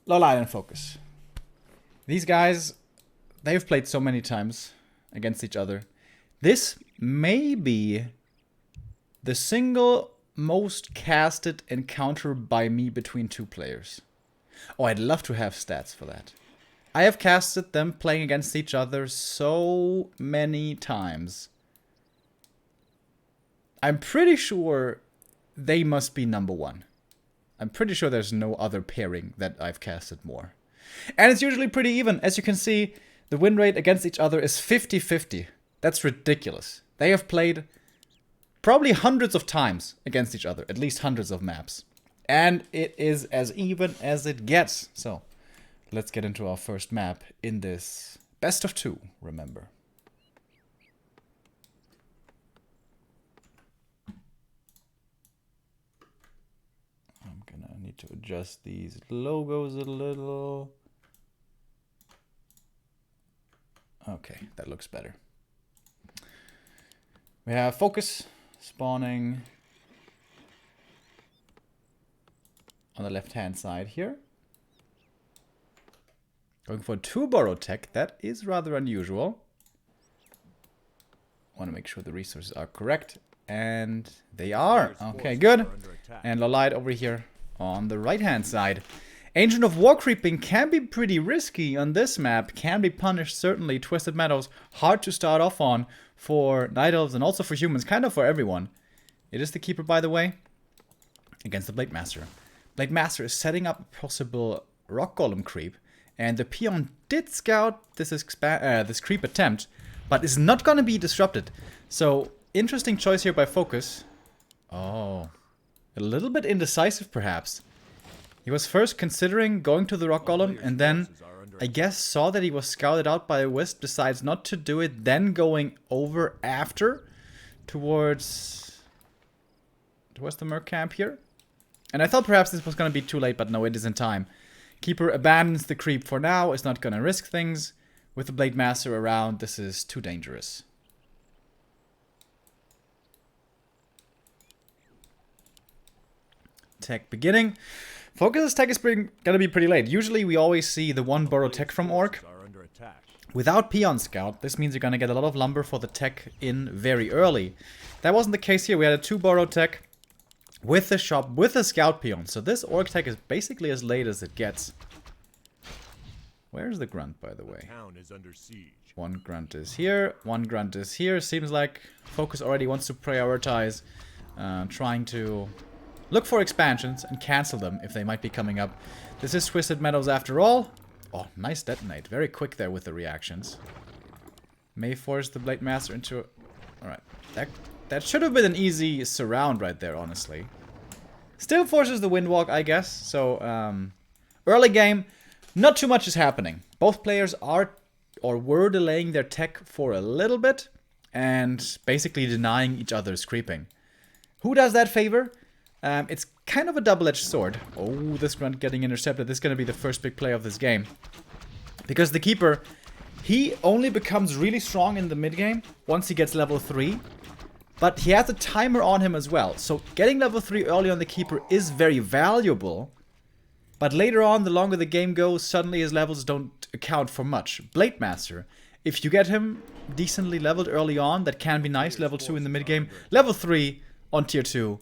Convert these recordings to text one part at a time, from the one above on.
LawLiet and Focus. These guys, they've played so many times against each other. This may be the single most casted encounter by me between two players. Oh, I'd love to have stats for that. I have casted them playing against each other so many times. I'm pretty sure they must be number one. I'm pretty sure there's no other pairing that I've casted more. And it's usually pretty even. As you can see, the win rate against each other is 50-50. That's ridiculous. They have played probably hundreds of times against each other. At least hundreds of maps. And it is as even as it gets. So, let's get into our first map in this best of two, remember. I'm gonna need to adjust these logos a little. Okay, that looks better. We have Focus spawning on the left-hand side here. Going for 2 borrow tech. That is rather unusual. Want to make sure the resources are correct. And they are. Okay, good. And LawLiet over here on the right-hand side. Ancient of War creeping can be pretty risky on this map. Can be punished, certainly. Twisted Meadows, hard to start off on for Night Elves and also for humans. Kind of for everyone. It is the Keeper, by the way, against the Blade Master. Blade Master is setting up a possible Rock Golem creep. And the Peon did scout this creep attempt, but is not going to be disrupted. So, interesting choice here by Focus. Oh, a little bit indecisive perhaps. He was first considering going to the Rock Golem and then, I guess, saw that he was scouted out by a Wisp, decides not to do it, then going over after towards the Merc camp here. And I thought perhaps this was going to be too late, but no, it is in time. Keeper abandons the creep for now, is not going to risk things. With the Blade Master around, this is too dangerous. Tech beginning. Focus's tech is gonna be pretty late. Usually we always see the 1 borrow tech from Orc. Without Peon Scout, this means you're gonna get a lot of lumber for the tech in very early. That wasn't the case here. We had a 2 borrow tech with the shop, with the Scout Peon. So this Orc tech is basically as late as it gets. Where's the Grunt, by the way? One Grunt is here, 1 Grunt is here. Seems like Focus already wants to prioritize trying to look for expansions and cancel them if they might be coming up. This is Twisted Meadows after all. Oh, nice detonate. Very quick there with the reactions. May force the Blade Master into... Alright. That should have been an easy surround right there, honestly. Still forces the Windwalk, I guess. So, early game, not too much is happening. Both players are or were delaying their tech for a little bit and basically denying each other's creeping. Who does that favor? It's kind of a double-edged sword. Oh, this Grunt getting intercepted. This is going to be the first big play of this game. Because the Keeper, he only becomes really strong in the mid-game once he gets level 3. But he has a timer on him as well. So getting level 3 early on the Keeper is very valuable. But later on, the longer the game goes, suddenly his levels don't account for much. Blade Master, if you get him decently leveled early on, that can be nice. Level 2 in the mid-game. Level 3 on tier 2.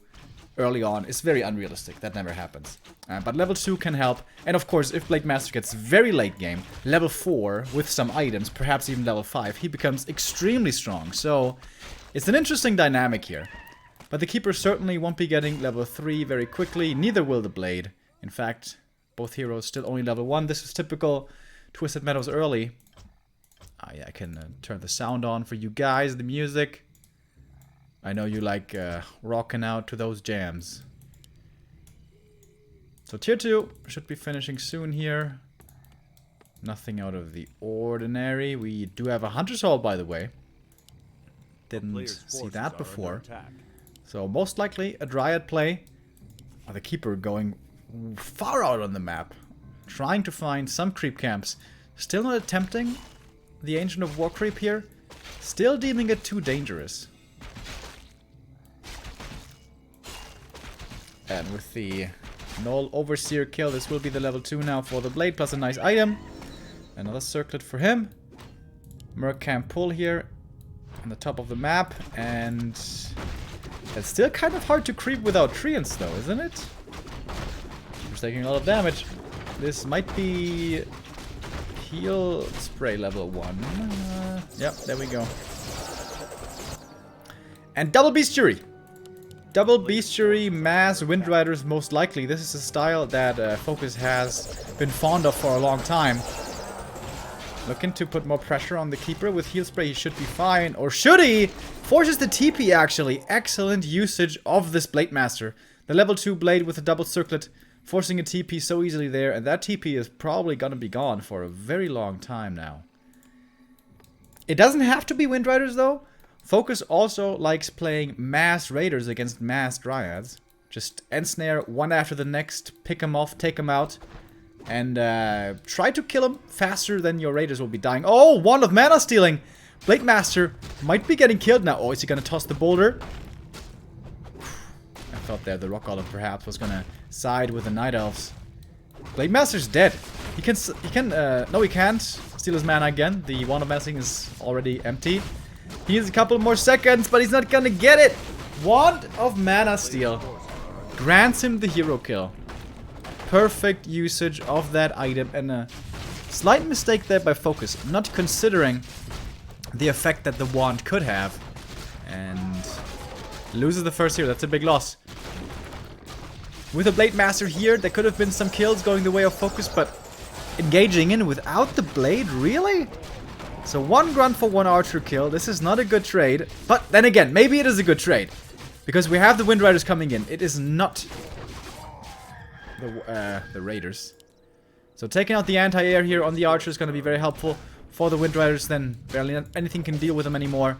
Early on is very unrealistic. That never happens. But level 2 can help. And of course, if Blade Master gets very late game, level 4 with some items, perhaps even level 5, he becomes extremely strong. So, it's an interesting dynamic here. But the Keeper certainly won't be getting level 3 very quickly. Neither will the Blade. In fact, both heroes still only level 1. This is typical Twisted Meadows early. Yeah, I can turn the sound on for you guys, the music. I know you like rocking out to those jams. So tier 2 should be finishing soon here. Nothing out of the ordinary. We do have a Hunter's Hall, by the way. Didn't see that before. So most likely a Dryad play. The Keeper going far out on the map. Trying to find some creep camps. Still not attempting the Ancient of War creep here. Still deeming it too dangerous. And with the Null Overseer kill. This will be the level 2 now for the blade, plus a nice item. Another circlet for him. Merc can pull here on the top of the map, and it's still kind of hard to creep without treants though, isn't it? We're taking a lot of damage. This might be heal spray level 1. Yep, there we go. And double bestiary. Double bestiary, mass, wind riders most likely. This is a style that Focus has been fond of for a long time. Looking to put more pressure on the keeper with heal spray. He should be fine. Or should he? Forces the TP actually. Excellent usage of this Blade Master. The level 2 blade with a double circlet. Forcing a TP so easily there. And that TP is probably gonna be gone for a very long time now. It doesn't have to be Wind Riders though. Focus also likes playing mass raiders against mass dryads. Just ensnare one after the next, pick them off, take them out, and try to kill them faster than your raiders will be dying. Oh, Wand of Mana Stealing! Blade Master might be getting killed now. Oh, is he gonna toss the boulder? I thought there the Rock Golem perhaps was gonna side with the Night Elves. Blade Master's dead. No, he can't steal his mana again. The Wand of Mana Stealing is already empty. He has a couple more seconds, but he's not gonna get it. Wand of Mana Steal grants him the hero kill. Perfect usage of that item, and a slight mistake there by Focus, not considering the effect that the wand could have, and loses the first hero. That's a big loss. With a Blade Master here, there could have been some kills going the way of Focus, but engaging in without the blade, really? So 1 grunt for 1 archer kill. This is not a good trade. But then again, maybe it is a good trade. Because we have the Wind Riders coming in. It is not the Raiders. So taking out the anti-air here on the archer is going to be very helpful for the Wind Riders. Then barely anything can deal with them anymore.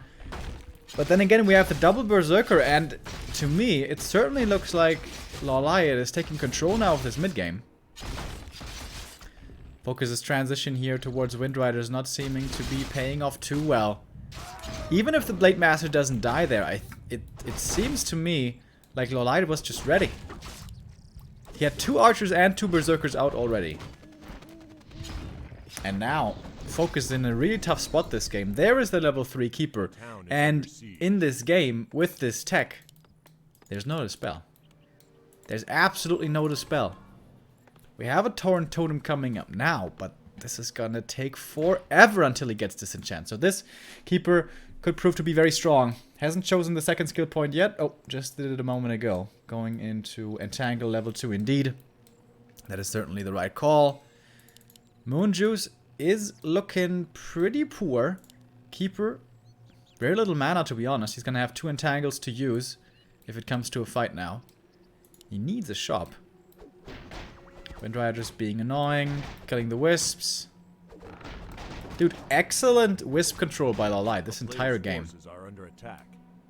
But then again, we have the double Berserker. And to me, it certainly looks like LawLiet is taking control now of this mid-game. Focus's transition here towards Wind Riders not seeming to be paying off too well. Even if the Blade Master doesn't die there, it seems to me like LawLiet was just ready. He had 2 archers and 2 berserkers out already. And now, Focus is in a really tough spot this game. There is the level 3 keeper. And in this game, with this tech, there's no dispel. There's absolutely no dispel. We have a Torn Totem coming up now, but this is gonna take forever until he gets disenchant. So this keeper could prove to be very strong. Hasn't chosen the second skill point yet. Oh, just did it a moment ago. Going into Entangle level 2 indeed. That is certainly the right call. Moon Juice is looking pretty poor. Keeper, very little mana to be honest. He's gonna have 2 Entangles to use if it comes to a fight now. He needs a shop. Wind Riders being annoying, killing the wisps. Dude, excellent wisp control by LawLiet this entire game.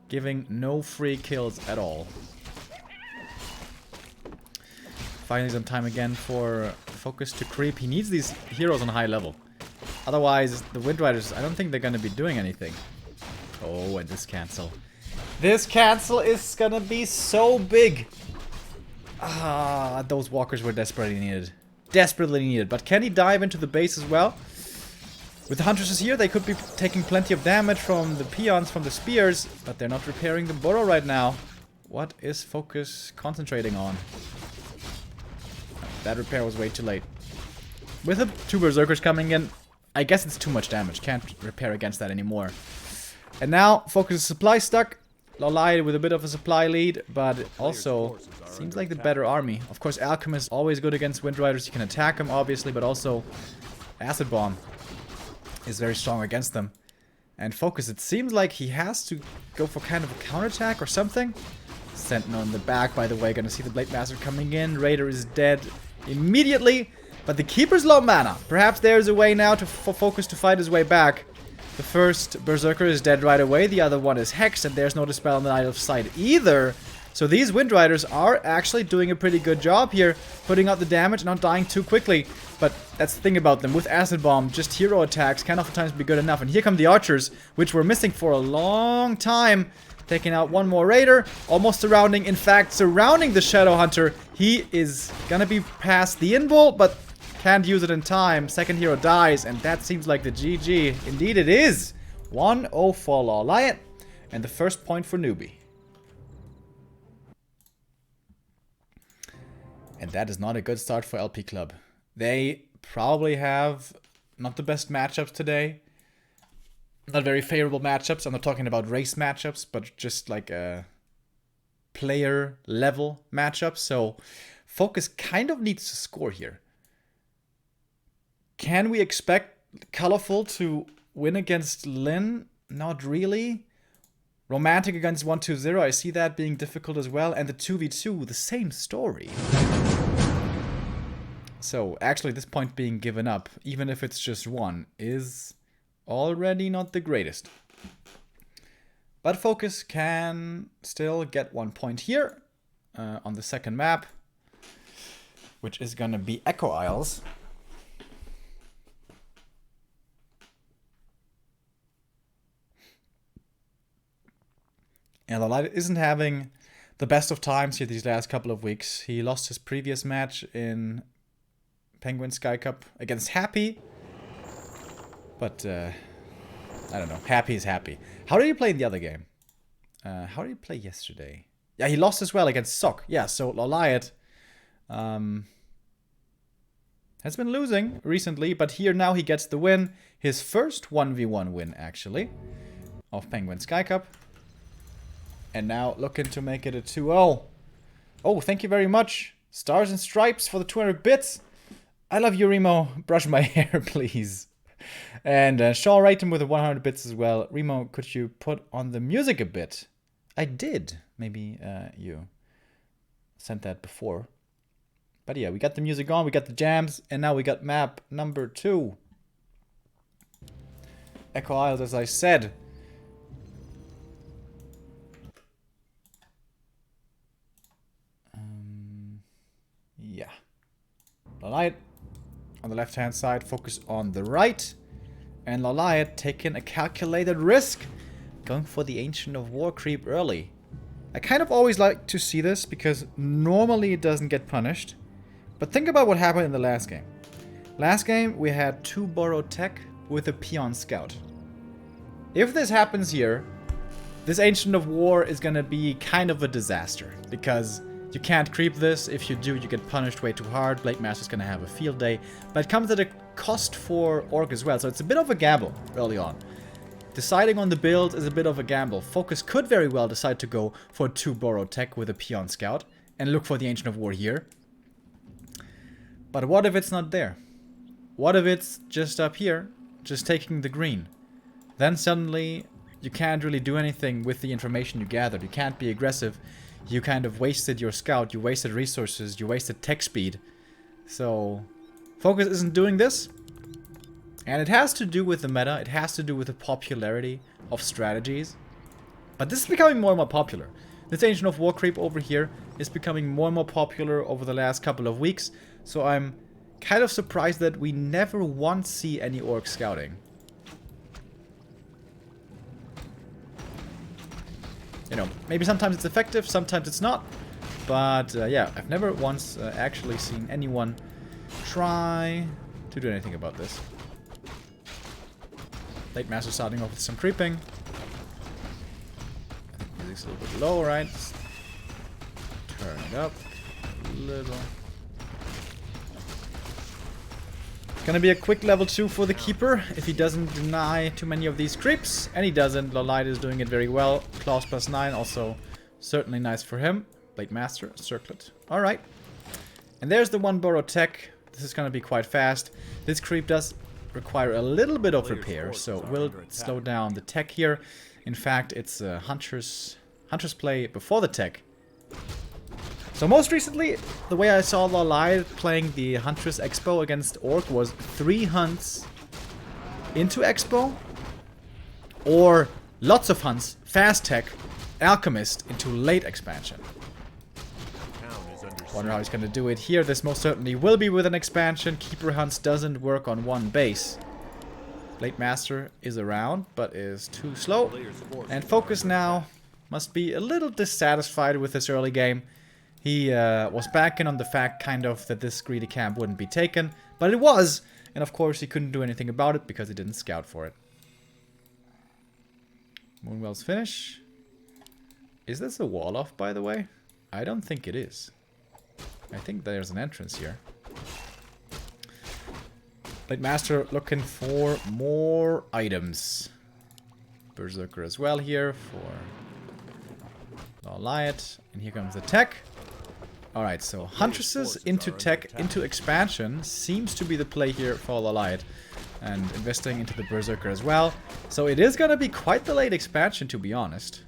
Giving no free kills at all. Finding some time again for Focus to creep. He needs these heroes on high level. Otherwise, the Wind Riders, I don't think they're gonna be doing anything. Oh, and this cancel. This cancel is gonna be so big. Ah, those walkers were desperately needed. Desperately needed. But can he dive into the base as well? With the Huntresses here, they could be taking plenty of damage from the peons, from the spears. But they're not repairing the burrow right now. What is Focus concentrating on? That repair was way too late. With the 2 Berserkers coming in, I guess it's too much damage. Can't repair against that anymore. And now, Focus is supply stuck. LawLiet with a bit of a supply lead, but also seems like the better army. Of course, Alchemist is always good against Wind Riders. You can attack them, obviously, but also Acid Bomb is very strong against them. And Focus, it seems like he has to go for kind of a counterattack or something. Sentinel in the back, by the way. Gonna see the Blade Master coming in. Raider is dead immediately, but the Keeper's low mana. Perhaps there's a way now for Focus to fight his way back. The first Berserker is dead right away, the other one is hexed, and there's no Dispel on the Night Elf's side either. So these Wind Riders are actually doing a pretty good job here, putting out the damage, not dying too quickly. But that's the thing about them, with Acid Bomb, just hero attacks can oftentimes be good enough. And here come the Archers, which were missing for a long time. Taking out one more Raider. Almost surrounding, in fact, surrounding the Shadow Hunter. He is gonna be past the invul, but can't use it in time. Second hero dies, and that seems like the GG. Indeed it is. 1-0 for LawLiet, and the first point for Newbee. And that is not a good start for LP Club. They probably have not the best matchups today. Not very favorable matchups. I'm not talking about race matchups, but just like a player level matchup. So Focus kind of needs to score here. Can we expect Colorful to win against Lin? Not really. Romantic against 1-2-0, I see that being difficult as well. And the 2v2, the same story. So, actually, this point being given up, even if it's just one, is already not the greatest. But Focus can still get 1 point here on the second map, which is going to be Echo Isles. And LawLiet isn't having the best of times here these last couple of weeks. He lost his previous match in Penguin Sky Cup against Happy. But, I don't know. Happy is happy. How did he play in the other game? How did he play yesterday? Yeah, he lost as well against Sok. Yeah, so LawLiet has been losing recently, but here now he gets the win. His first 1v1 win, actually, of Penguin Sky Cup. And now looking to make it a 2-0. Oh, thank you very much. Stars and Stripes for the 200 bits. I love you, Remo. Brush my hair, please. And Shaw Rayton with the 100 bits as well. Remo, could you put on the music a bit? I did. Maybe you sent that before. But yeah, we got the music on, we got the jams, and now we got map number 2. Echo Isles, as I said. Yeah. LawLiet on the left-hand side, Focus on the right. And LawLiet taking a calculated risk, going for the Ancient of War creep early. I kind of always like to see this, because normally it doesn't get punished. But think about what happened in the last game. Last game, we had 2 borrowed tech with a Peon Scout. If this happens here, this Ancient of War is going to be kind of a disaster, because you can't creep this. If you do, you get punished way too hard. Blade Master's gonna have a field day. But it comes at a cost for Orc as well, so it's a bit of a gamble early on. Deciding on the build is a bit of a gamble. Focus could very well decide to go for 2 borrowed tech with a Peon Scout and look for the Ancient of War here. But what if it's not there? What if it's just up here, just taking the green? Then suddenly you can't really do anything with the information you gathered. You can't be aggressive. You kind of wasted your scout, you wasted resources, you wasted tech speed. So, Focus isn't doing this. And it has to do with the meta, it has to do with the popularity of strategies. But this is becoming more and more popular. This Ancient of War creep over here is becoming more and more popular over the last couple of weeks. So I'm kind of surprised that we never once see any Orc scouting. You know, maybe sometimes it's effective, sometimes it's not. But yeah, I've never once actually seen anyone try to do anything about this. Blade Master starting off with some creeping. I think music's a little bit low, right? Turn it up a little. Gonna be a quick level 2 for the Keeper if he doesn't deny too many of these creeps. And he doesn't. LawLiet is doing it very well. Claws +9 also certainly nice for him. Blade Master, Circlet. Alright. And there's the 1 borrowed tech. This is gonna be quite fast. This creep does require a little bit of repair, so we'll slow down the tech here. In fact, it's Hunter's play before the tech. So most recently, the way I saw LawLiet playing the Huntress Expo against Orc was 3 hunts into Expo, or lots of hunts, fast tech, Alchemist into late expansion. Wonder how he's gonna do it here. This most certainly will be with an expansion. Keeper hunts doesn't work on one base. Blade Master is around, but is too slow. And Focus now must be a little dissatisfied with this early game. He was banking on the fact, kind of, that this greedy camp wouldn't be taken. But it was! And of course he couldn't do anything about it because he didn't scout for it. Moonwell's finish. Is this a wall off, by the way? I don't think it is. I think there's an entrance here. Blade Master looking for more items. Berserker as well here for LawLiet. And here comes the tech. Alright, so Huntresses into tech, into expansion seems to be the play here for LawLiet. And investing into the Berserker as well. So it is gonna be quite the late expansion, to be honest.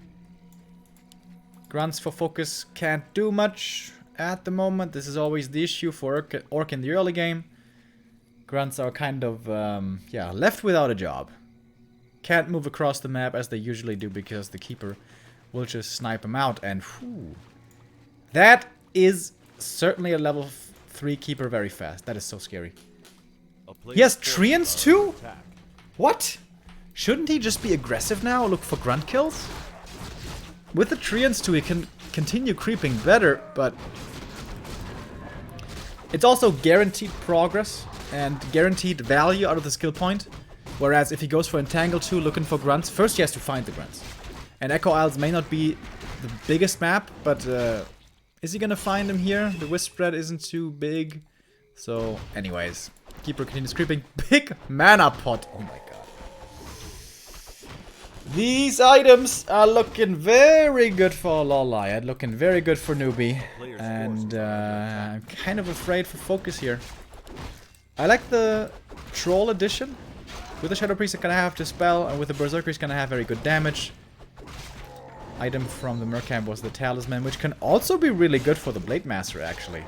Grunts for focus can't do much at the moment. This is always the issue for Orc in the early game. Grunts are kind of, yeah, left without a job. Can't move across the map as they usually do because the Keeper will just snipe them out. And whew, that is certainly a level 3 Keeper very fast. That is so scary. He has Treants too? What? Shouldn't he just be aggressive now? Look for grunt kills? With the Treants too, he can continue creeping better, but it's also guaranteed progress and guaranteed value out of the skill point. Whereas if he goes for Entangle 2 looking for grunts, first he has to find the grunts. And Echo Isles may not be the biggest map, but is he gonna find them here? The wisp spread isn't too big. So anyways, Keeper continues creeping. Big mana pot. Oh my god. These items are looking very good for LawLiet, looking very good for Newbee. And I'm kind of afraid for focus here. I like the Troll edition. With the Shadow Priest, it's gonna have to spell, and with the Berserker, he's gonna have very good damage. Item from the Mercamp was the Talisman, which can also be really good for the Blade Master, actually.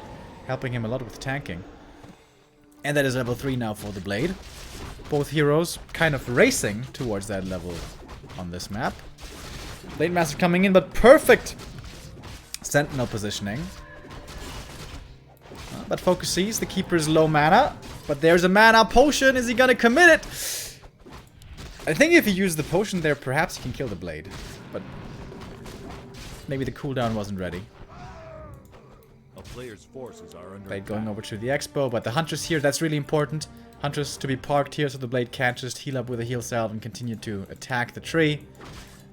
Helping him a lot with tanking. And that is level 3 now for the Blade. Both heroes kind of racing towards that level on this map. Blade Master coming in, but perfect Sentinel positioning. But Focus sees the Keeper's low mana. But there's a mana potion. Is he gonna commit it? I think if he used the potion there, perhaps he can kill the Blade. But maybe the cooldown wasn't ready. A player's forces are under Blade going over to the Expo, but the Huntress here, that's really important. Huntress to be parked here so the Blade can't just heal up with a heal salve and continue to attack the tree.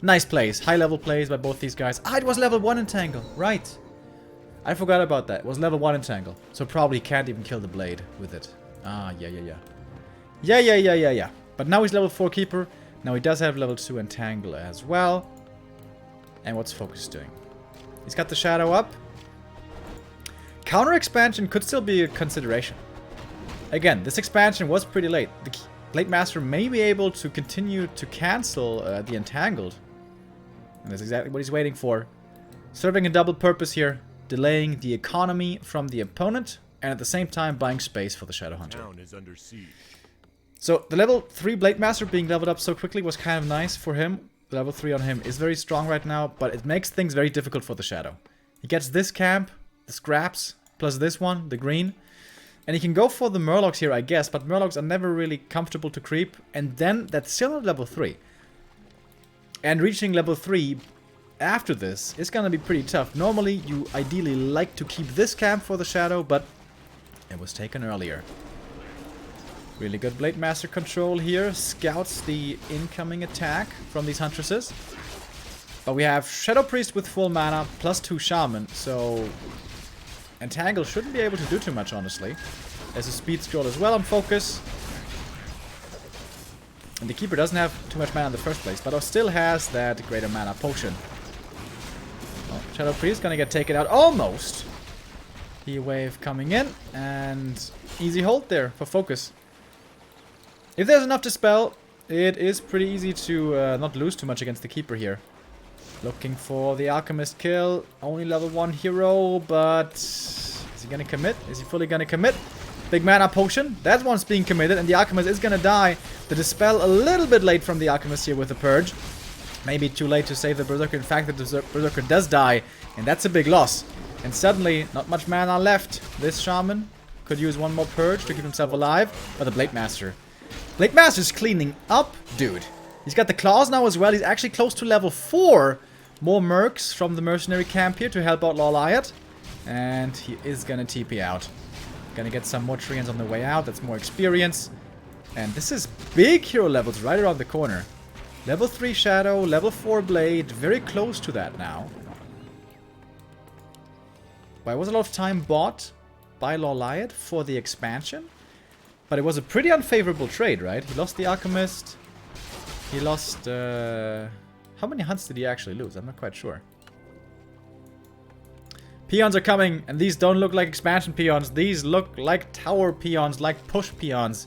Nice plays. High level plays by both these guys. Ah, it was level 1 Entangle. Right. I forgot about that. It was level 1 Entangle. So probably can't even kill the Blade with it. Ah, yeah. But now he's level 4 Keeper. Now he does have level 2 Entangle as well. And what's Focus doing? He's got the Shadow up. Counter expansion could still be a consideration. Again, this expansion was pretty late. The Blade Master may be able to continue to cancel the Entangled. And that's exactly what he's waiting for. Serving a double purpose here. Delaying the economy from the opponent. And at the same time buying space for the Shadow Hunter. Town is under siege. So the level 3 Blade Master being leveled up so quickly was kind of nice for him. The level 3 on him is very strong right now, but it makes things very difficult for the Shadow. He gets this camp, the scraps, plus this one, the green. And he can go for the Murlocs here, I guess, but Murlocs are never really comfortable to creep. And then that's still at level 3. And reaching level 3 after this is gonna be pretty tough. Normally, you ideally like to keep this camp for the Shadow, but it was taken earlier. Really good Blade Master control here. Scouts the incoming attack from these Huntresses. But we have Shadow Priest with full mana, plus 2 Shaman, so Entangle shouldn't be able to do too much, honestly. There's a speed scroll as well on Focus. And the Keeper doesn't have too much mana in the first place, but still has that greater mana potion. Oh, Shadow Priest gonna get taken out almost. Heat Wave coming in, and easy hold there for Focus. If there's enough to spell, it is pretty easy to not lose too much against the Keeper here. Looking for the Alchemist kill. Only level 1 hero, but is he gonna commit? Is he fully gonna commit? Big mana potion. That one's being committed, and the Alchemist is gonna die. The Dispel a little bit late from the Alchemist here with the Purge. Maybe too late to save the Berserker. In fact, the Berserker does die, and that's a big loss. And suddenly, not much mana left. This Shaman could use one more Purge to keep himself alive, but the Blade Master. Blade Master's cleaning up, dude. He's got the claws now as well. He's actually close to level 4. More mercs from the mercenary camp here to help out LawLiet. And he is gonna TP out. Gonna get some more Treants on the way out. That's more experience. And this is big hero levels right around the corner. Level 3 Shadow, level 4 Blade. Very close to that now. But it was a lot of time bought by LawLiet for the expansion. But it was a pretty unfavorable trade, right? He lost the Alchemist. He lost... how many hunts did he actually lose? I'm not quite sure. Peons are coming, and these don't look like expansion peons. These look like tower peons, like push peons.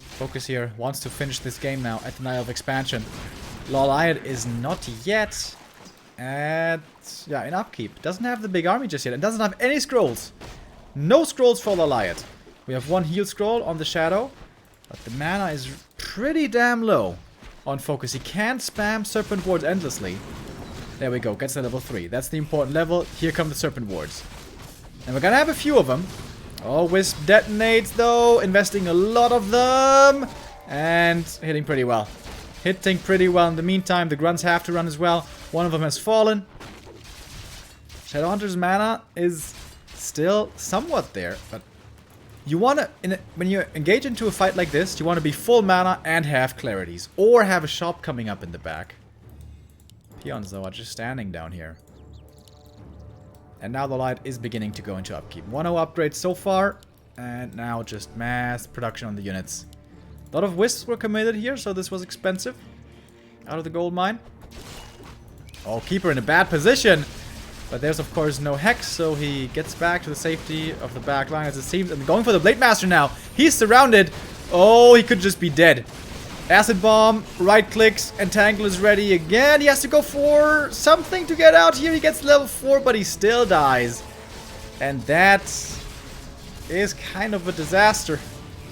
Focus here wants to finish this game now at the night of expansion. LawLiet is not yet at... yeah, in upkeep. Doesn't have the big army just yet, and doesn't have any scrolls. No scrolls for LawLiet. We have one heal scroll on the Shadow, but the mana is pretty damn low on Focus. He can't spam Serpent Wards endlessly. There we go, gets to level 3. That's the important level. Here come the Serpent Wards. And we're gonna have a few of them. Oh, Wisp detonates though, investing a lot of them. And hitting pretty well. Hitting pretty well. In the meantime, the Grunts have to run as well. One of them has fallen. Shadowhunter's mana is still somewhat there, but you want to, when you engage into a fight like this, you want to be full mana and have clarities. Or have a shop coming up in the back. Peons, though, are just standing down here. And now the light is beginning to go into upkeep. 1-0 upgrades so far. And now just mass production on the units. A lot of wisps were committed here, so this was expensive. Out of the gold mine. Oh, Keeper in a bad position. But there's, of course, no Hex, so he gets back to the safety of the back line, as it seems. And going for the Blade Master now. He's surrounded. Oh, he could just be dead. Acid Bomb, right clicks, Entangle is ready again. He has to go for something to get out here. He gets level 4, but he still dies. And that is kind of a disaster.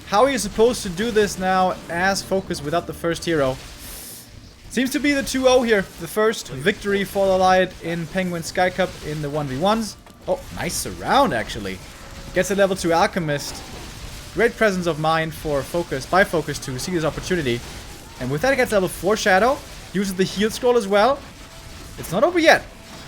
How are you supposed to do this now as Focus without the first hero? Seems to be the 2-0 here. The first victory for LawLiet in Penguin Sky Cup in the 1v1s. Oh, nice surround, actually. Gets a level 2 Alchemist. Great presence of mind for Focus, by Focus, to see this opportunity. And with that, it gets level 4 Shadow. Uses the heal scroll as well. It's not over yet.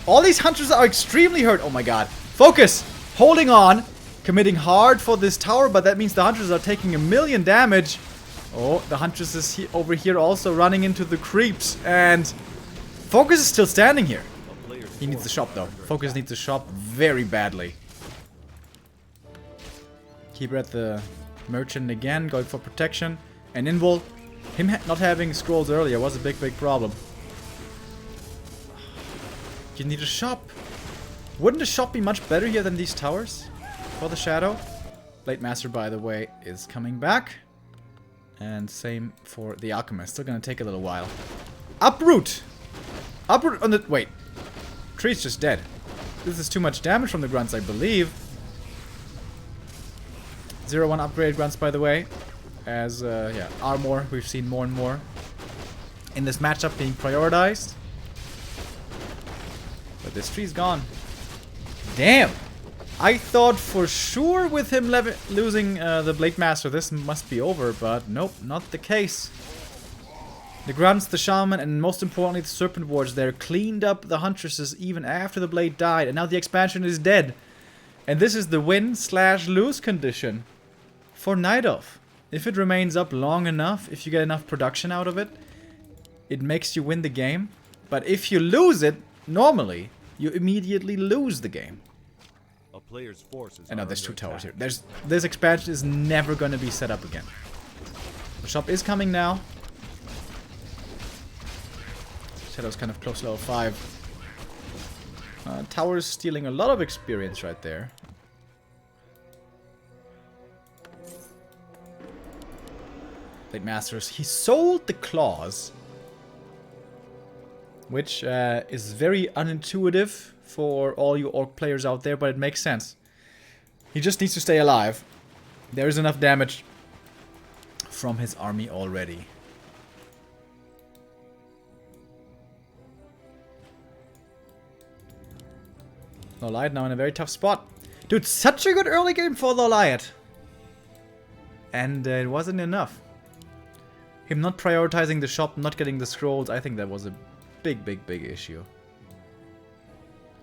All these Hunters are extremely hurt. Oh my god. Focus! Holding on. Committing hard for this tower, but that means the Hunters are taking 1,000,000 damage. Oh, the Huntress is over here also running into the creeps. And Focus is still standing here. He needs the shop, though. Focus needs the shop very badly. Keeper at the merchant again, going for protection. And Invul, him not having scrolls earlier was a big, big problem. You need a shop. Wouldn't the shop be much better here than these towers? For the Shadow. Blade Master, by the way, is coming back. And same for the Alchemist. Still gonna take a little while. Uproot! Uproot on the... wait. Tree's just dead. This is too much damage from the Grunts, I believe. 0-1 upgrade Grunts, by the way. As, yeah, armor, we've seen more and more in this matchup being prioritized. But this tree's gone. Damn! I thought for sure with him losing the Blade Master, this must be over, but nope, not the case. The Grunts, the Shaman, and most importantly the Serpent Wards there cleaned up the Huntresses even after the Blade died, and now the expansion is dead. And this is the win/lose condition for Night Elf. If it remains up long enough, if you get enough production out of it, it makes you win the game. But if you lose it, normally, you immediately lose the game. A player's forces and now there's 2 towers here. This expansion is never going to be set up again. The shop is coming now. Shadow's kind of close to level 5. Tower's stealing a lot of experience right there. Blade Masters. He sold the claws, which is very unintuitive for all you orc players out there, but it makes sense. He just needs to stay alive. There is enough damage from his army already. LawLiet now in a very tough spot. Dude, such a good early game for LawLiet. And it wasn't enough. Him not prioritizing the shop, not getting the scrolls, I think that was a big, big, big issue.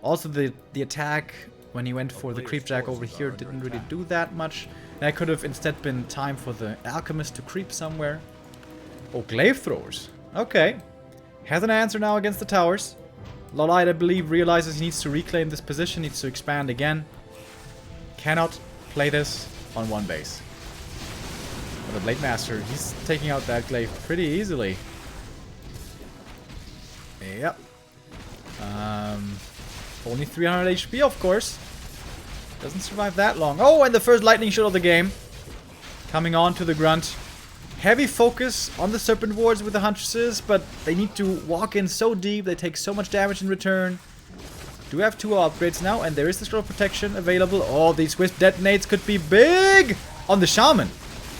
Also, the attack when he went for the creepjack over here didn't really do that much. That could have instead been time for the alchemist to creep somewhere. Oh, glaive throwers. Okay. Has an answer now against the towers. LawLiet, I believe, realizes he needs to reclaim this position, needs to expand again. Cannot play this on one base. But the Blade Master, he's taking out that glaive pretty easily. Yep. Only 300 HP, of course. Doesn't survive that long. Oh, and the first lightning shot of the game. Coming on to the grunt. Heavy focus on the serpent wards with the huntresses, but they need to walk in so deep. They take so much damage in return. Do have 2 upgrades now, and there is the scroll of protection available. Oh, these wisp detonates could be big on the shaman.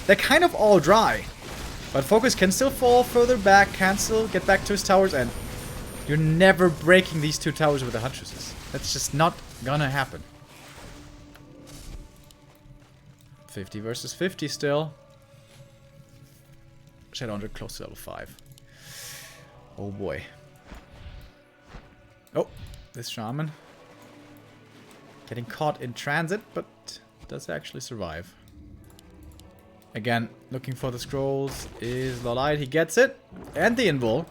They're kind of all dry. But focus can still fall further back, cancel, get back to his towers, and you're never breaking these 2 towers with the huntresses. That's just not gonna happen. 50 versus 50 still. Shadowhunter close to level 5. Oh boy. Oh, this shaman. Getting caught in transit, but does actually survive. Again, looking for the scrolls is LawLiet. He gets it. And the invul.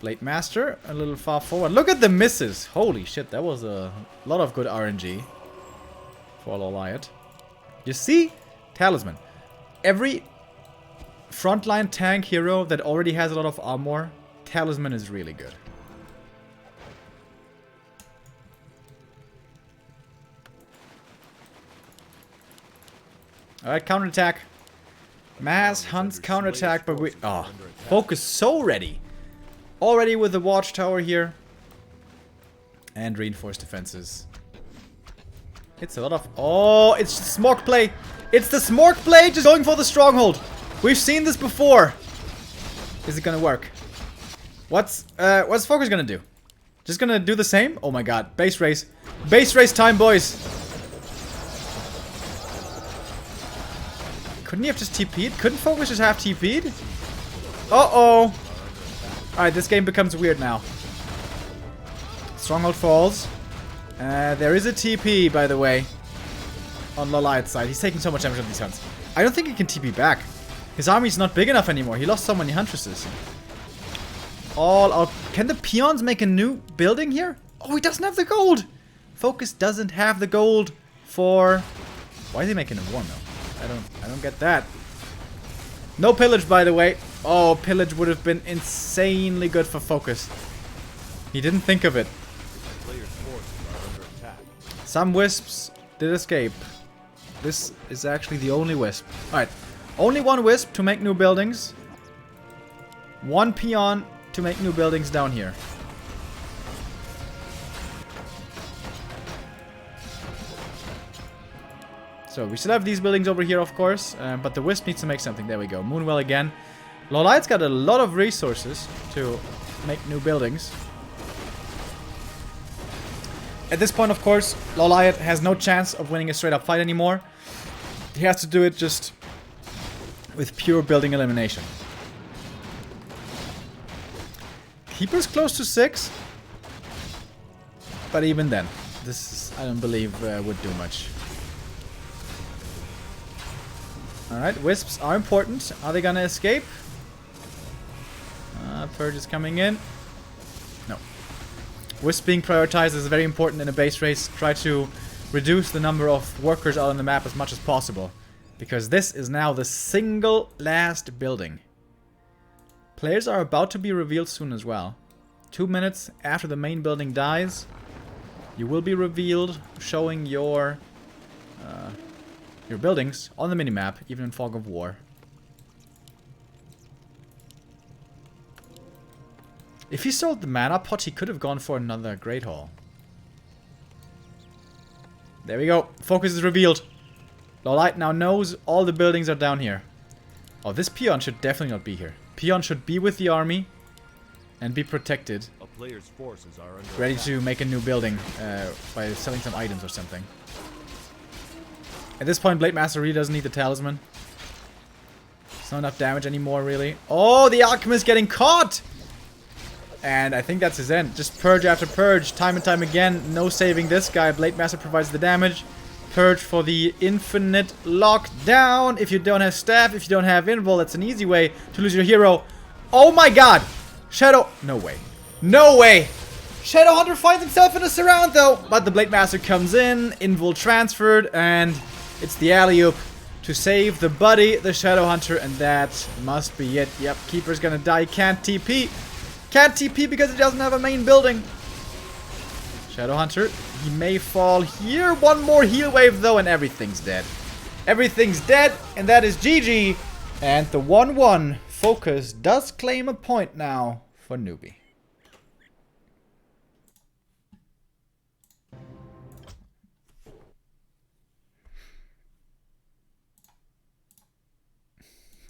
Blade Master, a little far forward. Look at the misses. Holy shit, that was a lot of good RNG for LawLiet. You see? Talisman. Every frontline tank hero that already has a lot of armor, Talisman is really good. Alright, counterattack. Mass hunts counterattack, but we... Oh, focus so ready. Already with the watchtower here. And reinforced defenses. It's a lot of... Oh, it's the smork play. It's the smork play just going for the stronghold. We've seen this before. Is it gonna work? What's focus gonna do? Just gonna do the same? Oh my god. Base race. Base race time, boys. Couldn't he have just TP'd? Couldn't focus just have TP'd? Uh-oh. Alright, this game becomes weird now. Stronghold falls. There is a TP, by the way. On LawLiet's side. He's taking so much damage on these hunts. I don't think he can TP back. His army's not big enough anymore. He lost so many huntresses. All out. Can the peons make a new building here? Oh, he doesn't have the gold. Focus doesn't have the gold for... Why is he making a war mill? I don't get that. No pillage, by the way. Oh, pillage would have been insanely good for focus. He didn't think of it. Some wisps did escape. This is actually the only wisp. Alright. Only one wisp to make new buildings. One peon to make new buildings down here. So we still have these buildings over here, of course. But the wisp needs to make something. There we go. Moonwell again. LawLiet's got a lot of resources to make new buildings. At this point, of course, LawLiet has no chance of winning a straight-up fight anymore. He has to do it just with pure building elimination. Keeper's close to 6. But even then, this, I don't believe, would do much. Alright, wisps are important. Are they gonna escape? Purge is coming in. No. Wisp being prioritized is very important in a base race. Try to reduce the number of workers out on the map as much as possible. Because this is now the single last building. Players are about to be revealed soon as well. 2 minutes after the main building dies, you will be revealed, showing your buildings on the minimap, even in Fog of War. If he sold the mana pot, he could have gone for another Great Hall. There we go. Focus is revealed. LawLiet now knows all the buildings are down here. Oh, this peon should definitely not be here. Peon should be with the army and be protected. A player's forces are under ready attack. to make a new building by selling some items or something. At this point, Blade Master really doesn't need the talisman. It's not enough damage anymore, really. Oh, the alchemist getting caught! And I think that's his end. Just purge after purge, time and time again. No saving this guy. Blade Master provides the damage. Purge for the infinite lockdown. If you don't have staff, if you don't have invul, that's an easy way to lose your hero. Oh my god! Shadow... No way. No way! Shadowhunter finds himself in a surround though. But the Blade Master comes in, invul transferred, and it's the alley-oop to save the buddy, the Shadowhunter, and that must be it. Yep, Keeper's gonna die. Can't TP. Can't TP because he doesn't have a main building. Shadowhunter, he may fall here. One more heal wave though, and everything's dead. Everything's dead, and that is GG. And the 1-1 focus does claim a point now for Newbee.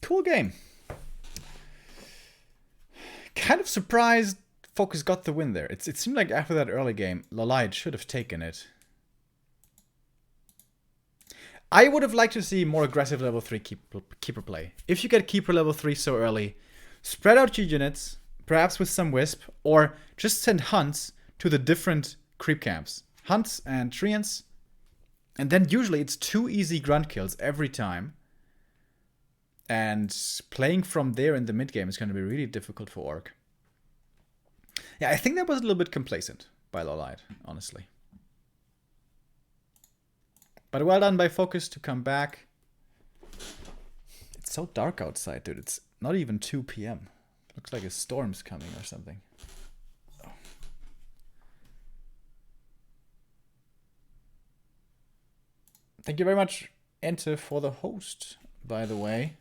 Cool game. Kind of surprised Focus got the win there. It seemed like after that early game, LawLiet should have taken it. I would have liked to see more aggressive level 3 keeper play. If you get keeper level 3 so early, spread out your units, perhaps with some wisp, or just send hunts to the different creep camps. Hunts and treants. And then usually it's 2 easy grunt kills every time. And playing from there in the mid game is going to be really difficult for Orc. Yeah, I think that was a little bit complacent by LawLiet, honestly. But well done by Focus to come back. It's so dark outside, dude. It's not even 2 PM. Looks like a storm's coming or something. Oh. Thank you very much, Ente, for the host, by the way.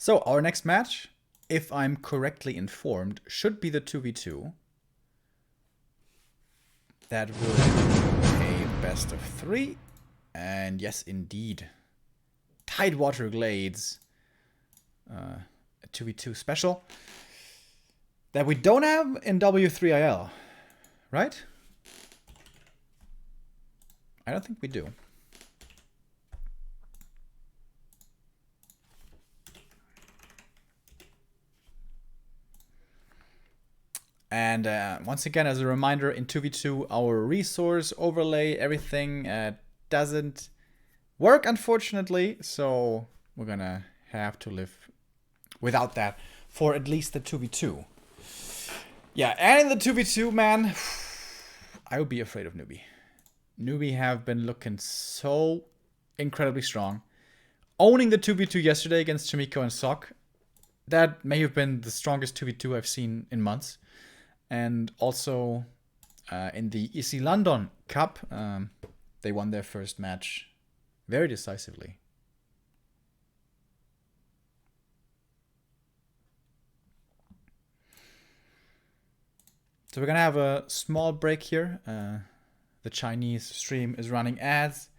So, our next match, if I'm correctly informed, should be the 2v2. That will be a best of 3. And yes, indeed. Tidewater Glades. A 2v2 special. That we don't have in W3IL. Right? I don't think we do. And once again, as a reminder, in 2v2, our resource overlay, everything doesn't work, unfortunately. So we're going to have to live without that for at least the 2v2. Yeah, and in the 2v2, man, I would be afraid of Newbee. Newbee have been looking so incredibly strong. Owning the 2v2 yesterday against Chimiko and Sok, that may have been the strongest 2v2 I've seen in months. And also in the EC London Cup, they won their first match very decisively. So we're going to have a small break here. The Chinese stream is running ads,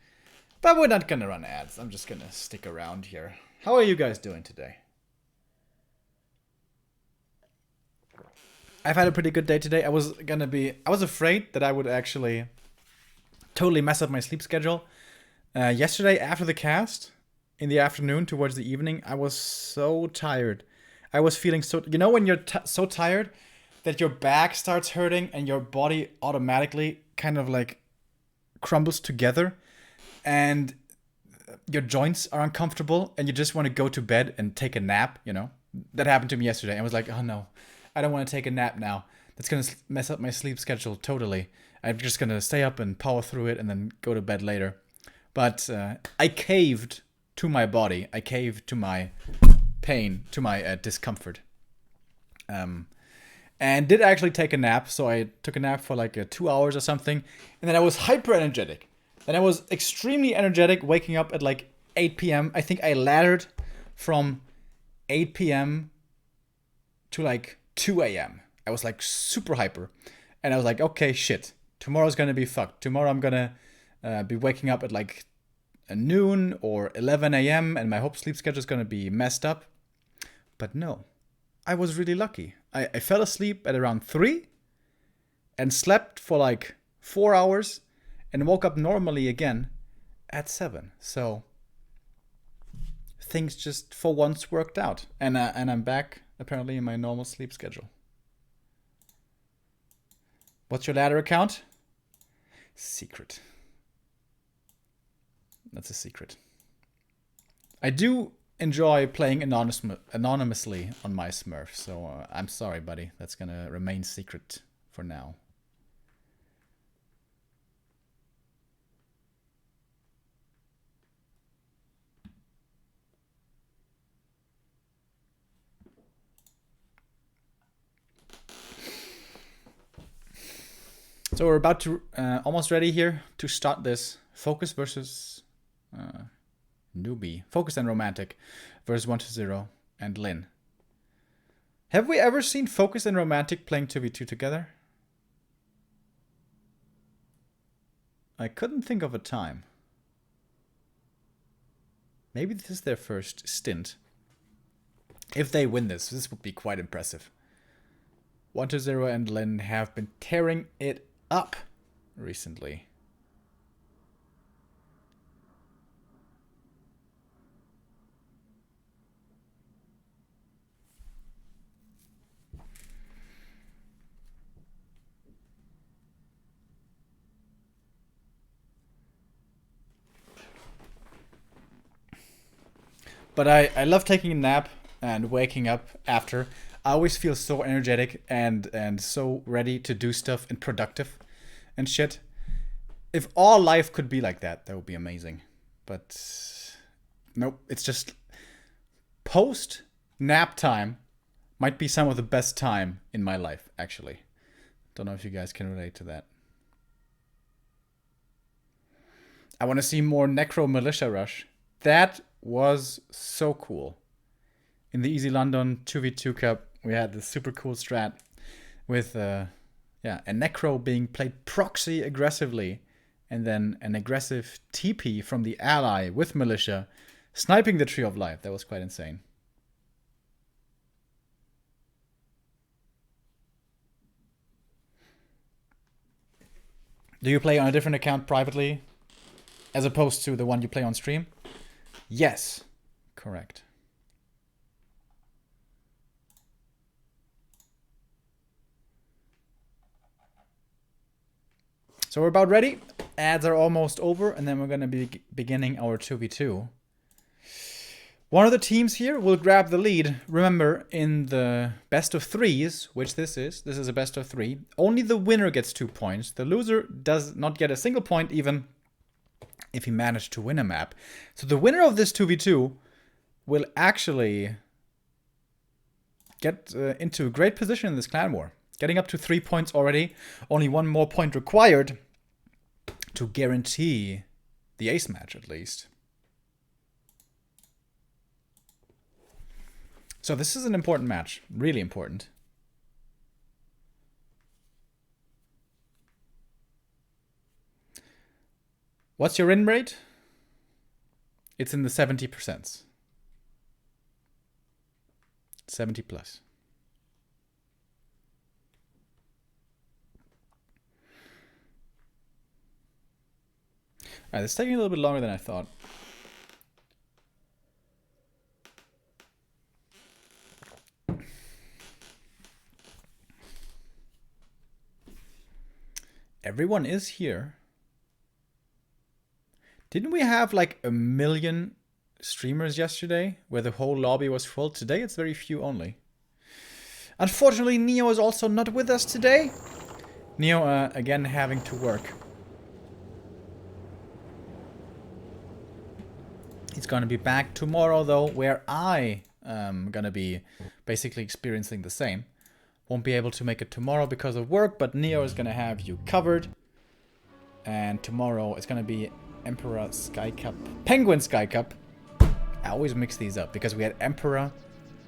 but we're not going to run ads. I'm just going to stick around here. How are you guys doing today? I've had a pretty good day today. I was afraid that I would actually totally mess up my sleep schedule. Yesterday after the cast, in the afternoon towards the evening, I was so tired. I was feeling so, you know when you're so tired that your back starts hurting and your body automatically kind of like crumbles together and your joints are uncomfortable and you just want to go to bed and take a nap, you know? That happened to me yesterday. I was like, oh no. I don't want to take a nap now. That's going to mess up my sleep schedule totally. I'm just going to stay up and power through it and then go to bed later. But I caved to my body. I caved to my pain, to my discomfort. And did actually take a nap. So I took a nap for like 2 hours or something. And then I was hyper energetic. Then I was extremely energetic, waking up at like 8 p.m. I think I laddered from 8 p.m. to like 2 a.m. I was like super hyper. And I was like, okay, shit. Tomorrow's gonna be fucked. Tomorrow I'm gonna be waking up at like noon or 11 a.m. and my whole sleep schedule is gonna be messed up. But no, I was really lucky. I fell asleep at around 3 and slept for like 4 hours and woke up normally again at 7. So things just for once worked out. And I'm back apparently in my normal sleep schedule. What's your ladder account? Secret. That's a secret. I do enjoy playing anonymously on my Smurf, so I'm sorry, buddy. That's gonna remain secret for now. So we're about to, almost ready here to start this Focus versus Newbee. Focus and Romantic versus 1-0 and Lin. Have we ever seen Focus and Romantic playing 2v2 together? I couldn't think of a time. Maybe this is their first stint. If they win this, this would be quite impressive. 1-0 and Lin have been tearing it up recently. But I love taking a nap and waking up after. I always feel so energetic and so ready to do stuff and productive and shit. If all life could be like that, that would be amazing. But nope, it's just post nap time might be some of the best time in my life, actually. Don't know if you guys can relate to that. I want to see more Necro Militia Rush. That was so cool. In the Easy London 2v2 Cup, we had this super cool strat with a Necro being played proxy aggressively, and then an aggressive TP from the ally with Militia sniping the Tree of Life. That was quite insane. Do you play on a different account privately as opposed to the one you play on stream? Yes, correct. So we're about ready. Ads are almost over, and then we're going to be beginning our 2v2. One of the teams here will grab the lead. Remember, in the best of threes, which this is a best of 3, only the winner gets 2 points. The loser does not get a single point, even if he managed to win a map. So the winner of this 2v2 will actually get into a great position in this clan war. Getting up to 3 points already. Only 1 more point required to guarantee the ace match, at least. So this is an important match. Really important. What's your win rate? It's in the 70%. 70 plus. Alright, it's taking a little bit longer than I thought. Everyone is here. Didn't we have like 1 million streamers yesterday where the whole lobby was full? Today it's very few only. Unfortunately, Neo is also not with us today. Neo, again, having to work. He's gonna be back tomorrow though, where I am gonna be basically experiencing the same. Won't be able to make it tomorrow because of work, but Neo is gonna have you covered. And tomorrow it's gonna be Emperor Sky Cup, Penguin Sky Cup. I always mix these up because we had Emperor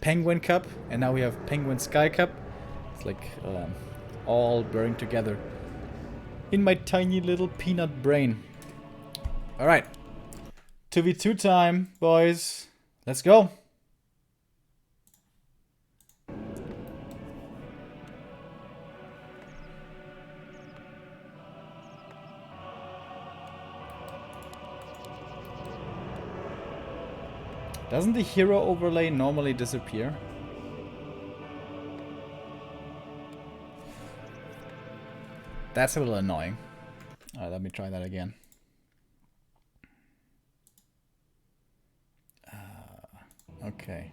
Penguin Cup and now we have Penguin Sky Cup. It's like all blurring together in my tiny little peanut brain. All right, 2v2 time, boys. Let's go. Doesn't the hero overlay normally disappear? That's a little annoying. Alright, let me try that again. Okay.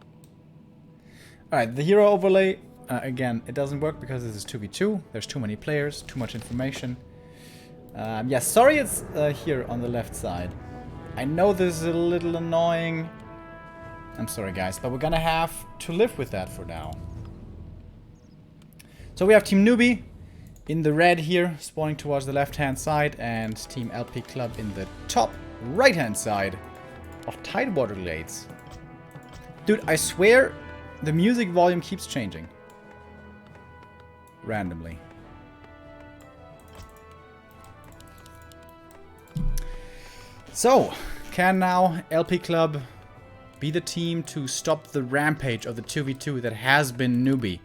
Alright, the hero overlay, again, it doesn't work because this is 2v2. There's too many players, too much information. Yeah, sorry it's here on the left side. I know this is a little annoying. I'm sorry guys, but we're gonna have to live with that for now. So we have Team Newbee in the red here, spawning towards the left-hand side, and Team LP Club in the top right-hand side of Tidewater Glades. Dude, I swear the music volume keeps changing. Randomly. So, can now LP Club be the team to stop the rampage of the 2v2 that has been Newbee?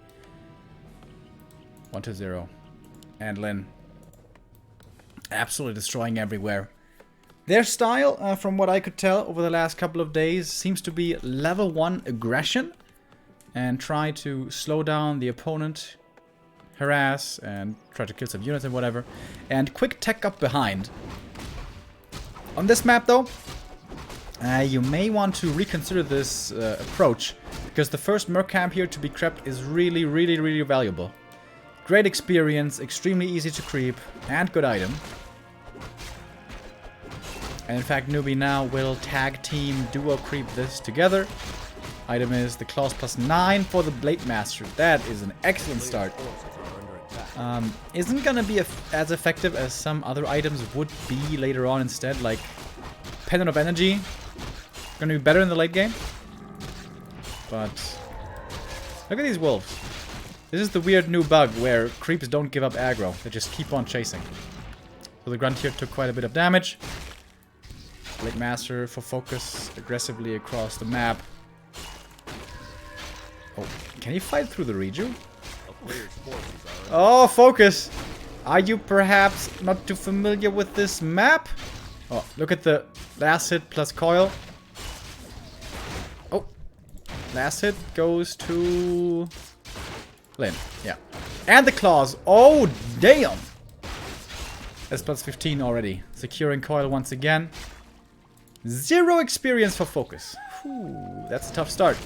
1-0. And Lin. Absolutely destroying everywhere. Their style, from what I could tell over the last couple of days, seems to be level 1 aggression. And try to slow down the opponent, harass, and try to kill some units and whatever. And quick tech up behind. On this map though, you may want to reconsider this approach. Because the first merc camp here to be crept is really valuable. Great experience, extremely easy to creep, and good item. And in fact, Newbee now will tag team duo creep this together. Item is the claws +9 for the Blade Master. That is an excellent start. Isn't gonna be as effective as some other items would be later on instead, like Pendant of Energy. Gonna be better in the late game. But look at these wolves. This is the weird new bug where creeps don't give up aggro. They just keep on chasing. So the grunt here took quite a bit of damage. Blade Master for focus aggressively across the map. Oh, can he fight through the reju? Oh, focus! Are you perhaps not too familiar with this map? Oh, look at the last hit plus coil. Oh, last hit goes to Lin. Yeah. And the claws. Oh, damn! That's +15 already. Securing coil once again. 0 experience for focus. Whew, that's a tough start.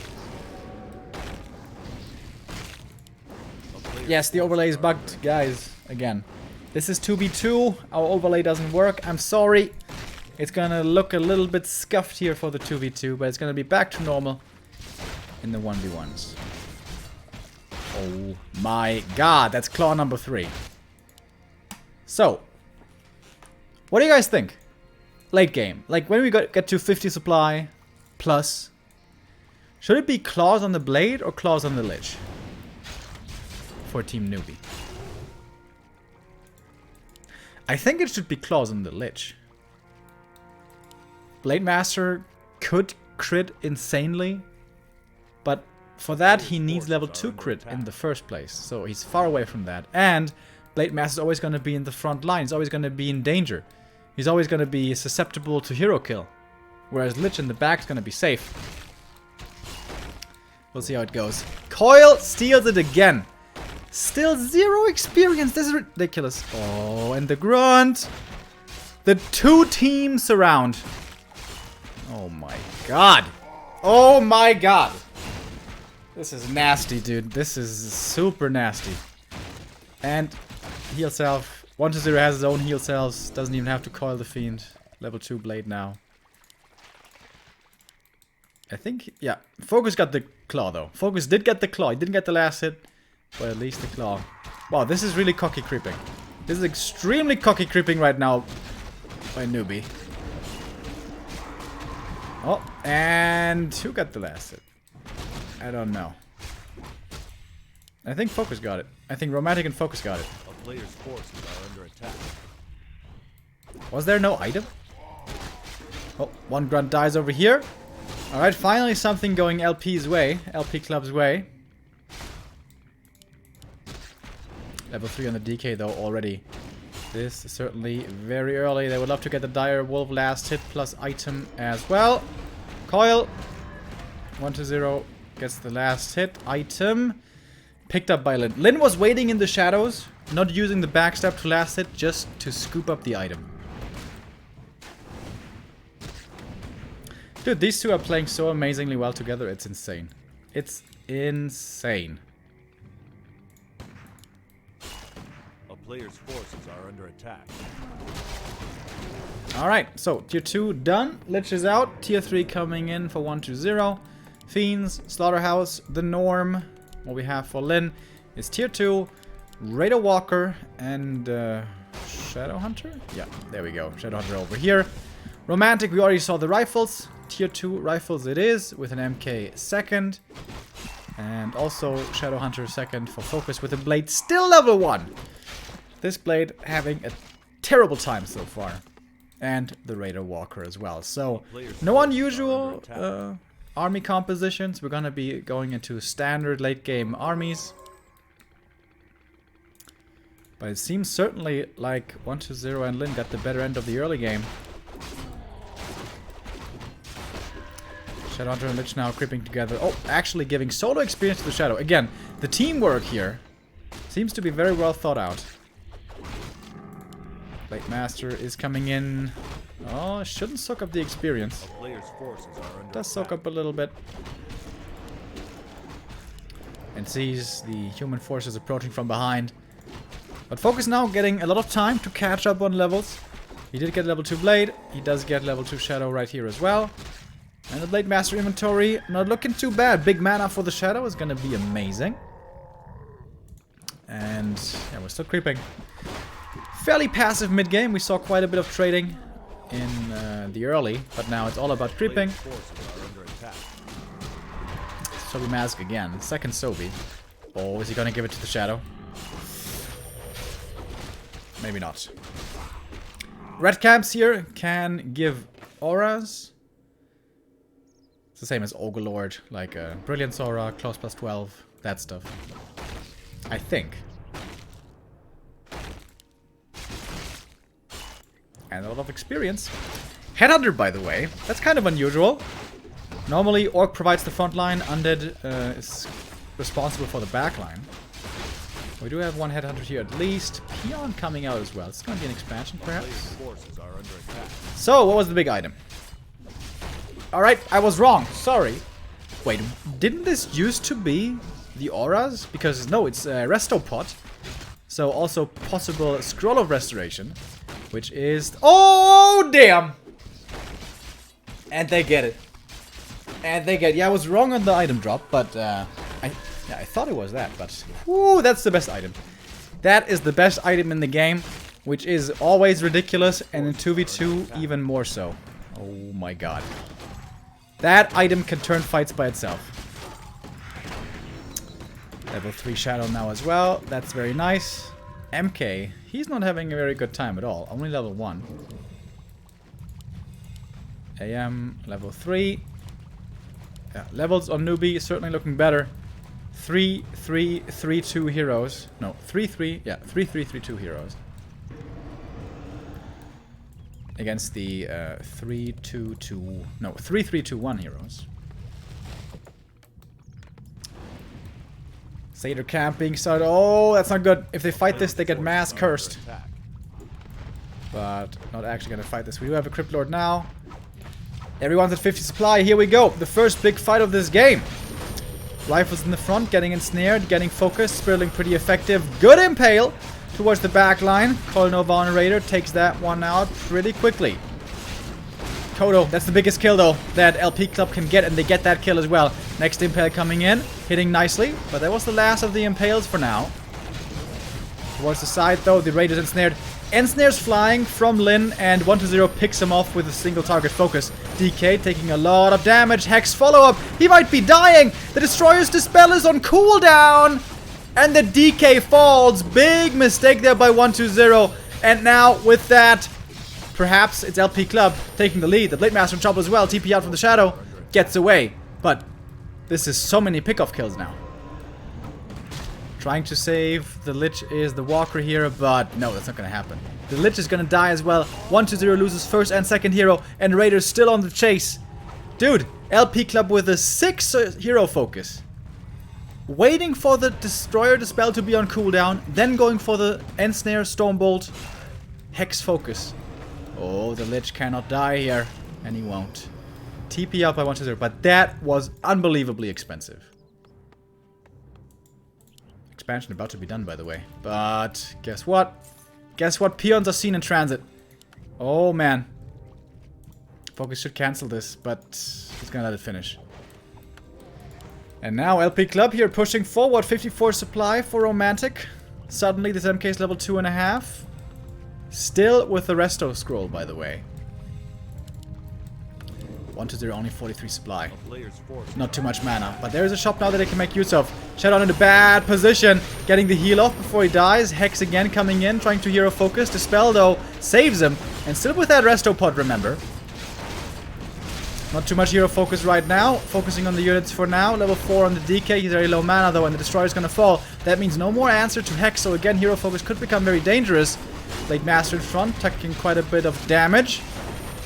Yes, the overlay is bugged, guys. Again. This is 2v2. Our overlay doesn't work. I'm sorry. It's gonna look a little bit scuffed here for the 2v2, but it's gonna be back to normal in the 1v1s. Oh my god, that's claw number 3. So, what do you guys think? Late game. Like, when we get to 50 supply plus, should it be claws on the blade or claws on the lich? For Team Newbee. I think it should be claws on the lich. Blade Master could crit insanely, but for that he needs level 2 crit in the first place, so he's far away from that. And Blade Master is always going to be in the front line, he's always going to be in danger. He's always going to be susceptible to hero kill, whereas Lich in the back is going to be safe. We'll see how it goes. Coil steals it again. Still 0 experience. This is ridiculous. Oh, and the grunt. The 2 teams surround. Oh my god. Oh my god. This is nasty, dude. This is super nasty. And heal self. 1-0 has his own heal cells. Doesn't even have to coil the fiend. Level 2 blade now. I think, yeah. Focus got the claw though. Focus did get the claw. He didn't get the last hit. But at least the claw. Wow, this is really cocky creeping. This is extremely cocky creeping right now by Newbee. Oh, and who got the last hit? I don't know. I think Focus got it. I think Romantic and Focus got it. A player's forces are under attack. Was there no item? Oh, one grunt dies over here. Alright, finally something going LP's way. LP Club's way. Level 3 on the DK though already. This is certainly very early. They would love to get the Dire Wolf last hit plus item as well. Coil. 120 gets the last hit. Item. Picked up by Lin. Lin was waiting in the shadows, not using the backstab to last hit, just to scoop up the item. Dude, these two are playing so amazingly well together, it's insane. It's insane. A player's forces are under attack. Alright, so tier 2 done. Lich is out. Tier 3 coming in for 120. Fiends, Slaughterhouse, the norm. What we have for Lin is tier 2, Raider Walker, and Shadow Hunter? Yeah, there we go. Shadow Hunter over here. Romantic, we already saw the rifles. Tier 2 rifles it is, with an MK second. And also Shadow Hunter second for focus with a blade still level 1. This blade having a terrible time so far. And the Raider Walker as well. So, no unusual army compositions. We're gonna be going into standard late game armies. But it seems certainly like 120 and Lin got the better end of the early game. Shadow Hunter and Lich now creeping together. Oh, actually giving solo experience to the Shadow. Again, the teamwork here seems to be very well thought out. Blade Master is coming in. Oh, shouldn't soak up the experience. Does soak up a little bit. And sees the human forces approaching from behind. But Focus now getting a lot of time to catch up on levels. He did get level 2 Blade. He does get level 2 Shadow right here as well. And the Blade Master inventory not looking too bad. Big mana for the Shadow is going to be amazing. And yeah, we're still creeping. Fairly passive mid-game. We saw quite a bit of trading in the early, but now it's all about creeping. Sobi Mask again. Second Sobi. Oh, is he gonna give it to the Shadow? Maybe not. Red Camps here can give auras. It's the same as Ogre like Brilliance Aura, Close plus 12, that stuff. I think. And a lot of experience. Headhunter, by the way. That's kind of unusual. Normally, Orc provides the front line. Undead is responsible for the back line. We do have one Headhunter here at least. Peon coming out as well. It's going to be an expansion, perhaps. So, what was the big item? Alright, I was wrong. Sorry. Wait, didn't this used to be the auras? Because, no, it's a Resto Pot. So, also possible Scroll of Restoration. Which is... Oh, damn! And they get it. And they get... Yeah, I was wrong on the item drop, but I thought it was that, but... Ooh, that's the best item. That is the best item in the game, which is always ridiculous, and in 2v2 even more so. Oh my god. That item can turn fights by itself. Level 3 Shadow now as well. That's very nice. MK, he's not having a very good time at all. Only level 1. AM, level 3. Yeah, levels on Newbee is certainly looking better. 3-3-3-2 heroes. No, 3-3. Yeah, 3-3-3-2 heroes. Against the 3-2-2... No, 3-3-2-1 heroes. Satyr camp being started. Oh, that's not good. If they fight this, they get mass cursed. But not actually gonna fight this. We do have a Crypt Lord now. Everyone's at 50 supply. Here we go. The first big fight of this game. Rifles in the front, getting ensnared, getting focused, spiraling pretty effective. Good impale towards the back line. Colonel Von Raider takes that one out pretty quickly. Kodo, that's the biggest kill though that LP Club can get, and they get that kill as well. Next impale coming in, hitting nicely, but that was the last of the impales for now. Towards the side though, the Raiders ensnared. Ensnares flying from Lin, and 120 picks him off with a single target focus. DK taking a lot of damage. Hex follow-up. He might be dying. The Destroyer's Dispel is on cooldown. And the DK falls. Big mistake there by 120. And now with that, perhaps it's LP Club taking the lead. The Blade Master on top as well. TP out from the Shadow. Gets away. But this is so many pickoff kills now. Trying to save the Lich is the Walker here, but no, that's not going to happen. The Lich is going to die as well. 120 loses first and second hero, and Raiders still on the chase. Dude, LP Club with a 6 hero focus. Waiting for the Destroyer Dispel to be on cooldown, then going for the Ensnare, Stormbolt, Hex focus. Oh, the Lich cannot die here, and he won't. TP up by 1-0, but that was unbelievably expensive. Expansion about to be done, by the way. But guess what? Guess what? Peons are seen in transit. Oh, man. Focus should cancel this, but he's gonna let it finish. And now LP Club here pushing forward. 54 supply for Romantic. Suddenly this MK is level 2.5. Still with the Resto Scroll, by the way. 1-0, only 43 supply. Not too much mana, but there is a shop now that they can make use of. Shadowdown in a bad position, getting the heal off before he dies. Hex again coming in, trying to hero focus. Dispel though saves him, and still with that Resto Pod, remember. Not too much hero focus right now. Focusing on the units for now. Level 4 on the DK. He's very low mana though, and the Destroyer is gonna fall. That means no more answer to Hex, so again hero focus could become very dangerous. Blade Master in front, taking quite a bit of damage.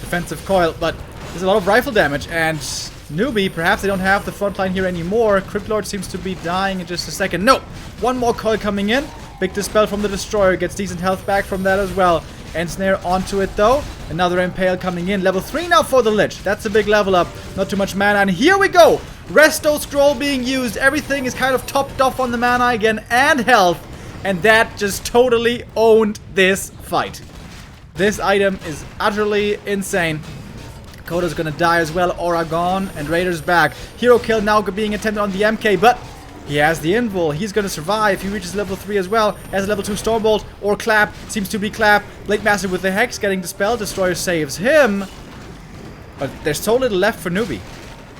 Defensive coil, but there's a lot of rifle damage, and Newbee, perhaps they don't have the front line here anymore. Cryptlord seems to be dying in just a second. No! One more coil coming in. Big Dispel from the Destroyer, gets decent health back from that as well. Ensnare onto it though. Another Impale coming in. Level 3 now for the Lich. That's a big level up. Not too much mana, and here we go! Resto Scroll being used. Everything is kind of topped off on the mana again, and health. And that just totally owned this fight. This item is utterly insane. Koda's gonna die as well. Aura gone, and Raider's back. Hero kill now being attempted on the MK, but he has the invul. He's gonna survive. He reaches level 3 as well. Has a level 2 Stormbolt or Clap. Seems to be Clap. Blade Master with the Hex getting dispelled. Destroyer saves him. But there's so little left for Newbee.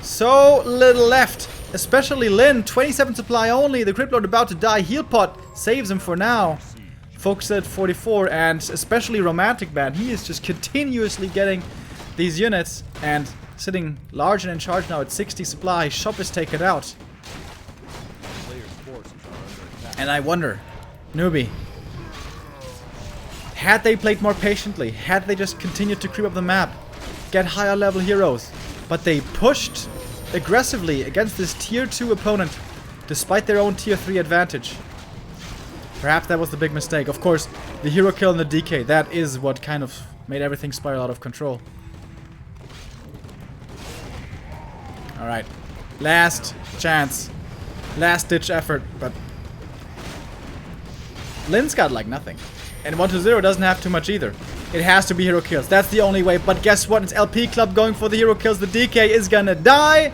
So little left. Especially Lyn. 27 supply only. The Cryptlord about to die. Heal Pot saves him for now. Focus at 44, and especially Romantic Man. He is just continuously getting these units and sitting large and in charge now at 60 supply. Shop is taken out. And I wonder, Newbee, had they played more patiently, had they just continued to creep up the map, get higher level heroes, but they pushed aggressively against this tier 2 opponent despite their own tier 3 advantage. Perhaps that was the big mistake. Of course, the hero kill and the DK, that is what kind of made everything spiral out of control. Alright, last chance, last ditch effort, but Lyn's got like nothing. And 1-0 doesn't have too much either. It has to be hero kills. That's the only way. But guess what? It's LP Club going for the hero kills. The DK is gonna die.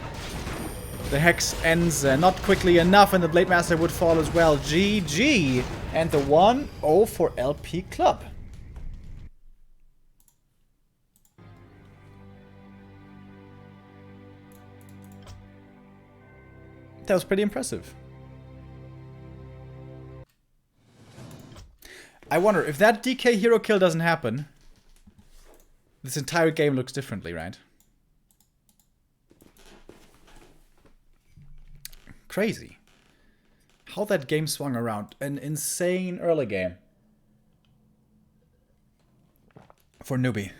The Hex ends not quickly enough, and the Blade Master would fall as well. GG. And the 1-0 for LP Club. That was pretty impressive. I wonder, if that DK hero kill doesn't happen, this entire game looks differently, right? Crazy. How that game swung around. An insane early game. For Newbee.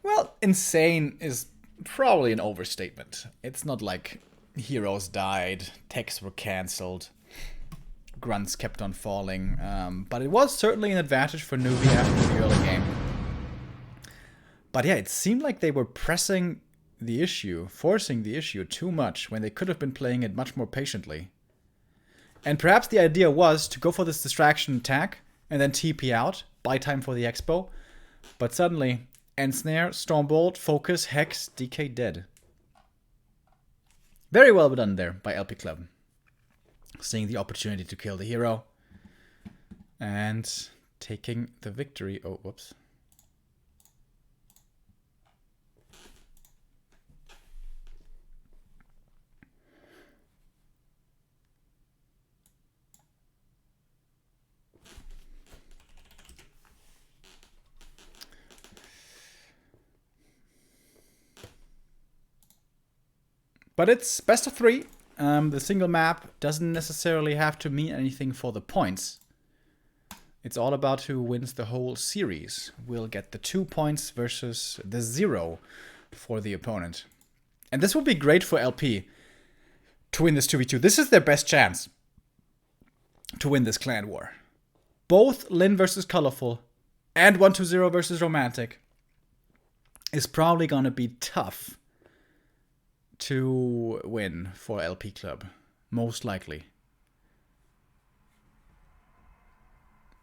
Well, insane is probably an overstatement. It's not like heroes died, techs were cancelled, grunts kept on falling, but it was certainly an advantage for Newbee after the early game. But yeah, it seemed like they were pressing the issue, forcing the issue too much when they could have been playing it much more patiently. And perhaps the idea was to go for this distraction attack and then TP out, buy time for the expo. But suddenly, Ensnare, Stormbolt, Focus, Hex, DK dead. Very well done there by LP Club. Seeing the opportunity to kill the hero. And taking the victory. Oh, whoops. But it's best of 3. The single map doesn't necessarily have to mean anything for the points. It's all about who wins the whole series. We'll get the 2 points versus the 0 for the opponent. And this will be great for LP to win this 2v2. This is their best chance to win this clan war. Both Lin versus Colorful and 120 versus Romantic is probably gonna be tough to win for LP Club. Most likely.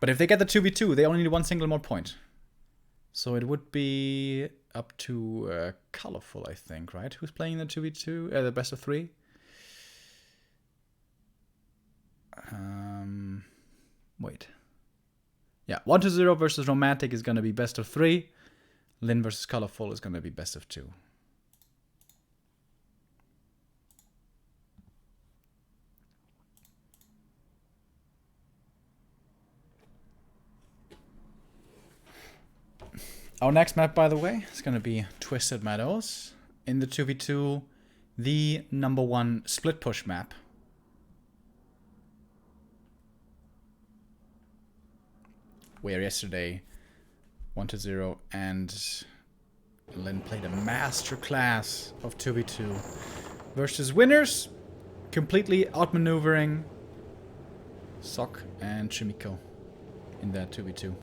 But if they get the 2v2, they only need one single more point. So it would be up to Colorful, I think, right? Who's playing the 2v2? The best of 3? Wait. Yeah, 120 versus Romantic is going to be best of 3. Lin versus Colorful is going to be best of 2. Our next map, by the way, is going to be Twisted Meadows. In the 2v2, the #1 split push map. Where yesterday 120 and Lin played a master class of 2v2 versus winners, completely outmaneuvering Sok and Chimiko in that 2v2.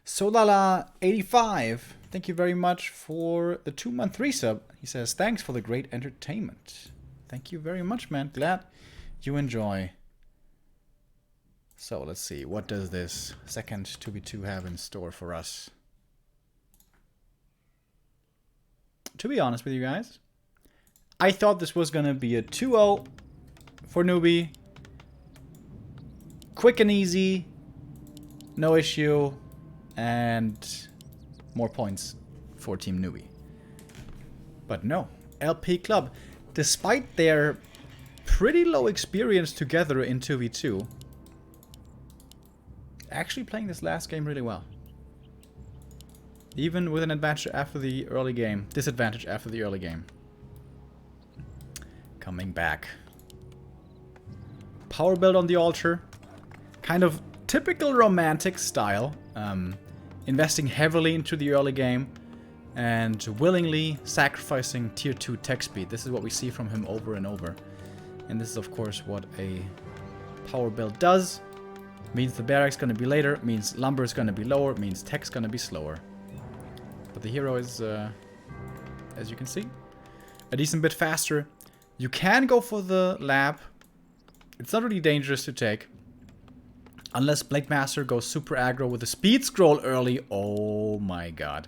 Solala85, thank you very much for the 2-month resub. He says, thanks for the great entertainment. Thank you very much, man. Glad you enjoy. So, let's see. What does this second 2v2 have in store for us? To be honest with you guys, I thought this was going to be a 2-0 for Newbee. Quick and easy. No issue. And more points for Team Newbee. But no, LP Club, despite their pretty low experience together in 2v2, actually playing this last game really well. Even with an advantage after the early game, disadvantage after the early game. Coming back. Power build on the altar. Kind of typical Romantic style. Investing heavily into the early game and willingly sacrificing tier 2 tech speed. This is what we see from him over and over. And this is of course what a power build does. Means the barracks gonna be later, means lumber is gonna be lower, means tech's gonna be slower. But the hero is, as you can see, a decent bit faster. You can go for the lab. It's not really dangerous to take. Unless Blade Master goes super aggro with a speed scroll early. Oh my god.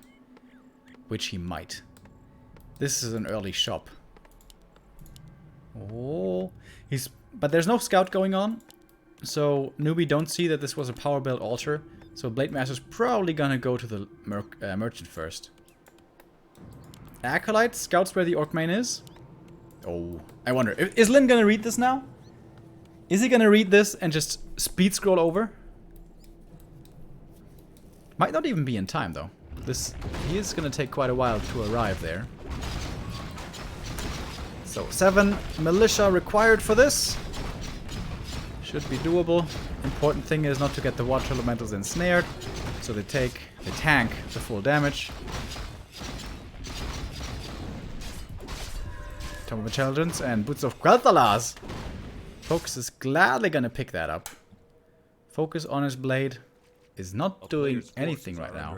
Which he might. This is an early shop. Oh. But there's no scout going on. So Newbee don't see that this was a power build altar. So Blade Master's probably gonna go to the merchant first. Acolyte scouts where the orc main is. Oh. I wonder. Is Lin gonna read this now? Is he gonna read this and just speed scroll over? Might not even be in time though. He is gonna take quite a while to arrive there. So 7 militia required for this. Should be doable. Important thing is not to get the water elementals ensnared. So they tank the full damage. Tome of Intelligence and Boots of Quel'Thalas. Focus is gladly gonna pick that up. Focus on his blade is not doing anything right now.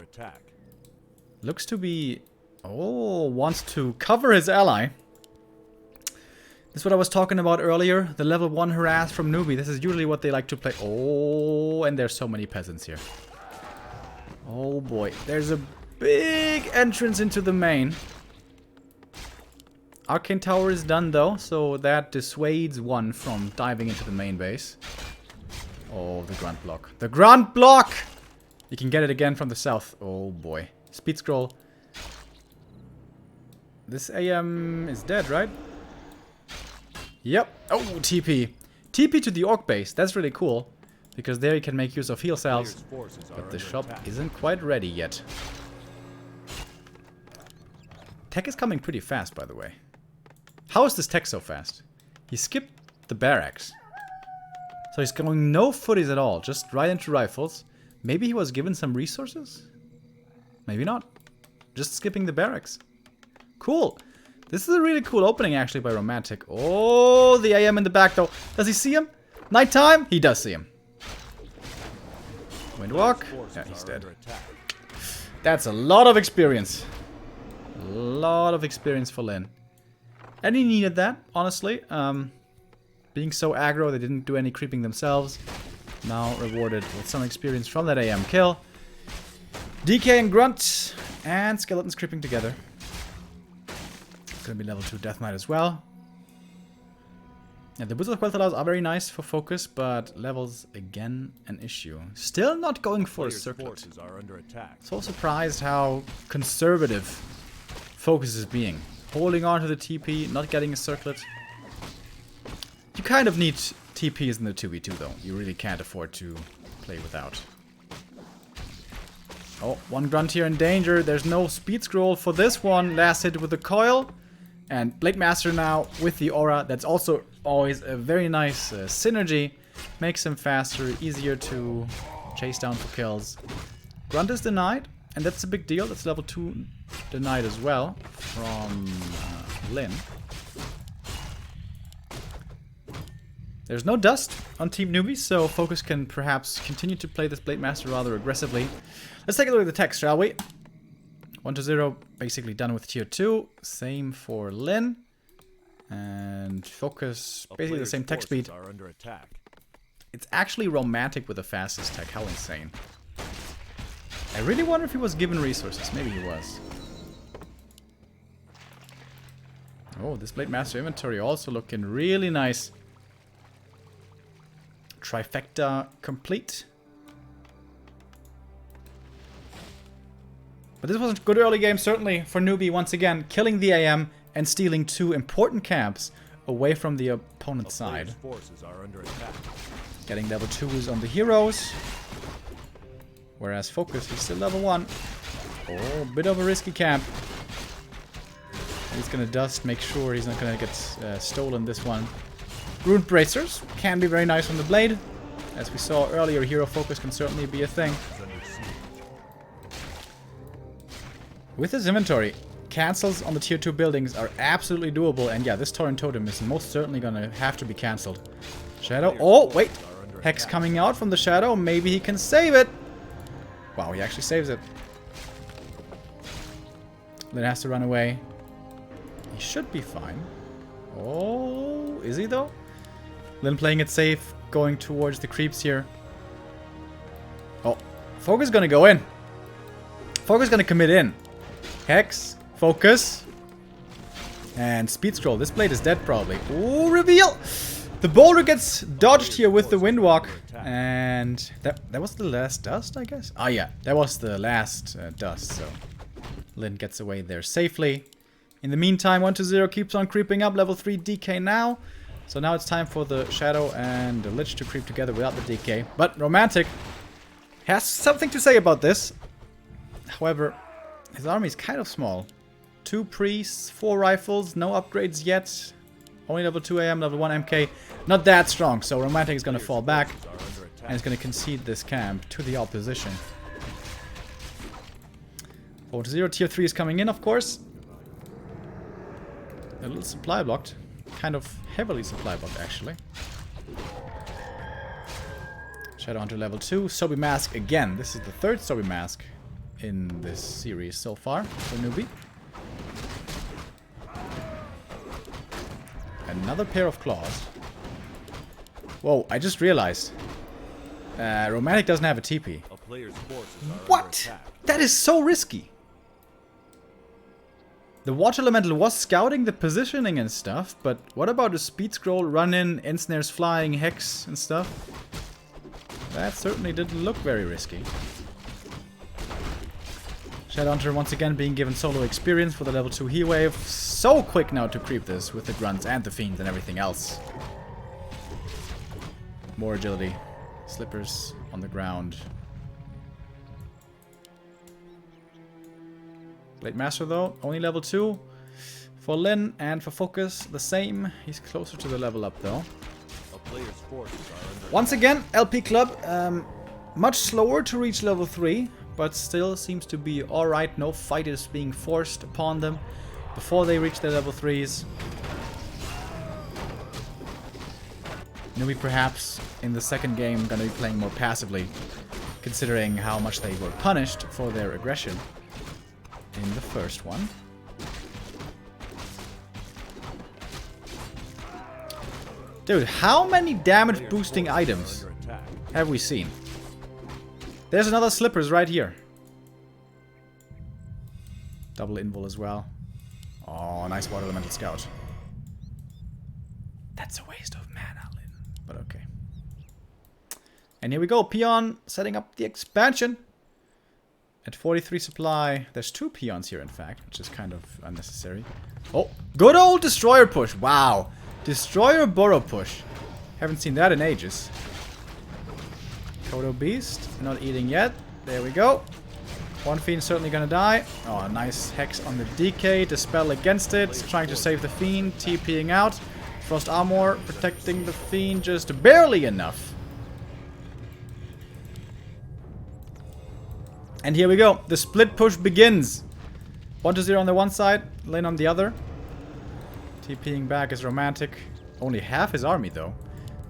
Looks to be... Oh, wants to cover his ally. This is what I was talking about earlier. The level 1 harass from Newbee. This is usually what they like to play. Oh, and there's so many peasants here. Oh boy. There's a big entrance into the main. Arcane Tower is done though, so that dissuades one from diving into the main base. Oh, the grunt block. The grunt block! You can get it again from the south. Oh boy. Speed scroll. This AM is dead, right? Yep. Oh, TP. TP to the orc base. That's really cool. Because there you can make use of heal cells. But the shop isn't quite ready yet. Tech is coming pretty fast, by the way. How is this tech so fast? He skipped the barracks. So he's going no footies at all. Just right into rifles. Maybe he was given some resources? Maybe not. just skipping the barracks. Cool. This is a really cool opening, actually, by Romantic. Oh, the AM in the back, though. Does he see him? Nighttime? He does see him. Windwalk. Yeah, he's dead. That's a lot of experience. A lot of experience for Lin. And he needed that, honestly. Being so aggro, they didn't do any creeping themselves. Now rewarded with some experience from that AM kill. DK and Grunt and Skeletons creeping together. Gonna be level 2 Death Knight as well. Yeah, the Boots of Quel'Thala's are very nice for focus, but levels again an issue. Still not going for a circlet. So surprised how conservative focus is being. Holding on to the TP, not getting a circlet. You kind of need TPs in the 2v2 though. You really can't afford to play without. Oh, one Grunt here in danger. There's no speed scroll for this one. Last hit with the coil. And Blade Master now with the aura. That's also always a very nice synergy. Makes him faster, easier to chase down for kills. Grunt is denied, and that's a big deal. That's level 2 denied as well from Lin. There's no dust on Team Newbee, so Focus can perhaps continue to play this Blade Master rather aggressively. Let's take a look at the text, shall we? 1-0, basically done with tier 2. Same for Lin. And Focus, basically the same tech speed. It's actually Romantic with the fastest tech. How insane. I really wonder if he was given resources. Maybe he was. Oh, this Blade Master inventory also looking really nice. Trifecta complete. But this was a good early game, certainly, for Newbee once again, killing the AM and stealing 2 important camps away from the opponent's side. Getting level 2s on the heroes. Whereas Focus is still level 1. Oh, a bit of a risky camp. He's gonna dust, make sure he's not gonna get stolen this one. Ruined Bracers can be very nice on the blade. As we saw earlier, hero focus can certainly be a thing. With his inventory, cancels on the tier 2 buildings are absolutely doable. And yeah, this Torrent Totem is most certainly gonna have to be cancelled. Shadow. Oh, wait. Hex coming out from the Shadow. Maybe he can save it. Wow, he actually saves it. Then has to run away. He should be fine. Oh, is he though? Lin playing it safe, going towards the creeps here. Oh, Focus gonna go in. Focus gonna commit in. Hex, Focus, and Speed Scroll. This blade is dead probably. Ooh, reveal! The boulder gets dodged here with the Windwalk. And that was the last dust, I guess? Oh yeah, that was the last dust, so Lin gets away there safely. In the meantime, 1-0 keeps on creeping up. Level 3 DK now. So now it's time for the Shadow and the Lich to creep together without the DK. But Romantic has something to say about this. However, his army is kind of small. 2 priests, 4 rifles, no upgrades yet. Only level 2 AM, level 1 MK. Not that strong, so Romantic is going to fall back. And is going to concede this camp to the opposition. 4-0, tier 3 is coming in, of course. A little supply blocked. Kind of heavily supply blocked, actually. Shadow onto level 2. Sobi Mask again. This is the 3rd Sobi Mask in this series so far for Newbee. Another pair of claws. Whoa, I just realized. Romantic doesn't have a TP. What? That is so risky. The Water Elemental was scouting the positioning and stuff, but what about a Speed Scroll, run in, Ensnare's flying, Hex and stuff? That certainly didn't look very risky. Shadowhunter once again being given solo experience for the level 2 heat wave. So quick now to creep this with the grunts and the fiends and everything else. More agility. Slippers on the ground. Blade Master though, only level 2. For Lin and for Focus, the same. He's closer to the level up though. Once again, LP Club, much slower to reach level 3. but still seems to be alright. No fight is being forced upon them before they reach their level 3s. Newbee perhaps in the second game gonna be playing more passively, considering how much they were punished for their aggression in the first one. Dude, how many damage boosting items have we seen? There's another Slippers right here. Double invul as well. Oh, nice Water Elemental Scout. That's a waste of mana, Lin. But okay. And here we go. Peon setting up the expansion. At 43 supply. There's 2 peons here, in fact, which is kind of unnecessary. Oh, good old Destroyer push. Wow. Destroyer Burrow push. Haven't seen that in ages. Kodo Beast. Not eating yet. There we go. One Fiend certainly gonna die. Oh, nice Hex on the DK. Dispel against it. Trying to save the Fiend. TPing out. Frost Armor protecting the Fiend just barely enough. And here we go. The split push begins. 1-0 on the one side. Lane on the other. TPing back is romantic. Only half his army though.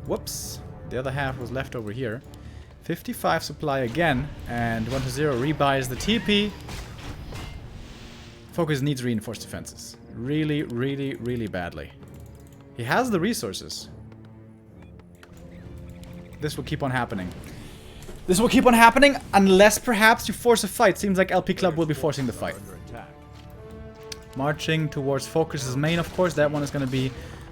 Whoops. The other half was left over here. 55 supply again. And 1-0 rebuys the TP. Focus needs reinforced defenses. Really, really, really badly. He has the resources. This will keep on happening. This will keep on happening unless perhaps you force a fight. Seems like LP Club will be forcing the fight. Marching towards Focus's main, of course. That one is going to be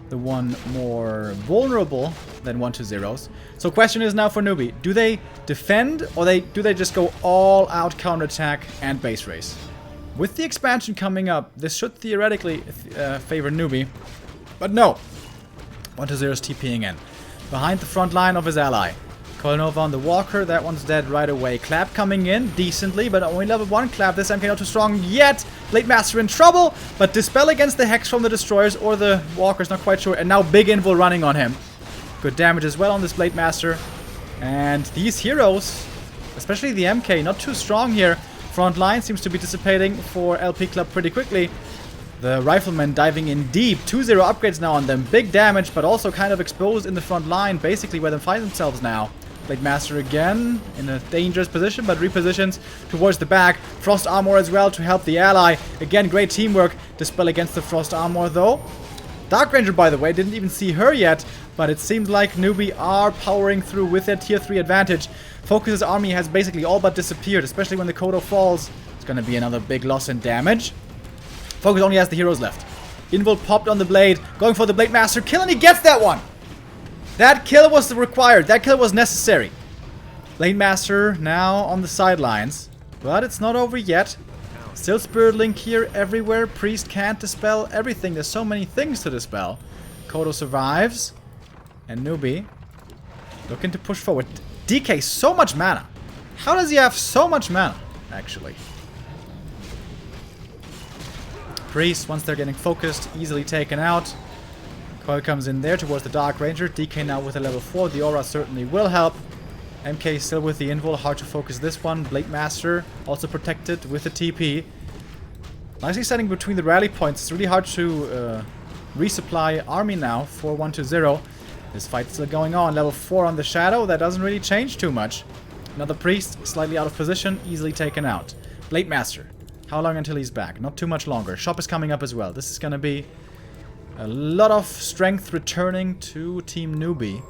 the one more vulnerable than 1-0s. So question is now for Newbee. Do they defend or do they just go all out counterattack and base race? With the expansion coming up, this should theoretically favor Newbee. But no. 1-0's TPing in. Behind the front line of his ally. Colnova on the Walker, that one's dead right away. Clap coming in decently, but only level 1 Clap. This MK not too strong yet. Blade Master in trouble, but Dispel against the Hex from the Destroyers or the Walkers, not quite sure. And now Big Invul running on him. Good damage as well on this Blade Master. And these heroes, especially the MK, not too strong here. Front line seems to be dissipating for LP Club pretty quickly. The Riflemen diving in deep. 2-0 upgrades now on them. Big damage, but also kind of exposed in the front line, basically where they find themselves now. Blade Master again in a dangerous position, but repositions towards the back. Frost Armor as well to help the ally. Again, great teamwork. Dispel against the Frost Armor though. Dark Ranger, by the way, didn't even see her yet, but it seems like Newbee are powering through with their tier 3 advantage. Focus's army has basically all but disappeared, especially when the Kodo falls. It's going to be another big loss in damage. Focus only has the heroes left. Invul popped on the Blade, going for the Blade Master kill, and he gets that one! That kill was required. That kill was necessary. Blade Master now on the sidelines. But it's not over yet. Still Spirit Link here everywhere. Priest can't dispel everything. There's so many things to dispel. Kodo survives. And Newbee looking to push forward. DK, so much mana. How does he have so much mana, actually? Priest, once they're getting focused, easily taken out. Coil comes in there towards the Dark Ranger. DK now with a level 4. The aura certainly will help. MK still with the invul. Hard to focus this one. Blade Master also protected with the TP. Nicely setting between the rally points. It's really hard to resupply army now for 1-0. This fight's still going on. Level 4 on the Shadow. That doesn't really change too much. Another Priest slightly out of position. Easily taken out. Blade Master. How long until he's back? Not too much longer. Shop is coming up as well. This is going to be a lot of strength returning to Team Newbee.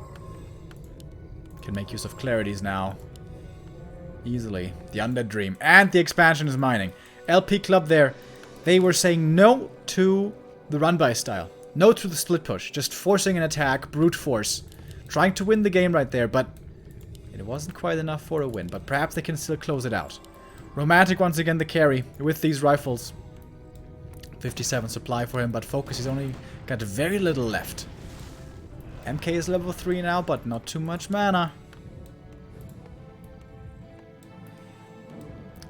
Can make use of clarities now. Easily. The Undead Dream. And the expansion is mining. LP Club there. They were saying no to the run-by style. No to the split push. Just forcing an attack. Brute force. Trying to win the game right there. But it wasn't quite enough for a win. But perhaps they can still close it out. Romantic once again the carry with these rifles. 57 supply for him, but Focus has only got very little left. MK is level 3 now, but not too much mana.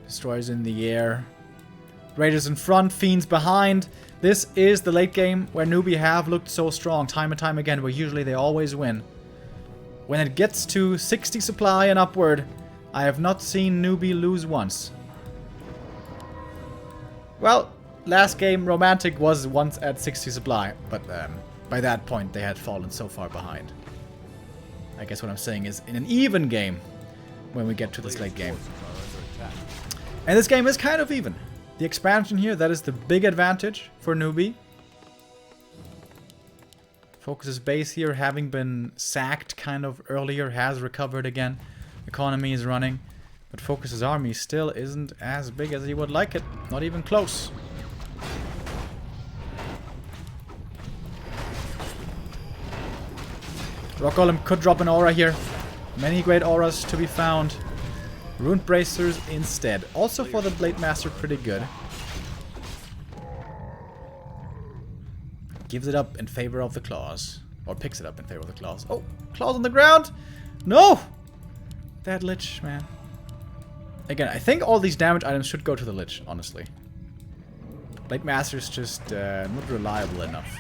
Destroyers in the air. Raiders in front, Fiends behind. This is the late game where Newbee have looked so strong time and time again, where usually they always win. When it gets to 60 supply and upward, I have not seen Newbee lose once. Well, last game, Romantic was once at 60 supply, but by that point they had fallen so far behind. I guess what I'm saying is, in an even game, when we get to this late game. And this game is kind of even. The expansion here, that is the big advantage for Newbee. Focus's base here, having been sacked kind of earlier, has recovered again. Economy is running. But Focus's army still isn't as big as he would like it. Not even close. Rock Golem could drop an aura here. Many great auras to be found. Rune Bracers instead. Also for the Blade Master, pretty good. Gives it up in favor of the Claws. Or picks it up in favor of the Claws. Oh, Claws on the ground! No! That Lich, man. Again, I think all these damage items should go to the Lich, honestly. Blade Master is just not reliable enough.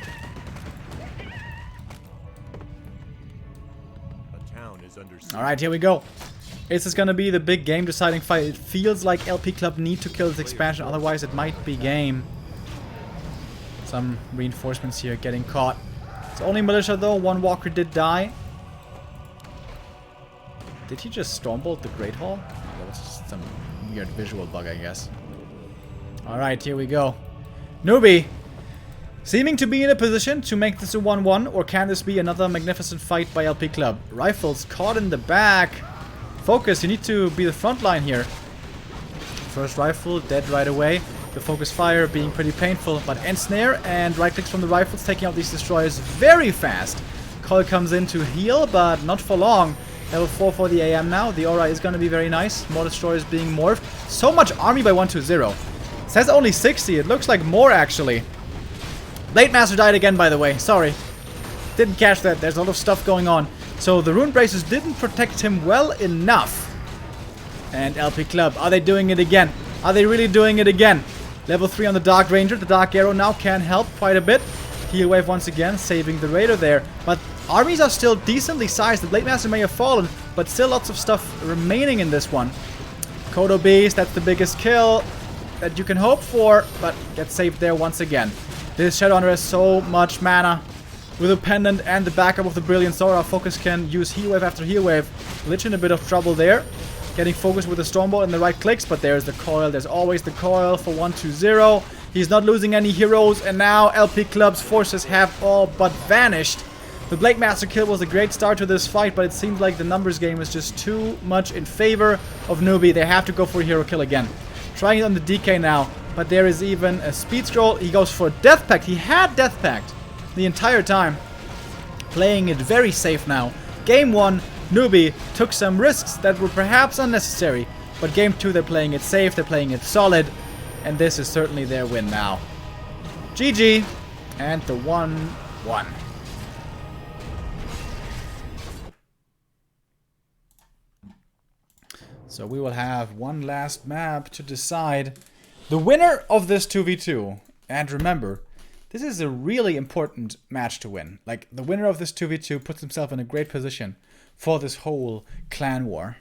Alright, here we go. This is gonna be the big game deciding fight. It feels like LP Club need to kill this expansion, otherwise it might be game. Some reinforcements here getting caught. It's only militia though, one walker did die. Did he just stormbolt the Great Hall? That was just some weird visual bug, I guess. Alright, here we go. Newbee! Seeming to be in a position to make this a 1-1, or can this be another magnificent fight by LP Club? Rifles caught in the back. Focus, you need to be the front line here. First rifle, dead right away. The focus fire being pretty painful, but ensnare and right clicks from the rifles taking out these destroyers very fast. Coil comes in to heal, but not for long. Level 4 for the AM now. The aura is going to be very nice. More destroyers being morphed. So much army by 120. It says only 60. It looks like more actually. Blade Master died again, by the way. Sorry. Didn't catch that. There's a lot of stuff going on. So the Rune Bracers didn't protect him well enough. And LP Club, are they doing it again? Are they really doing it again? Level 3 on the Dark Ranger. The Dark Arrow now can help quite a bit. Heal Wave once again, saving the Raider there. But armies are still decently sized. The Blade Master may have fallen, but still lots of stuff remaining in this one. Kodo Beast, that's the biggest kill that you can hope for, but gets saved there once again. This Shadowhunter has so much mana. With a pendant and the backup of the Brilliant Sora, Focus can use Heal Wave after Heal Wave. Lich in a bit of trouble there. Getting focused with the Stormbolt and the right clicks, but there's the coil. There's always the coil for 120. He's not losing any heroes, and now LP Club's forces have all but vanished. The Blade Master kill was a great start to this fight, but it seems like the numbers game is just too much in favor of Newbee. They have to go for a hero kill again. Trying it on the DK now, but there is even a speed scroll. He goes for Death Pact. He had Death Pact the entire time. Playing it very safe now. Game 1, Newbee took some risks that were perhaps unnecessary, but game 2 they're playing it safe, they're playing it solid, and this is certainly their win now. GG, and the 1-1. So we will have one last map to decide the winner of this 2v2. And remember, this is a really important match to win. Like, the winner of this 2v2 puts himself in a great position for this whole clan war.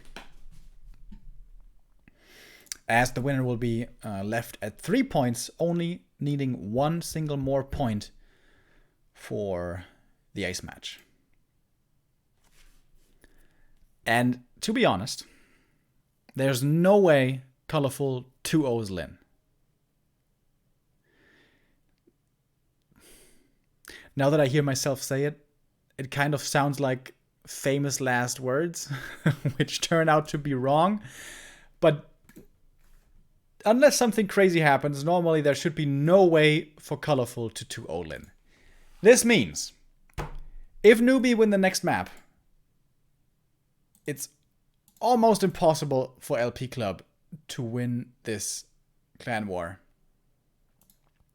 As the winner will be left at 3 points, only needing one single more point for the ace match. And to be honest, there's no way Colorful 2-0s Lin. Now that I hear myself say it, it kind of sounds like famous last words, which turn out to be wrong. But unless something crazy happens, normally there should be no way for Colorful to 2-0 Lin. This means, if Newbee win the next map, it's almost impossible for LP Club to win this clan war.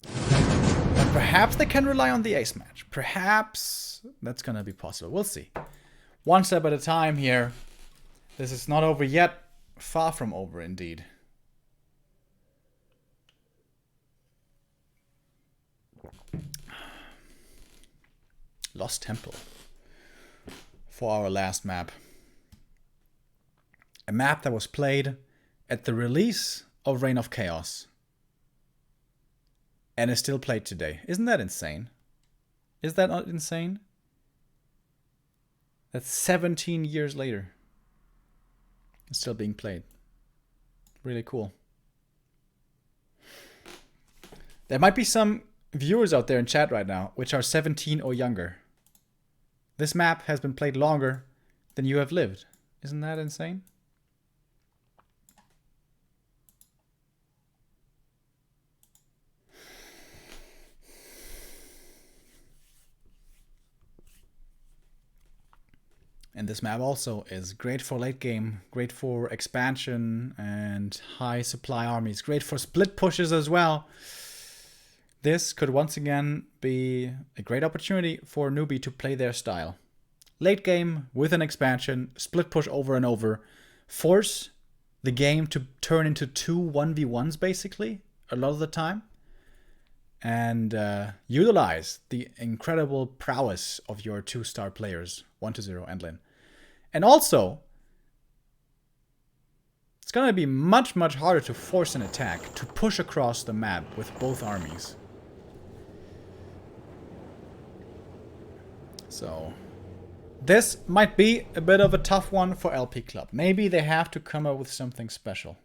But perhaps they can rely on the ace match. Perhaps that's gonna be possible. We'll see. One step at a time here. This is not over yet. Far from over, indeed. Lost Temple for our last map. A map that was played at the release of Reign of Chaos. And is still played today. Isn't that insane? Is that not insane? That's 17 years later. It's still being played. Really cool. There might be some viewers out there in chat right now which are 17 or younger. This map has been played longer than you have lived. Isn't that insane? And this map also is great for late game, great for expansion and high supply armies, great for split pushes as well. This could once again be a great opportunity for Newbee to play their style. Late game with an expansion, split push over and over, force the game to turn into 2 1v1s basically a lot of the time, and utilize the incredible prowess of your 2-star players, 1-0 and Lin. And also, it's gonna be much harder to force an attack, to push across the map with both armies. So, this might be a bit of a tough one for LP Club. Maybe they have to come up with something special.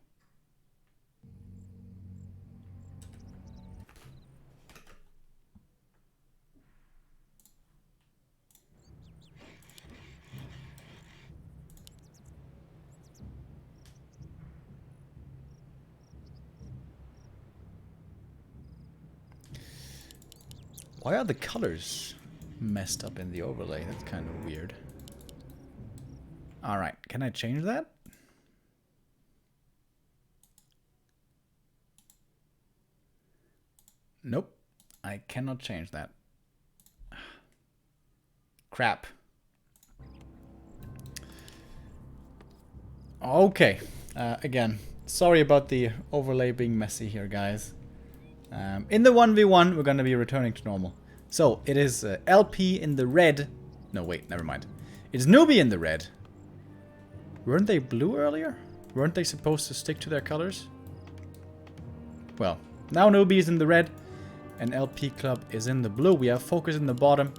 Why are the colors messed up in the overlay? That's kind of weird. Alright, can I change that? Nope, I cannot change that. Crap. Okay, again, sorry about the overlay being messy here, guys. In the 1v1, we're going to be returning to normal. So, it is LP in the red. No, wait, never mind. It's Newbee in the red. Weren't they blue earlier? Weren't they supposed to stick to their colors? Well, now Newbee is in the red, and LP Club is in the blue. We have Focus in the bottom.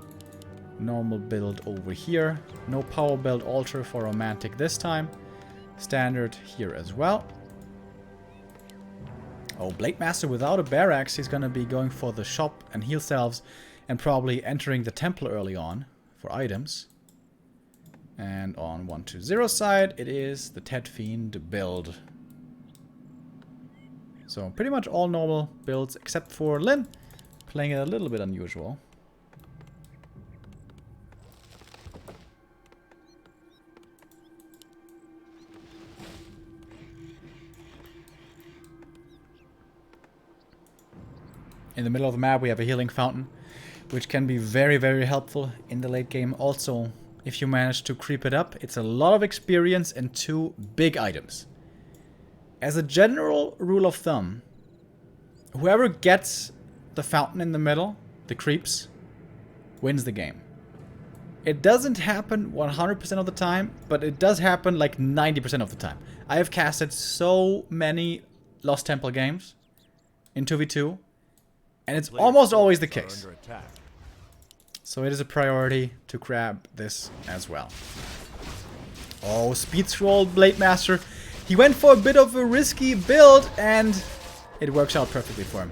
Normal build over here. No power build altar for Romantic this time. Standard here as well. Oh, Blade Master without a barracks. He's gonna be going for the shop and heal selves and probably entering the temple early on for items. And on 1-2-0 side, it is the Ted Fiend build. So pretty much all normal builds except for Lin, playing it a little bit unusual. In the middle of the map, we have a healing fountain, which can be very helpful in the late game. Also, if you manage to creep it up, it's a lot of experience and 2 big items. As a general rule of thumb, whoever gets the fountain in the middle, the creeps, wins the game. It doesn't happen 100% of the time, but it does happen like 90% of the time. I have casted so many Lost Temple games in 2v2, and it's almost always the case. So it is a priority to grab this as well. Oh, speed scroll Blade Master. He went for a bit of a risky build, and it works out perfectly for him.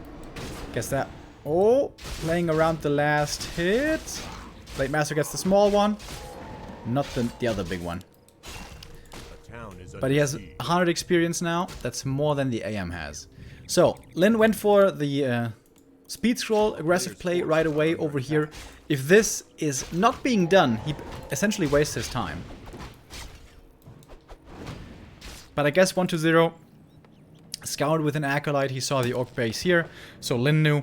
Guess that. Oh, playing around the last hit. Blade Master gets the small one, not the other big one. But he has 100 experience now. That's more than the AM has. So, Lin went for the speed scroll, aggressive play right away over here. If this is not being done, he essentially wastes his time. But I guess 1-0 scoured with an Acolyte. He saw the Orc base here, so Lin knew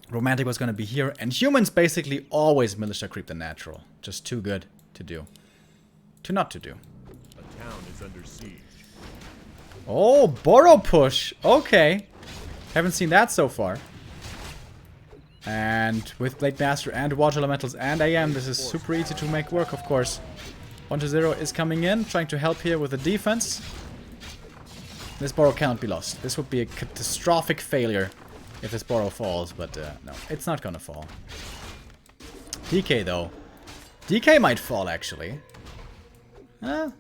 Romantic was going to be here. And humans basically always militia creep the natural. Just too good to do. To not to do. A town is under siege. Oh, Burrow push. Okay. Haven't seen that so far. And with Blade Master and Water Elementals and AM, this is super easy to make work, of course. 120 is coming in, trying to help here with the defense. This Burrow cannot be lost. This would be a catastrophic failure if this Burrow falls, but no, it's not gonna fall. DK though. DK might fall actually. No,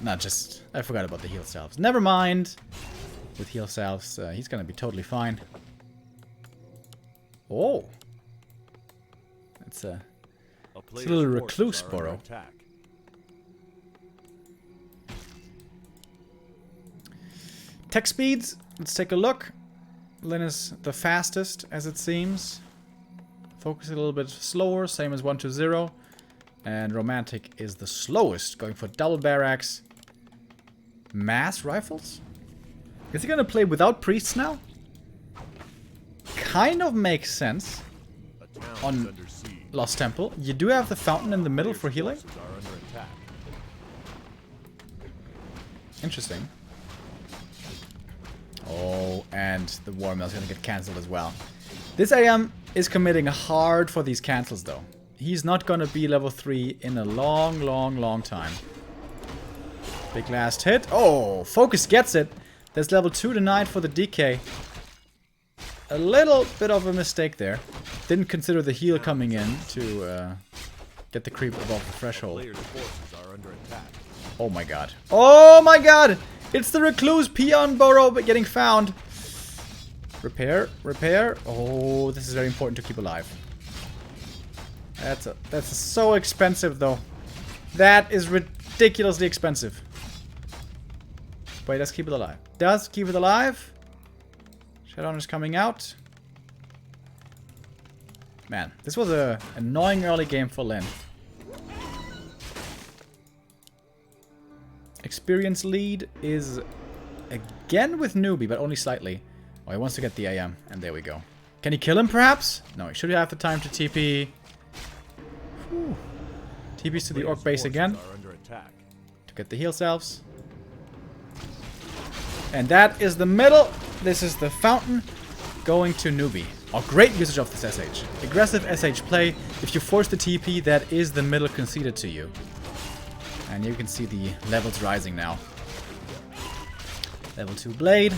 not just... I forgot about the heal salves. Never mind. With heal salves, he's gonna be totally fine. Oh. It's a little recluse Burrow. Tech speeds, let's take a look. Lyn is the fastest, as it seems. Focus a little bit slower, same as 120. And Romantic is the slowest, going for double barracks. Mass rifles? Is he gonna play without priests now? Kind of makes sense. On Lost Temple. You do have the fountain in the middle for healing. Interesting. Oh, and the War Mill is gonna get cancelled as well. This AM is committing hard for these cancels though. He's not gonna be level 3 in a long time. Big last hit. Oh, Focus gets it. There's level 2 denied for the DK. A little bit of a mistake there. Didn't consider the heal coming in to get the creep above the threshold. Oh my god. Oh my god! It's the Recluse Peon Burrow getting found. Repair, repair. Oh, this is very important to keep alive. That's so expensive though. That is ridiculously expensive. Wait, let's keep it alive. Does keep it alive. Shadowrun is coming out. Man, this was a annoying early game for Lyn. Experience lead is again with Newbee, but only slightly. Oh, he wants to get the AM, and there we go. Can he kill him, perhaps? No, he should have the time to TP. Whew. TPs to the Orc base again. To get the heal salves. And that is the middle. This is the fountain going to Newbee. Oh, great usage of this SH. Aggressive SH play. If you force the TP, that is the middle conceded to you. And you can see the levels rising now. Level 2 Blade.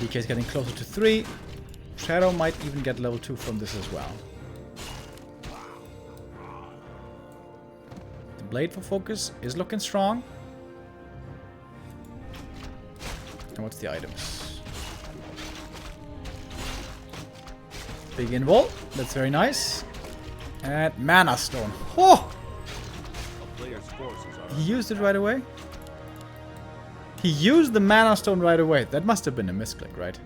DK is getting closer to 3. Shadow might even get level 2 from this as well. The Blade for Focus is looking strong. And what's the items? Big Invol. That's very nice. And Mana Stone. Oh! He used it right away? He used the Mana Stone right away. That must have been a misclick, right?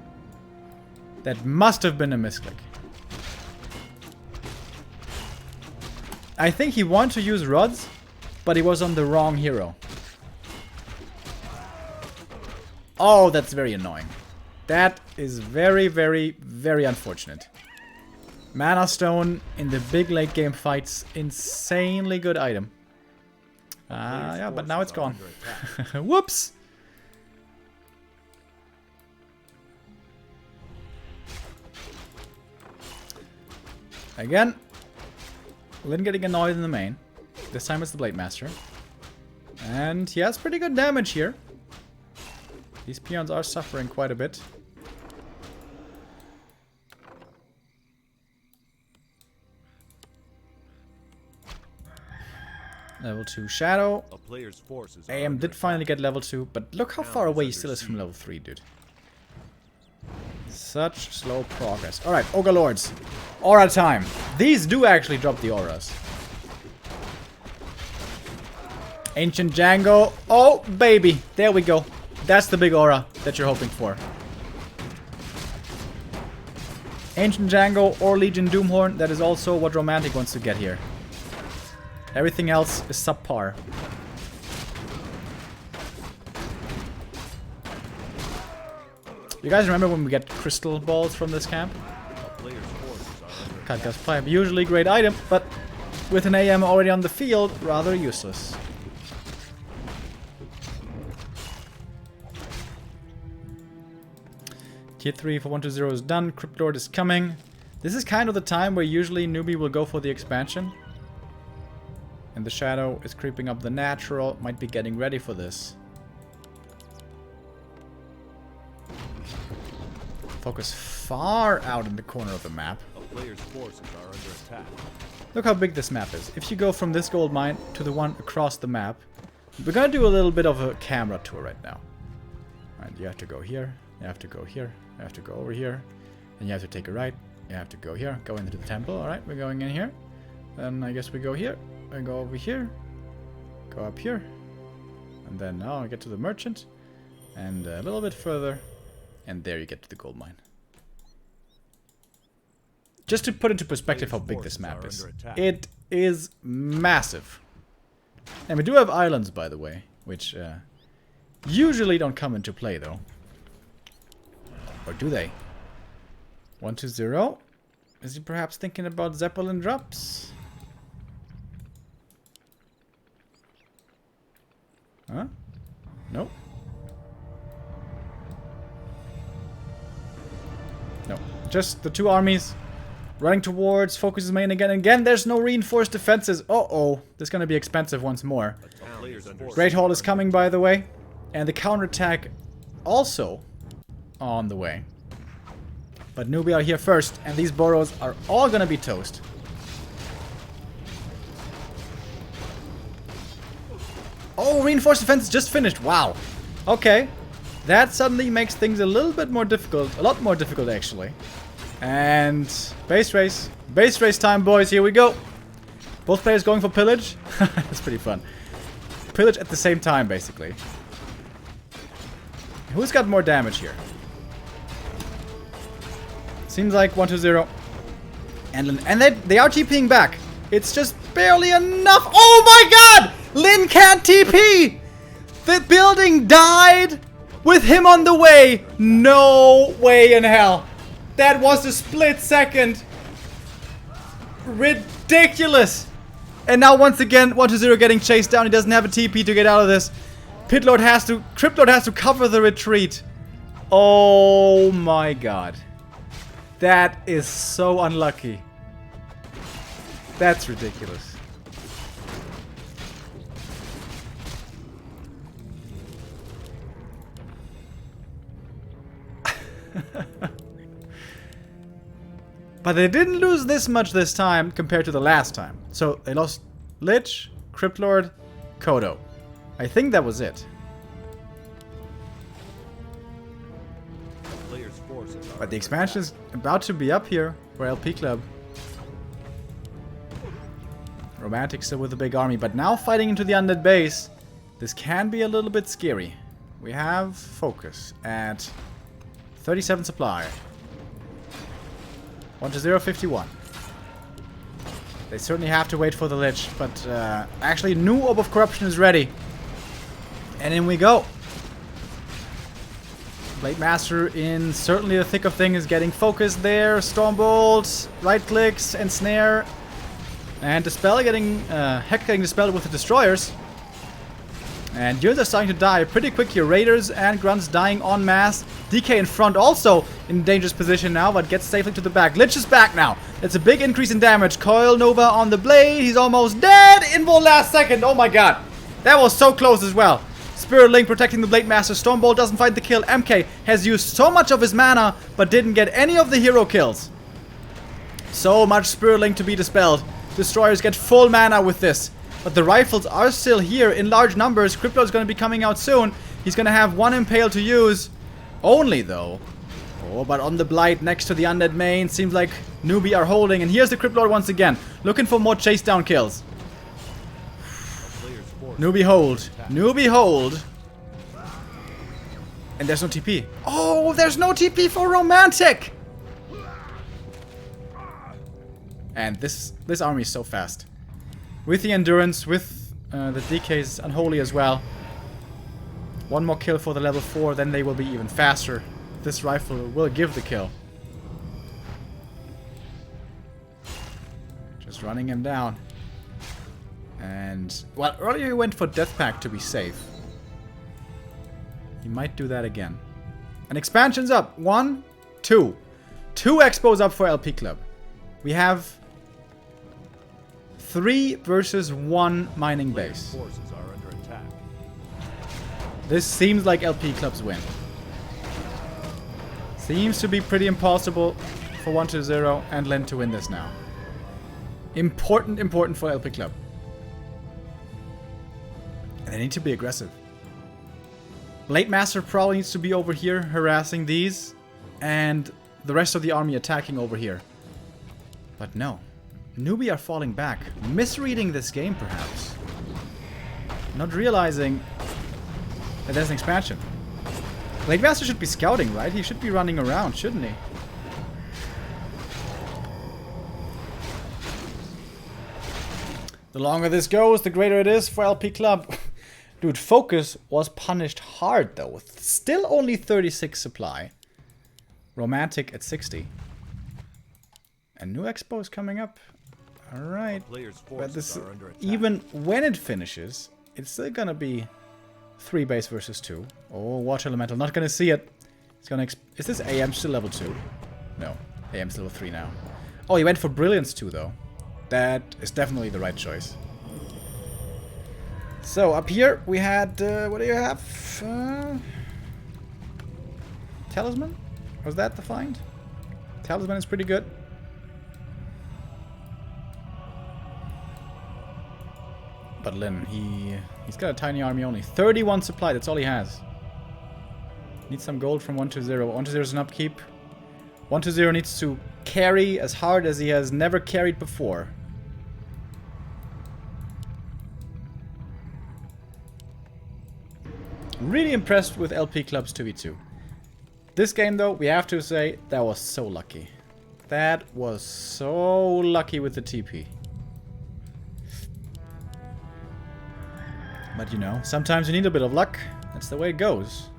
That must have been a misclick. I think he wanted to use rods, but he was on the wrong hero. Oh, that's very annoying. That is very, very, very unfortunate. Mana Stone in the big late game fights, insanely good item. Yeah, but now it's gone. Whoops! Again, Lyn getting annoyed in the main. This time it's the Blade Master. And he has pretty good damage here. These peons are suffering quite a bit. Level 2 Shadow. AM did finally get level 2, but look how far away he still is from level 3, dude. Such slow progress. Alright, Ogre Lords. Aura time. These do actually drop the auras. Ancient Django. Oh, baby. There we go. That's the big aura that you're hoping for. Ancient Django or Legion Doomhorn. That is also what Romantic wants to get here. Everything else is subpar. You guys remember when we get crystal balls from this camp? Katka's Pipe. Usually great item, but with an AM already on the field, rather useless. Tier 3 for 120 is done. Crypt Lord is coming. This is kind of the time where usually Newbee will go for the expansion. And the shadow is creeping up the natural. Might be getting ready for this. Focus far out in the corner of the map. A player's forces are under attack. Look how big this map is. If you go from this gold mine to the one across the map, we're gonna do a little bit of a camera tour right now. Alright, you have to go here, you have to go here, you have to go over here, and you have to take a right, you have to go here, go into the temple. Alright, we're going in here. Then I guess we go here, and go over here, go up here, and then now I get to the merchant, and a little bit further, and there you get to the gold mine. Just to put into perspective how big this map is. It is massive. And we do have islands, by the way, which usually don't come into play, though. Or do they? 120. Is he perhaps thinking about Zeppelin drops? Huh? Nope. No. Just the two armies running towards, focuses main again and again. There's no reinforced defenses. Uh-oh. This is going to be expensive once more. Great Hall is coming, by the way. And the counterattack also on the way. But Newbee are here first, and these boroughs are all going to be toast. Oh, reinforced defense is just finished. Wow. Okay. That suddenly makes things a little bit more difficult. A lot more difficult, actually. And base race. Base race time, boys. Here we go. Both players going for pillage. That's pretty fun. Pillage at the same time, basically. Who's got more damage here? Seems like 120. And they are TPing back. It's just barely enough. Oh my god! Lin can't TP! The building died with him on the way. No way in hell. That was a split second. Ridiculous. And now once again, 120 getting chased down. He doesn't have a TP to get out of this. Cryptlord has to cover the retreat. Oh my god. That is so unlucky. That's ridiculous. But they didn't lose this much this time compared to the last time. So they lost Lich, Cryptlord, Kodo. I think that was it. But the expansion is about to be up here for LP Club. Romantic still with a big army, but now fighting into the undead base. This can be a little bit scary. We have focus at 37 supply. 120, 51. They certainly have to wait for the Lich, but actually new Orb of Corruption is ready. And in we go. Blade Master in certainly the thick of things, getting focused there. Stormbolt, right clicks, and snare. And Dispel getting, Heck getting dispelled with the Destroyers. And units are starting to die pretty quick here. Raiders and Grunts dying en masse. DK in front also in dangerous position now, but gets safely to the back. Lich is back now. It's a big increase in damage. Coil Nova on the blade. He's almost dead in the last second. Oh my god. That was so close as well. Spirit Link protecting the Blade Master. Stormbolt doesn't find the kill. MK has used so much of his mana, but didn't get any of the hero kills. So much Spirit Link to be dispelled. Destroyers get full mana with this. But the rifles are still here in large numbers. Crypto is going to be coming out soon. He's going to have one Impale to use. Only, though. Oh, but on the Blight next to the Undead main. Seems like Newbee are holding. And here's the Cryptlord once again. Looking for more chase down kills. Newbee hold. Newbee hold. And there's no TP. Oh, there's no TP for Romantic. And this army is so fast. With the Endurance, with the DK's Unholy as well. One more kill for the level 4, then they will be even faster. This rifle will give the kill. Just running him down. And, well, earlier he went for Death Pact to be safe. He might do that again. And expansion's up. 1, 2. 2 expos up for LP Club. We have 3 versus 1 mining Players' base. forces are under attack. This seems like LP Club's win. Seems to be pretty impossible for 1-0 and Lin to win this now. Important for LP Club. And they need to be aggressive. Blade Master probably needs to be over here harassing these, and the rest of the army attacking over here. But no. Newbee are falling back. Misreading this game, perhaps. Not realizing that there's an expansion. Blade Master should be scouting, right? He should be running around, shouldn't he? The longer this goes, the greater it is for LP Club. Dude, Focus was punished hard, though. With still only 36 supply. Romantic at 60. And new Expo is coming up. Alright. But this, even when it finishes, it's still gonna be 3 base versus 2. Oh, Water Elemental. Not gonna see it. It's gonna is this AM still level 2? No. AM's level 3 now. Oh, he went for Brilliance too, though. That is definitely the right choice. So, up here we had, what do you have? Talisman? Was that the find? Talisman is pretty good. But Lin, he's got a tiny army only. 31 supply, that's all he has. Needs some gold from 1-0. 1-0 is an upkeep. 1-0 needs to carry as hard as he has never carried before. Really impressed with LP Club's 2v2. This game, though, we have to say, that was so lucky. That was so lucky with the TP. But you know, sometimes you need a bit of luck. That's the way it goes.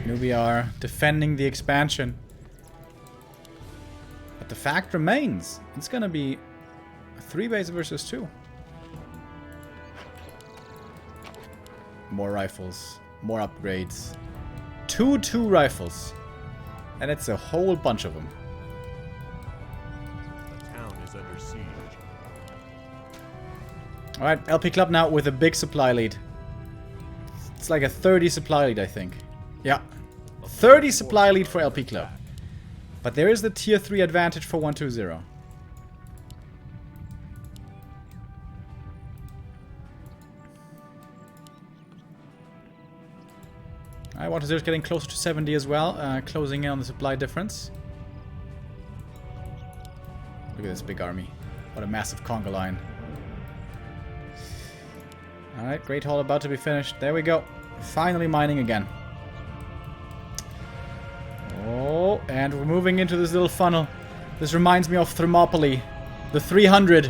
Newbee are defending the expansion. But the fact remains, it's gonna be a 3 base versus 2. More rifles, more upgrades. 2 rifles. And it's a whole bunch of them. The town is under siege. Alright, LP Club now with a big supply lead. It's like a 30 supply lead, I think. Yeah. 30 supply lead for LP Club. But there is the tier 3 advantage for 1-2-0. Alright, 1-2-0 is getting closer to 70 as well. Closing in on the supply difference. Look at this big army. What a massive conga line. Alright, Great Hall about to be finished. There we go. Finally mining again. Oh, and we're moving into this little funnel. This reminds me of Thermopylae. The 300.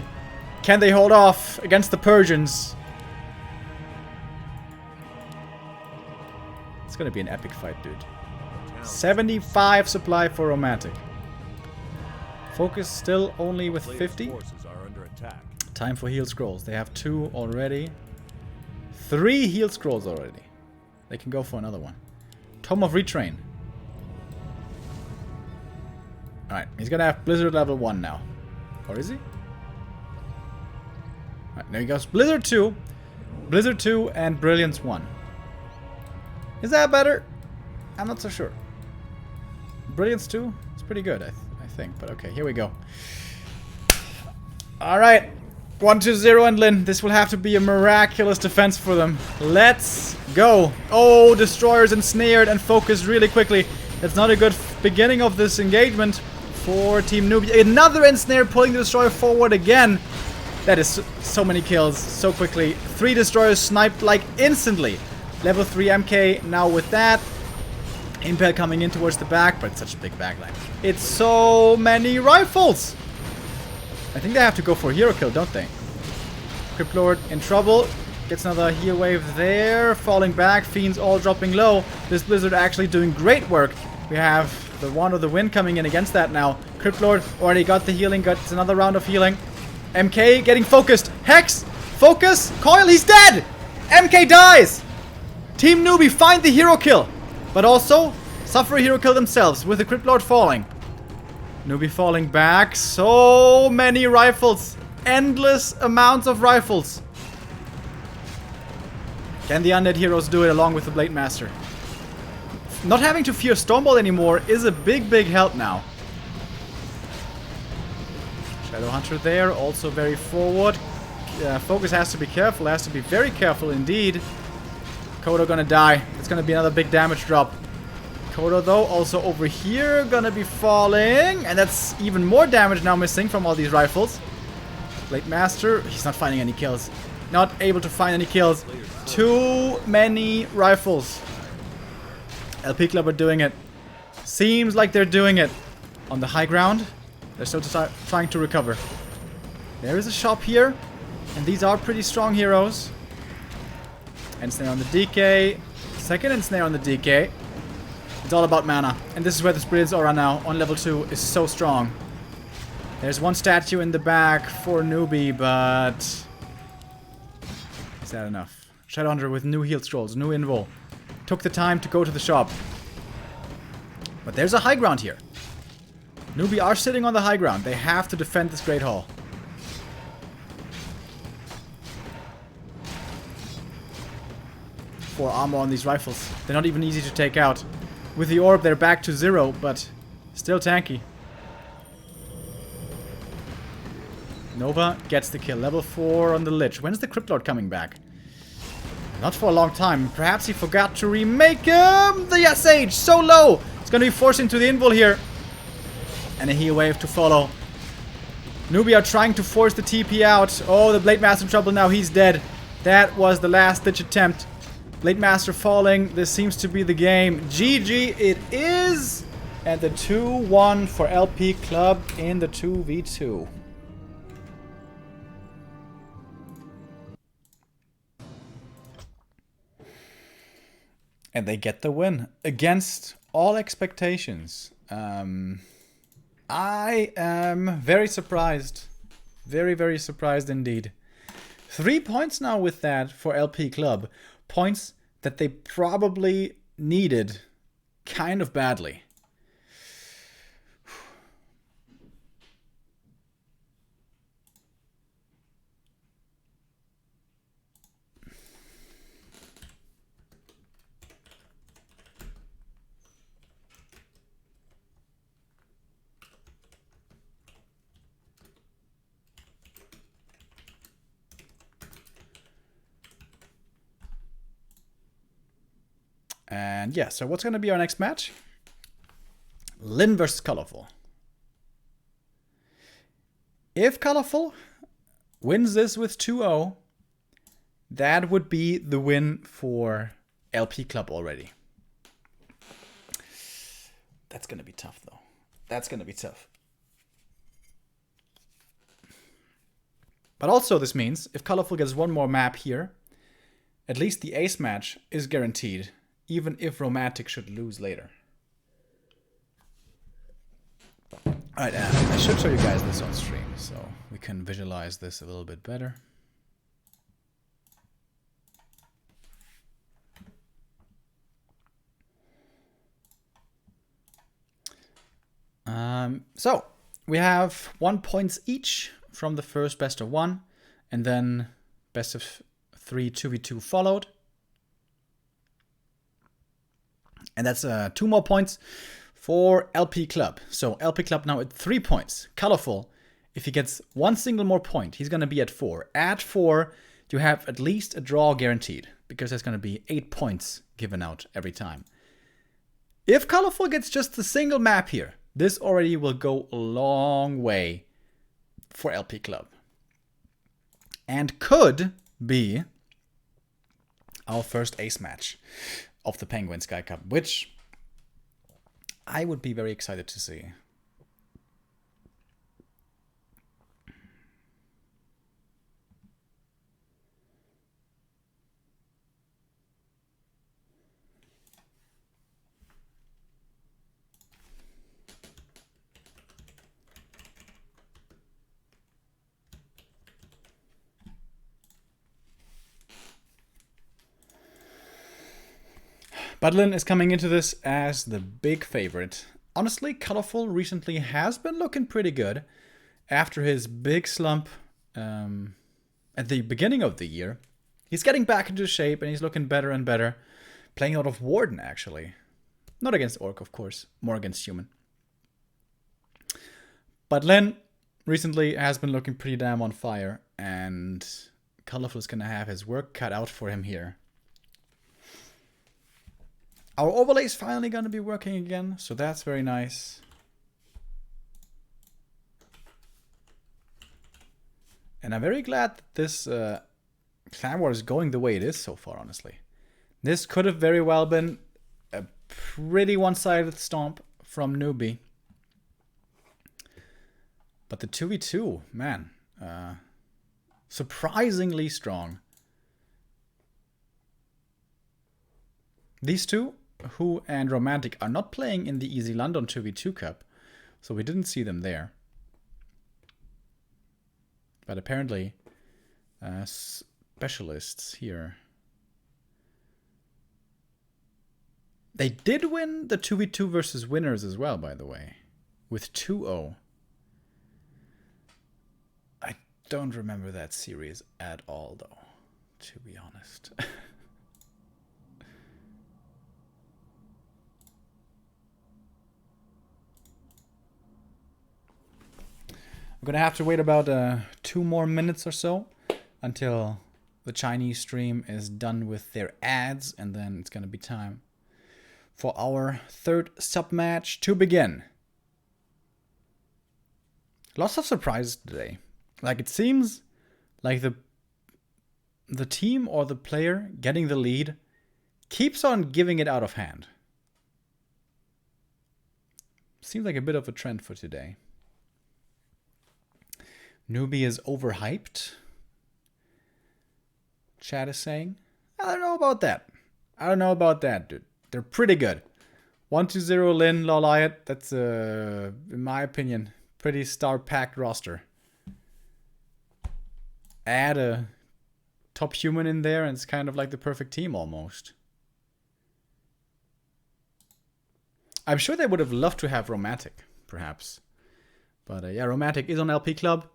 Can they hold off against the Persians? It's gonna be an epic fight, dude. 75 supply for Romantic. Focus still only with 50. Time for heal scrolls. They have 2 already. 3 heal scrolls already. They can go for another one. Tome of Retrain. Alright, he's gonna have Blizzard level 1 now. Or is he? Alright, there he goes. Blizzard 2. Blizzard 2 and Brilliance 1. Is that better? I'm not so sure. Brilliance 2? It's pretty good, I think. But okay, here we go. Alright. 1-0 and Lin. This will have to be a miraculous defense for them. Let's go. Oh, Destroyers ensnared and focused really quickly. It's not a good beginning of this engagement for Team Newbee. Another ensnare pulling the Destroyer forward again. That is so many kills so quickly. 3 Destroyers sniped like instantly. Level 3 MK now with that. Impel coming in towards the back, but it's such a big backline. It's so many rifles! I think they have to go for a hero kill, don't they? Crypt Lord in trouble. Gets another heal wave there. Falling back. Fiends all dropping low. This Blizzard actually doing great work. We have the Wand of the Wind coming in against that now. Crypt Lord already got the healing. Got another round of healing. MK getting focused. Hex! Focus! Coil! He's dead! MK dies! Team Newbee find the hero kill. But also suffer a hero kill themselves with the Crypt Lord falling. Newbee falling back. So many rifles. Endless amounts of rifles. Can the undead heroes do it along with the Blade Master? Not having to fear Stormbolt anymore is a big, big help now. Shadowhunter there, also very forward. Focus has to be careful, has to be very careful indeed. Kodo gonna die. It's gonna be another big damage drop. Kodo though, also over here, gonna be falling. And that's even more damage now missing from all these rifles. Blade Master, he's not finding any kills. Not able to find any kills. Too many rifles. LP Club are doing it. Seems like they're doing it. On the high ground, they're still trying to recover. There is a shop here. And these are pretty strong heroes. Ensnare on the DK. Second Ensnare on the DK. It's all about mana. And this is where the Spirits Aura now on level 2 is so strong. There's one statue in the back for Newbee, but... is that enough? Shadowhunter with new heal scrolls, new invul. Took the time to go to the shop. But there's a high ground here. Newbee are sitting on the high ground. They have to defend this Great Hall. 4 armor on these rifles. They're not even easy to take out. With the orb, they're back to 0, but still tanky. Nova gets the kill. Level 4 on the Lich. When's the Crypt Lord coming back? Not for a long time. Perhaps he forgot to remake him. The SH so low. It's going to be forced into the invul here. And a heal wave to follow. Newbee are trying to force the TP out. Oh, the Blade Master in trouble now. He's dead. That was the last ditch attempt. Blade Master falling. This seems to be the game. GG it is. And the 2-1 for LP Club in the 2v2. And they get the win against all expectations. I am very surprised. Very, very surprised indeed. 3 points now with that for LP Club. Points that they probably needed kind of badly. And yeah, so what's going to be our next match? Lyn versus Colorful. If Colorful wins this with 2-0, that would be the win for LP Club already. That's going to be tough, though. That's going to be tough. But also this means if Colorful gets one more map here, at least the ace match is guaranteed. Even if Romantic should lose later. Alright, I should show you guys this on stream, so we can visualize this a little bit better. So, we have 1 point each from the first best of 1, and then best of 3 2v2 followed. And that's 2 more points for LP Club. So LP Club now at 3 points. Colorful, if he gets 1 single more point, he's going to be at 4. At 4, you have at least a draw guaranteed. Because there's going to be 8 points given out every time. If Colorful gets just the single map here, this already will go a long way for LP Club. And could be our first ace match of the Penguin Sky Cup, which I would be very excited to see. But Lyn is coming into this as the big favorite. honestly, Colorful recently has been looking pretty good after his big slump at the beginning of the year. He's getting back into shape and he's looking better and better. Playing a lot of Warden, actually. Not against Orc, of course. More against Human. But Len recently has been looking pretty damn on fire. And Colorful is going to have his work cut out for him here. Our overlay is finally going to be working again. So that's very nice. And I'm very glad that this Clan War is going the way it is so far, honestly. This could have very well been a pretty one-sided stomp from Newbee. But the 2v2, man, surprisingly strong. These two, Who and Romantic, are not playing in the Easy London 2v2 Cup, so we didn't see them there. But apparently, specialists here. They did win the 2v2 versus winners as well, by the way, with 2-0. I don't remember that series at all, though, to be honest. I'm gonna have to wait about 2 more minutes or so until the Chinese stream is done with their ads, and then it's gonna be time for our third sub match to begin. Lots of surprises today. Like, it seems like the team or the player getting the lead keeps on giving it out of hand. Seems like a bit of a trend for today. Newbee is overhyped. Chat is saying. I don't know about that. I don't know about that, dude. They're pretty good. 1-2-0 Lin, LawLiet. That's, in my opinion, pretty star-packed roster. Add a top human in there and it's kind of like the perfect team almost. I'm sure they would have loved to have Romantic, perhaps. But yeah, Romantic is on LP Club.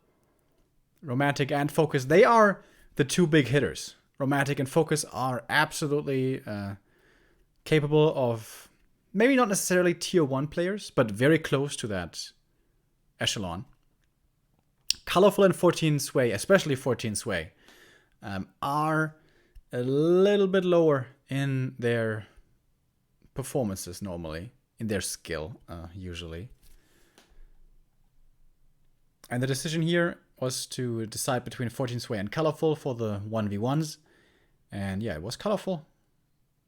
Romantic and Focus, they are the two big hitters. Romantic and Focus are absolutely capable of maybe not necessarily tier 1 players, but very close to that echelon. Colorful and 14 Sway, especially 14 Sway, are a little bit lower in their performances normally, in their skill usually. And the decision here was to decide between 14 Sway and Colorful for the 1v1s. And yeah, it was Colorful.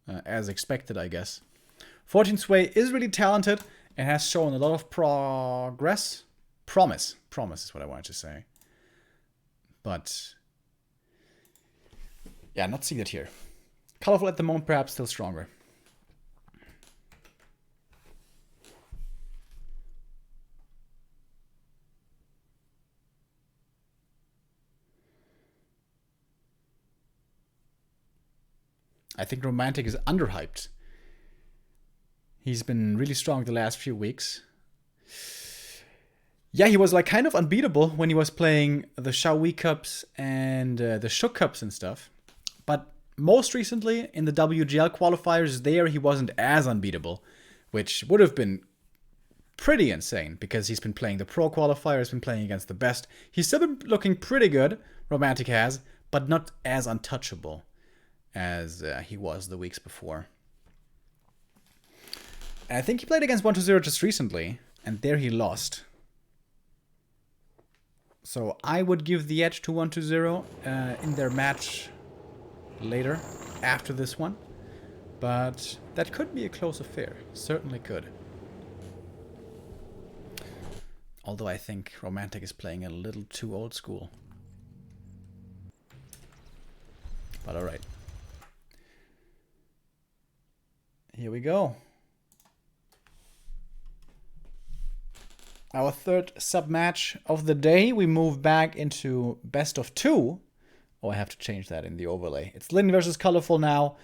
As expected, I guess. 14 Sway is really talented and has shown a lot of progress. Promise is what I wanted to say. But yeah, not see that here. Colorful at the moment, perhaps still stronger. I think Romantic is underhyped. He's been really strong the last few weeks. Yeah, he was like kind of unbeatable when he was playing the Xiaowi Cups and the Shook Cups and stuff. But most recently in the WGL qualifiers there, he wasn't as unbeatable, which would have been pretty insane because he's been playing the Pro qualifiers, been playing against the best. He's still been looking pretty good, Romantic has, but not as untouchable as he was the weeks before. And I think he played against 1-2-0 just recently, and there he lost. So I would give the edge to 1-2-0 in their match later, after this one. But that could be a close affair. Certainly could. Although I think Romantic is playing a little too old school. But alright. Here we go. Our third sub-match of the day. We move back into best of 2. Oh, I have to change that in the overlay. It's Lin versus Colorful now.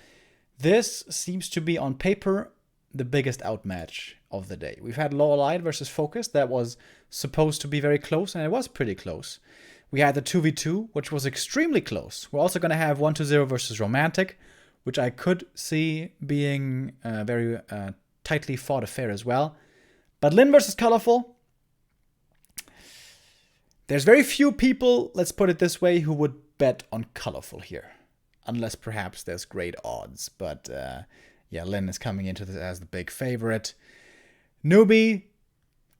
This seems to be on paper the biggest outmatch of the day. We've had LawLiet versus Focus. That was supposed to be very close, and it was pretty close. We had the 2v2, which was extremely close. We're also going to have 1-0 versus Romantic, which I could see being a very tightly fought affair as well. But Lin versus Colorful, there's very few people, let's put it this way, who would bet on Colorful here. Unless perhaps there's great odds. But yeah, Lin is coming into this as the big favorite. Newbee,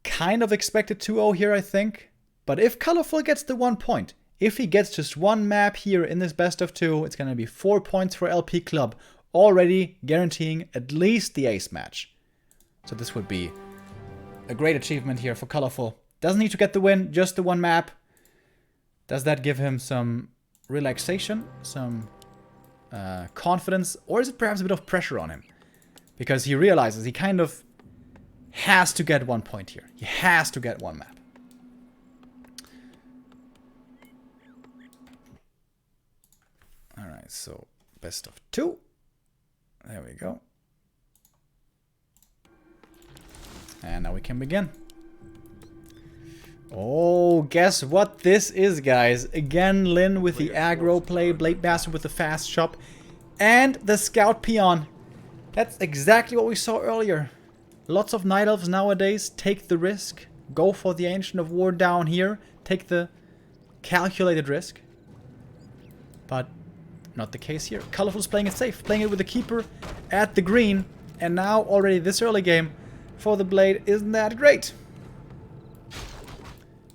kind of expected 2-0 here, I think. But if Colorful gets the 1 point, if he gets just one map here in this best of 2, it's going to be 4 points for LP Club, already guaranteeing at least the ace match. So this would be a great achievement here for Colorful. Doesn't need to get the win, just the one map. Does that give him some relaxation, some confidence, or is it perhaps a bit of pressure on him? Because he realizes he kind of has to get 1 point here. He has to get one map. Alright, so best of 2. There we go. And now we can begin. Oh, guess what this is, guys? Again, Lin with the aggro play, Blade Bastard with the fast chop, and the Scout Peon. That's exactly what we saw earlier. Lots of Night Elves nowadays take the risk, go for the Ancient of War down here, take the calculated risk. But not the case here. Colorful's playing it safe, playing it with the Keeper at the green, and now already this early game for the Blade isn't that great.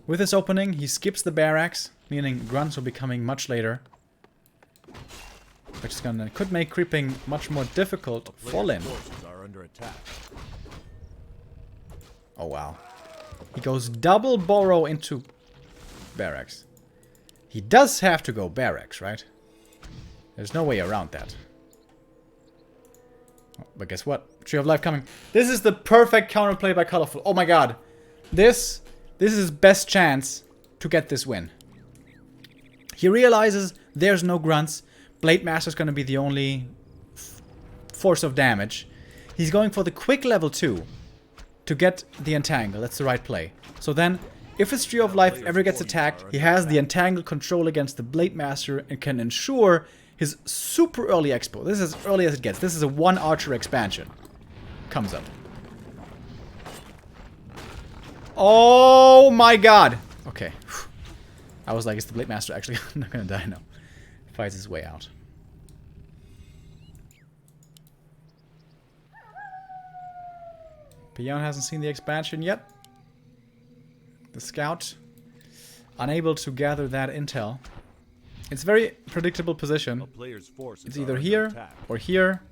With this opening, he skips the barracks, meaning grunts will be coming much later. Which is could make creeping much more difficult for Lin. Oh wow. He goes double burrow into barracks. He does have to go barracks, right? There's no way around that. Oh, but guess what? Tree of Life coming. This is the perfect counterplay by Colorful. Oh my god. This is his best chance to get this win. He realizes there's no grunts. Blade Master's going to be the only force of damage. He's going for the quick level 2 to get the Entangle. That's the right play. So then, if his Tree of Life ever gets attacked, he has the Entangle control against the Blade Master and can ensure his super early expo. This is as early as it gets. This is a 1 archer expansion. Comes up. Oh my god! Okay. I was like, is the Blade Master actually not gonna die? No. Fights his way out. Peon hasn't seen the expansion yet. The Scout, unable to gather that intel. It's a very predictable position. It's either here, or here,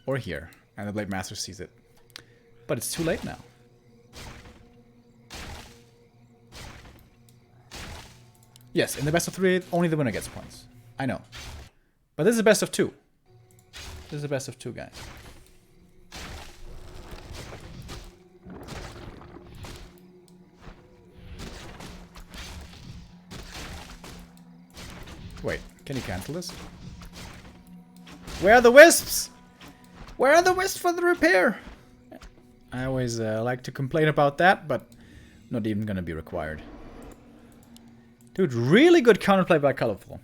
or here. And the Blade Master sees it. But it's too late now. Yes, in the best of 3, only the winner gets points. I know. But this is a best of 2. This is a best of 2, guys. Wait, can you cancel this? Where are the wisps? Where are the wisps for the repair? I always like to complain about that, but not even gonna be required. Dude, really good counterplay by Colorful.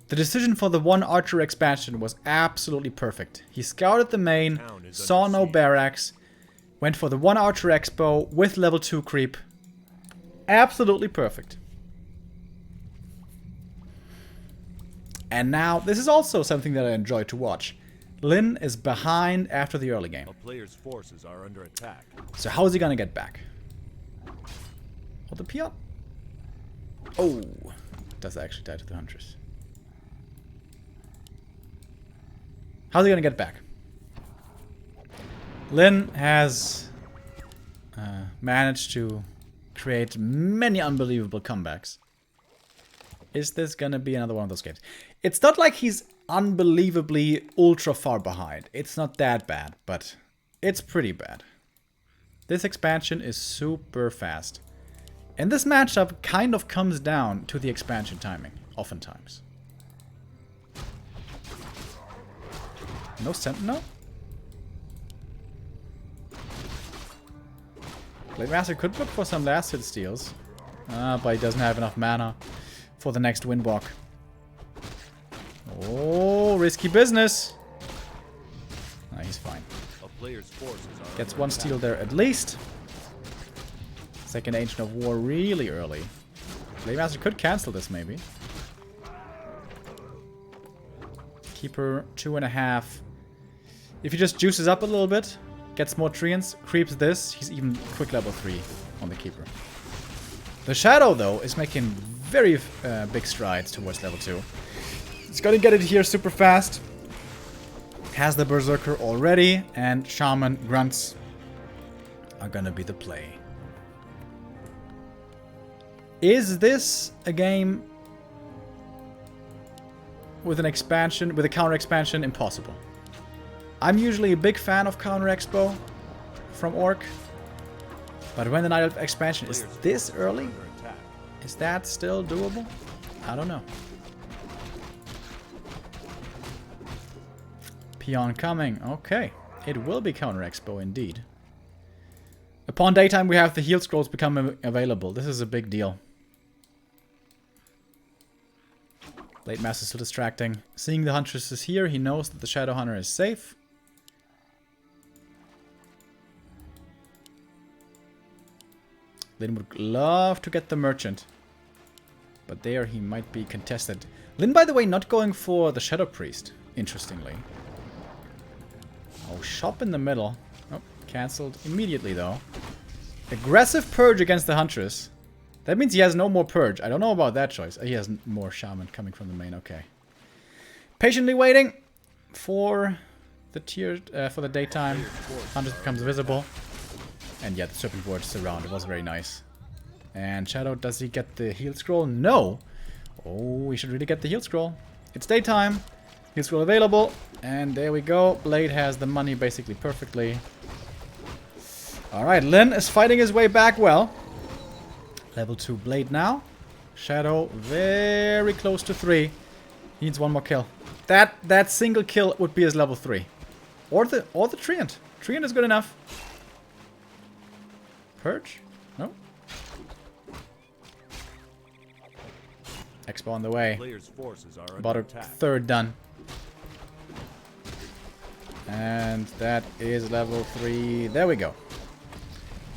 The decision for the 1 archer expansion was absolutely perfect. He scouted the main, saw no barracks, went for the 1 archer expo with level 2 creep. Absolutely perfect. And now, this is also something that I enjoy to watch. Lin is behind after the early game. A player's forces are under attack. So how is he gonna get back? Oh, the peon. Oh, does actually die to the Huntress. How's he gonna get back? Lin has managed to create many unbelievable comebacks. Is this gonna be another one of those games? It's not like he's unbelievably ultra far behind. It's not that bad, but it's pretty bad. This expansion is super fast. And this matchup kind of comes down to the expansion timing, oftentimes. No Sentinel? Blade Master could look for some last hit steals. But he doesn't have enough mana for the next Windwalk. Oh, risky business. He's fine. Gets one steal there at least. Second Ancient of War really early. Blade Master could cancel this maybe. Keeper 2.5. If he just juices up a little bit, gets more treants, creeps this, he's even quick level 3 on the Keeper. The Shadow, though, is making very big strides towards level 2. He's gonna get it here super fast. Has the Berserker already, and Shaman Grunts are gonna be the play. Is this a game with an expansion, with a counter expansion? Impossible. I'm usually a big fan of counter expo from Orc, but when the Night Elf expansion is this early, is that still doable? I don't know. Peon coming. Okay, it will be counter expo indeed. Upon daytime, we have the heal scrolls become available. This is a big deal. Blade Master still distracting. Seeing the Huntress is here, he knows that the Shadow Hunter is safe. Lyn would love to get the Merchant, but there he might be contested. Lyn, by the way, not going for the Shadow Priest, interestingly. Oh, shop in the middle. Oh, cancelled immediately, though. Aggressive Purge against the Huntress. That means he has no more Purge. I don't know about that choice. He has more Shaman coming from the main. Okay. Patiently waiting for the for the daytime. Huntress becomes visible. And yeah, the Serpent Ward is around. It was very nice. And Shadow, does he get the heal scroll? No. Oh, we should really get the heal scroll. It's daytime. Heal scroll available. And there we go. Blade has the money basically perfectly. Alright, Lyn is fighting his way back well. Level 2 Blade now. Shadow very close to 3. He needs one more kill. That single kill would be his level 3. Or the Treant. Treant is good enough. Purge? No. Expo on the way. About a third done. And that is level 3. There we go.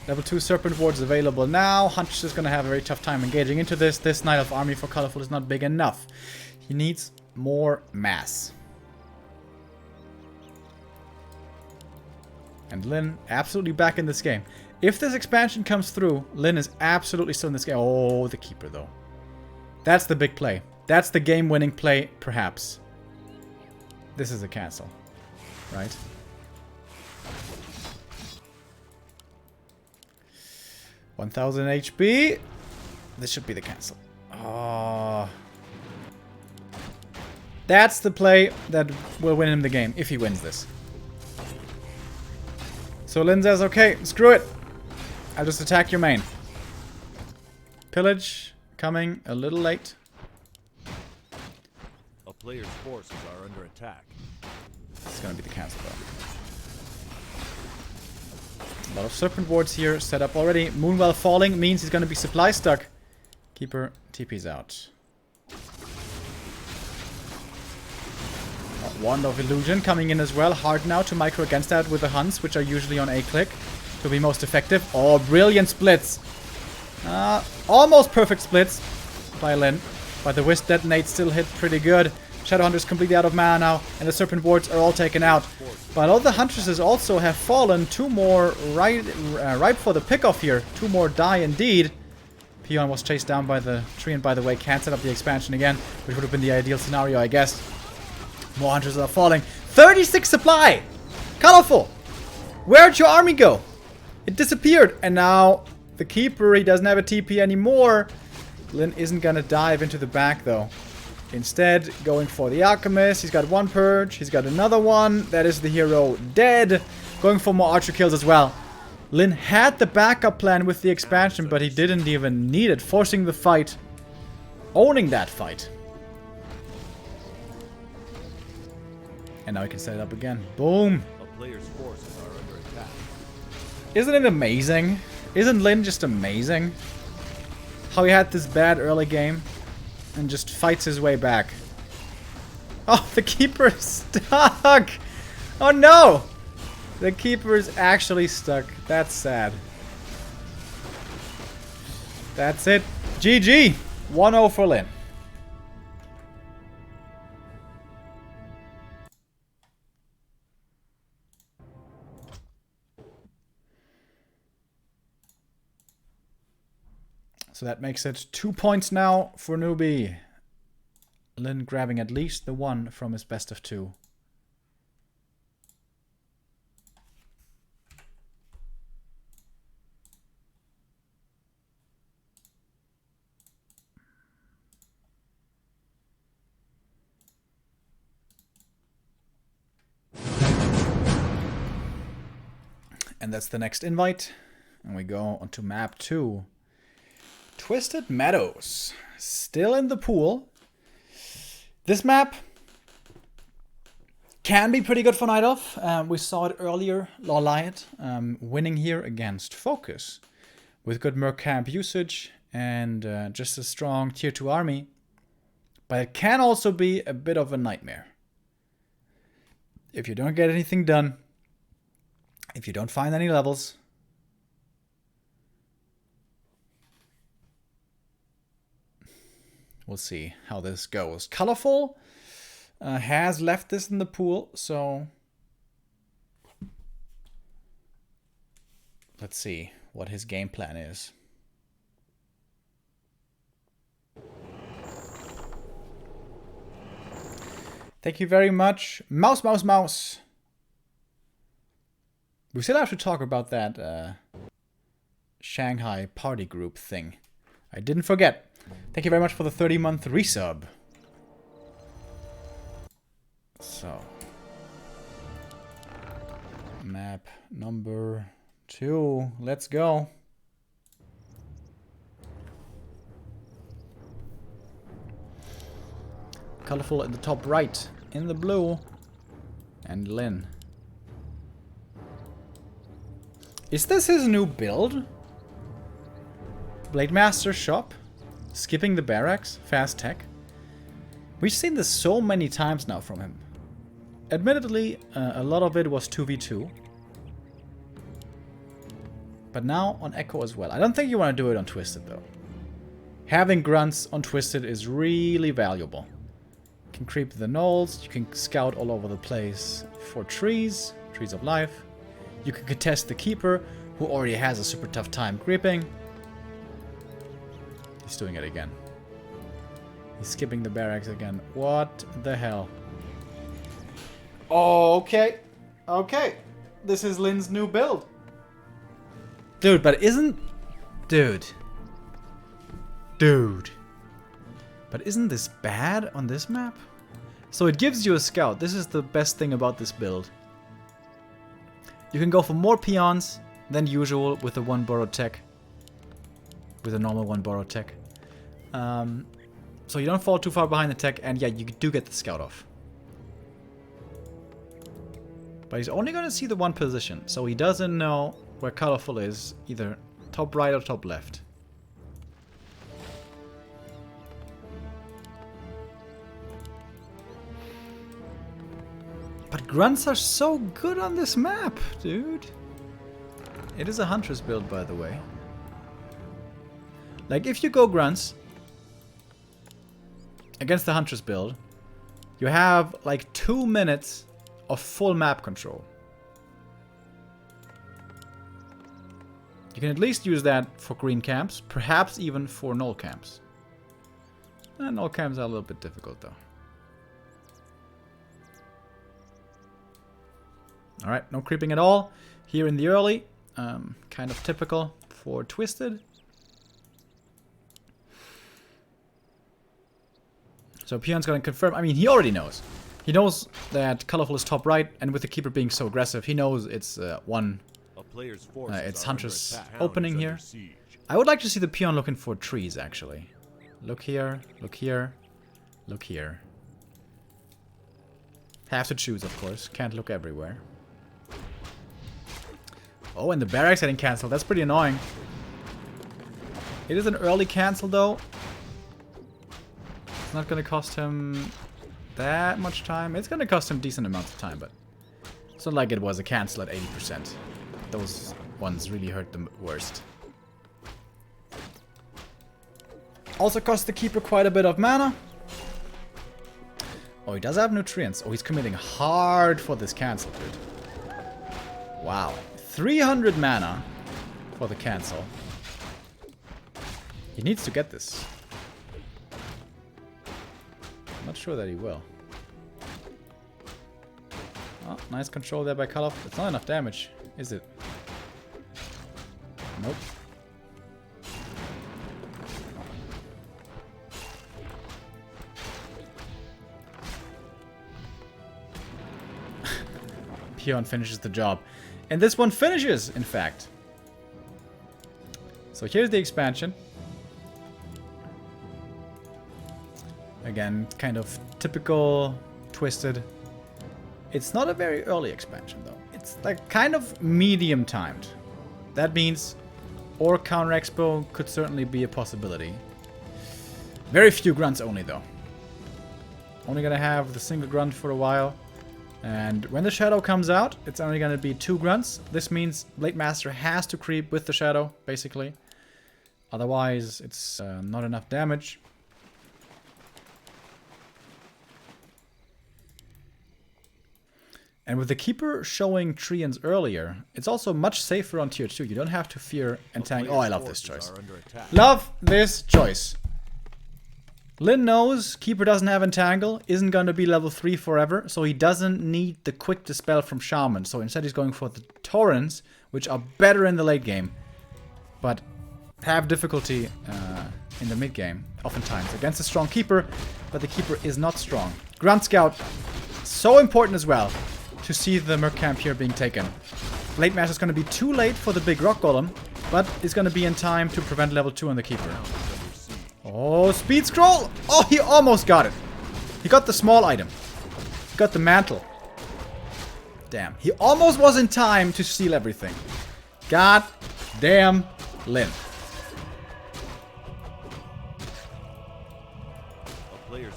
Level 2 Serpent Wards available now. Huntress is going to have a very tough time engaging into this. This Night Elf army for Colorful is not big enough. He needs more mass. And Lyn absolutely back in this game. If this expansion comes through, Lyn is absolutely still in this game. Oh, the Keeper, though. That's the big play. That's the game-winning play, perhaps. This is a cancel. Right? $1,000 HP. This should be the cancel. Oh. That's the play that will win him the game, if he wins this. So Lyn says, okay, screw it. I'll just attack your main. Pillage coming a little late. A player's forces are under attack. It's gonna be the cancel though. A lot of Serpent Wards here set up already. Moonwell falling means he's gonna be supply stuck. Keeper TP's out. Wand of Illusion coming in as well. Hard now to micro against that with the Hunts, which are usually on A-click to be most effective. Oh, brilliant splits. Almost perfect splits by Lyn. But the Wisp Detonate still hit pretty good. Shadowhunter's completely out of mana now, and the Serpent Wards are all taken out. But all the Huntresses also have fallen. 2 more ripe for the pickoff here. 2 more die indeed. Peon was chased down by the tree, and by the way, can't set up the expansion again, which would have been the ideal scenario, I guess. More Huntresses are falling. 36 supply! Colorful! Where'd your army go? It disappeared, and now the Keeper, he doesn't have a TP anymore. Lyn isn't gonna dive into the back, though. Instead, going for the Alchemist. He's got 1 Purge. He's got another one. That is the hero dead. Going for more Archer kills as well. Lyn had the backup plan with the expansion, but he didn't even need it. Forcing the fight. Owning that fight. And now he can set it up again. Boom. A player's forces are under attack. Isn't it amazing? Isn't Lin just amazing? How he had this bad early game and just fights his way back. Oh, the keeper is stuck! Oh no! The keeper is actually stuck. That's sad. That's it. GG! 1-0 for Lin. So that makes it 2 points now for Newbee. Lin grabbing at least the 1 from his best of 2. And that's the next invite. And we go on to map 2. Twisted Meadows. Still in the pool. This map can be pretty good for Night Off. We saw it earlier. LawLiet winning here against Focus. With good Merc camp usage and just a strong tier 2 army. But it can also be a bit of a nightmare. If you don't get anything done. If you don't find any levels. We'll see how this goes. Colorful has left this in the pool, so let's see what his game plan is. Thank you very much. Mouse, mouse, mouse. We still have to talk about that Shanghai party group thing. I didn't forget. Thank you very much for the 30-month resub. So. Map number 2. Let's go. Colorful at the top right. In the blue. And Lin. Is this his new build? Blade Master shop? Skipping the barracks? Fast tech? We've seen this so many times now from him. Admittedly, a lot of it was 2v2. But now on Echo as well. I don't think you want to do it on Twisted though. Having grunts on Twisted is really valuable. You can creep the knolls, you can scout all over the place for trees, trees of life. You can contest the keeper, who already has a super tough time creeping. He's doing it again. He's skipping the barracks again. What the hell? Okay. Okay. This is Lin's new build. Dude, but isn't... Dude. But isn't this bad on this map? So it gives you a scout. This is the best thing about this build. You can go for more peons than usual with the 1 borrowed tech. With a normal 1 borrowed tech. So you don't fall too far behind the tech, and yeah, you do get the scout off. But he's only going to see the 1 position, so he doesn't know where Colorful is, either top right or top left. But grunts are so good on this map, dude. It is a Huntress build, by the way. Like, if you go grunts against the Huntress build, you have like 2 minutes of full map control. You can at least use that for green camps, perhaps even for null camps. And null camps are a little bit difficult though. Alright, no creeping at all. Here in the early, kind of typical for Twisted. So Peon's gonna confirm. I mean, he already knows. He knows that Colorful is top right, and with the keeper being so aggressive, he knows it's it's Huntress opening here. I would like to see the Peon looking for trees, actually. Look here, look here, look here. Have to choose, of course. Can't look everywhere. Oh, and the barracks getting cancelled. That's pretty annoying. It is an early cancel, though. It's not going to cost him that much time. It's going to cost him decent amounts of time, but it's not like it was a cancel at 80%. Those ones really hurt the worst. Also cost the keeper quite a bit of mana. Oh, he does have nutrients. Oh, he's committing hard for this cancel, dude. Wow. 300 mana for the cancel. He needs to get this. Not sure that he will. Oh, nice control there by Call Off. It's not enough damage, is it? Nope. Peon finishes the job. And this one finishes, in fact. So here's the expansion. Again, kind of typical, twisted. It's not a very early expansion, though. It's like kind of medium timed. That means Orc Counter Expo could certainly be a possibility. Very few grunts only, though. Only gonna have the single grunt for a while. And when the shadow comes out, it's only gonna be 2 grunts. This means Blade Master has to creep with the shadow, basically. Otherwise, it's not enough damage. And with the Keeper showing Treants earlier, it's also much safer on tier 2. You don't have to fear entangle. Oh, I love this choice. Love this choice. Lin knows Keeper doesn't have entangle, isn't going to be level 3 forever, so he doesn't need the quick dispel from Shaman. So instead he's going for the Torrents, which are better in the late game, but have difficulty in the mid game, oftentimes, against a strong Keeper, but the Keeper is not strong. Grunt Scout, so important as well. To see the Merc Camp here being taken. Blade Master is going to be too late for the big Rock Golem, but it's going to be in time to prevent level 2 on the Keeper. Oh, Speed Scroll! Oh, he almost got it. He got the small item. He got the mantle. Damn. He almost was in time to steal everything. God damn Lin.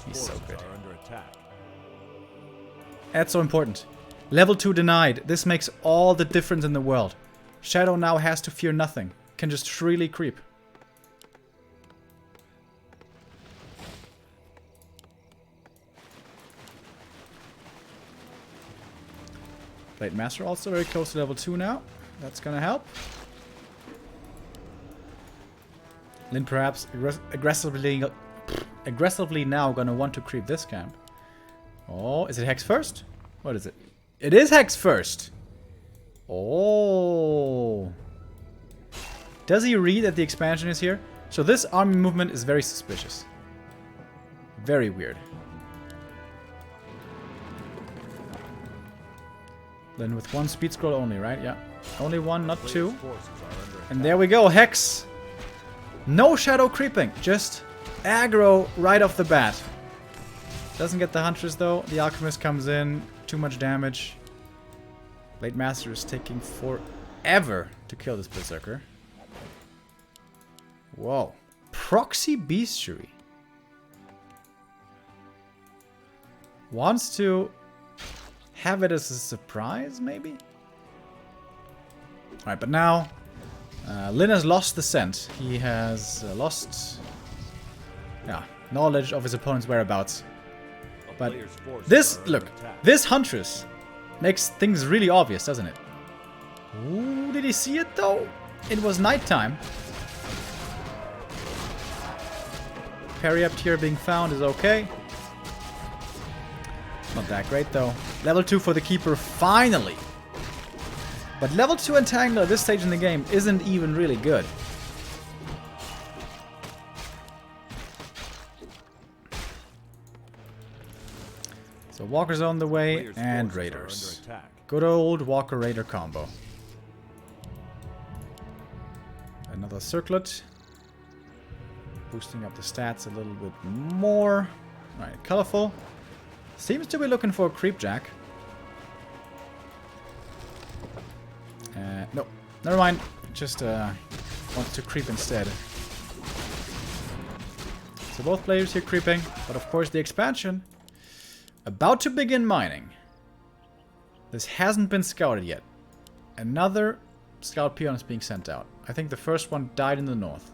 He's so good. That's so important. Level 2 denied. This makes all the difference in the world. Shadow now has to fear nothing. Can just freely creep. Blade Master also very close to level 2 now. That's gonna help. Lin perhaps aggressively now gonna want to creep this camp. Oh, is it Hex first? What is it? It is Hex first! Oh. Does he read that the expansion is here? So this army movement is very suspicious. Very weird. Then with 1 speed scroll only, right? Yeah. Only 1, not 2. And there we go, Hex! No shadow creeping, just aggro right off the bat. Doesn't get the Huntress though. The Alchemist comes in. Too much damage. Blade Master is taking forever to kill this Berserker. Whoa. Proxy Bestiary. Wants to have it as a surprise, maybe? Alright, but now Lin has lost the scent. He has lost knowledge of his opponent's whereabouts. But this, look, this Huntress makes things really obvious, doesn't it? Ooh, did he see it though? It was nighttime. Parry up tier being found is okay. Not that great though. Level 2 for the Keeper, finally. But level 2 Entangle at this stage in the game isn't even really good. So Walker's on the way, and Raiders. Good old Walker-Raider combo. Another Circlet. Boosting up the stats a little bit more. Alright, Colorful. Seems to be looking for a Creepjack. No. Never mind. Just wants to creep instead. So both players here creeping. But of course the expansion. About to begin mining. This hasn't been scouted yet. Another scout peon is being sent out. I think the first one died in the north.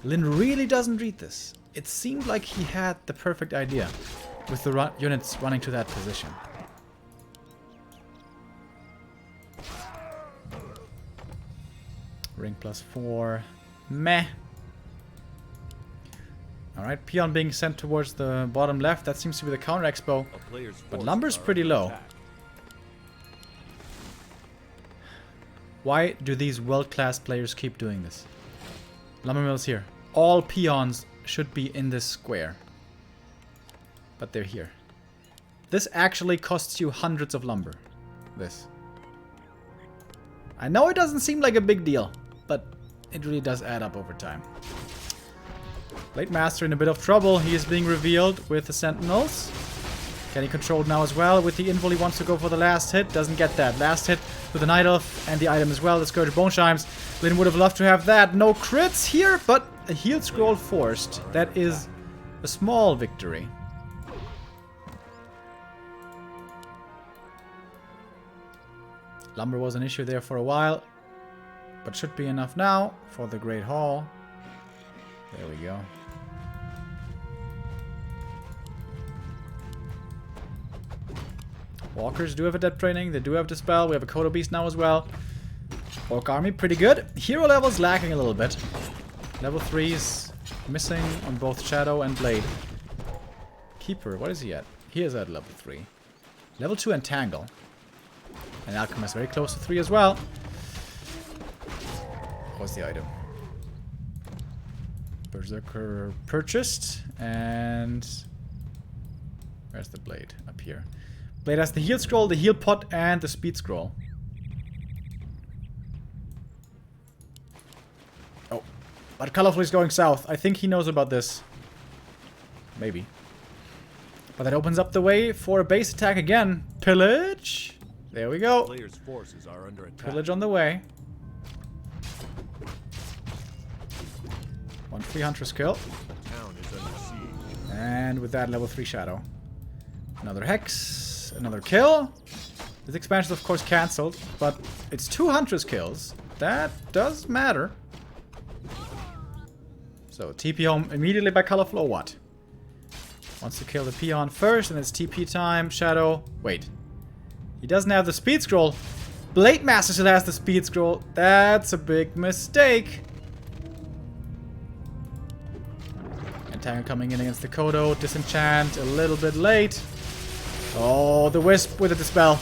Lin really doesn't read this. It seemed like he had the perfect idea. With the units running to that position. Ring +4. Meh. Alright, peon being sent towards the bottom left. That seems to be the counter expo. But lumber's pretty low. Why do these world-class players keep doing this? Lumber mill's here. All peons should be in this square. But they're here. This actually costs you hundreds of lumber. This. I know it doesn't seem like a big deal, but it really does add up over time. Blade Master in a bit of trouble. He is being revealed with the Sentinels. Getting controlled now as well. With the invul, he wants to go for the last hit. Doesn't get that. Last hit with the Night Elf and the item as well. The Scourge of Bone Chimes. Lin would have loved to have that. No crits here, but a healed scroll forced. That is a small victory. Lumber was an issue there for a while, but should be enough now for the Great Hall. There we go. Walkers do have a depth training. They do have Dispel. We have a Kodo Beast now as well. Orc Army, pretty good. Hero level's lacking a little bit. Level 3's missing on both Shadow and Blade. Keeper, what is he at? He is at level 3. Level 2 Entangle. And Alchemist very close to 3 as well. What's the item? Berserker purchased. And where's the Blade? Up here. Blade has the heal scroll, the heal pot, and the speed scroll. Oh. But Colorful is going south. I think he knows about this. Maybe. But that opens up the way for a base attack again. Pillage. There we go. Players' forces are under attack. Pillage on the way. 1 free Huntress kill. The town is under siege. And with that, level 3 Shadow. Another Hex. Another kill. This expansion is of course cancelled, but it's 2 Huntress kills. That does matter. So TP home immediately by Colorful or what? Wants to kill the peon first, and it's TP time. Shadow. Wait. He doesn't have the speed scroll. Blade Master still has the speed scroll. That's a big mistake. Entangle coming in against the Kodo. Disenchant a little bit late. Oh, the Wisp with the Dispel.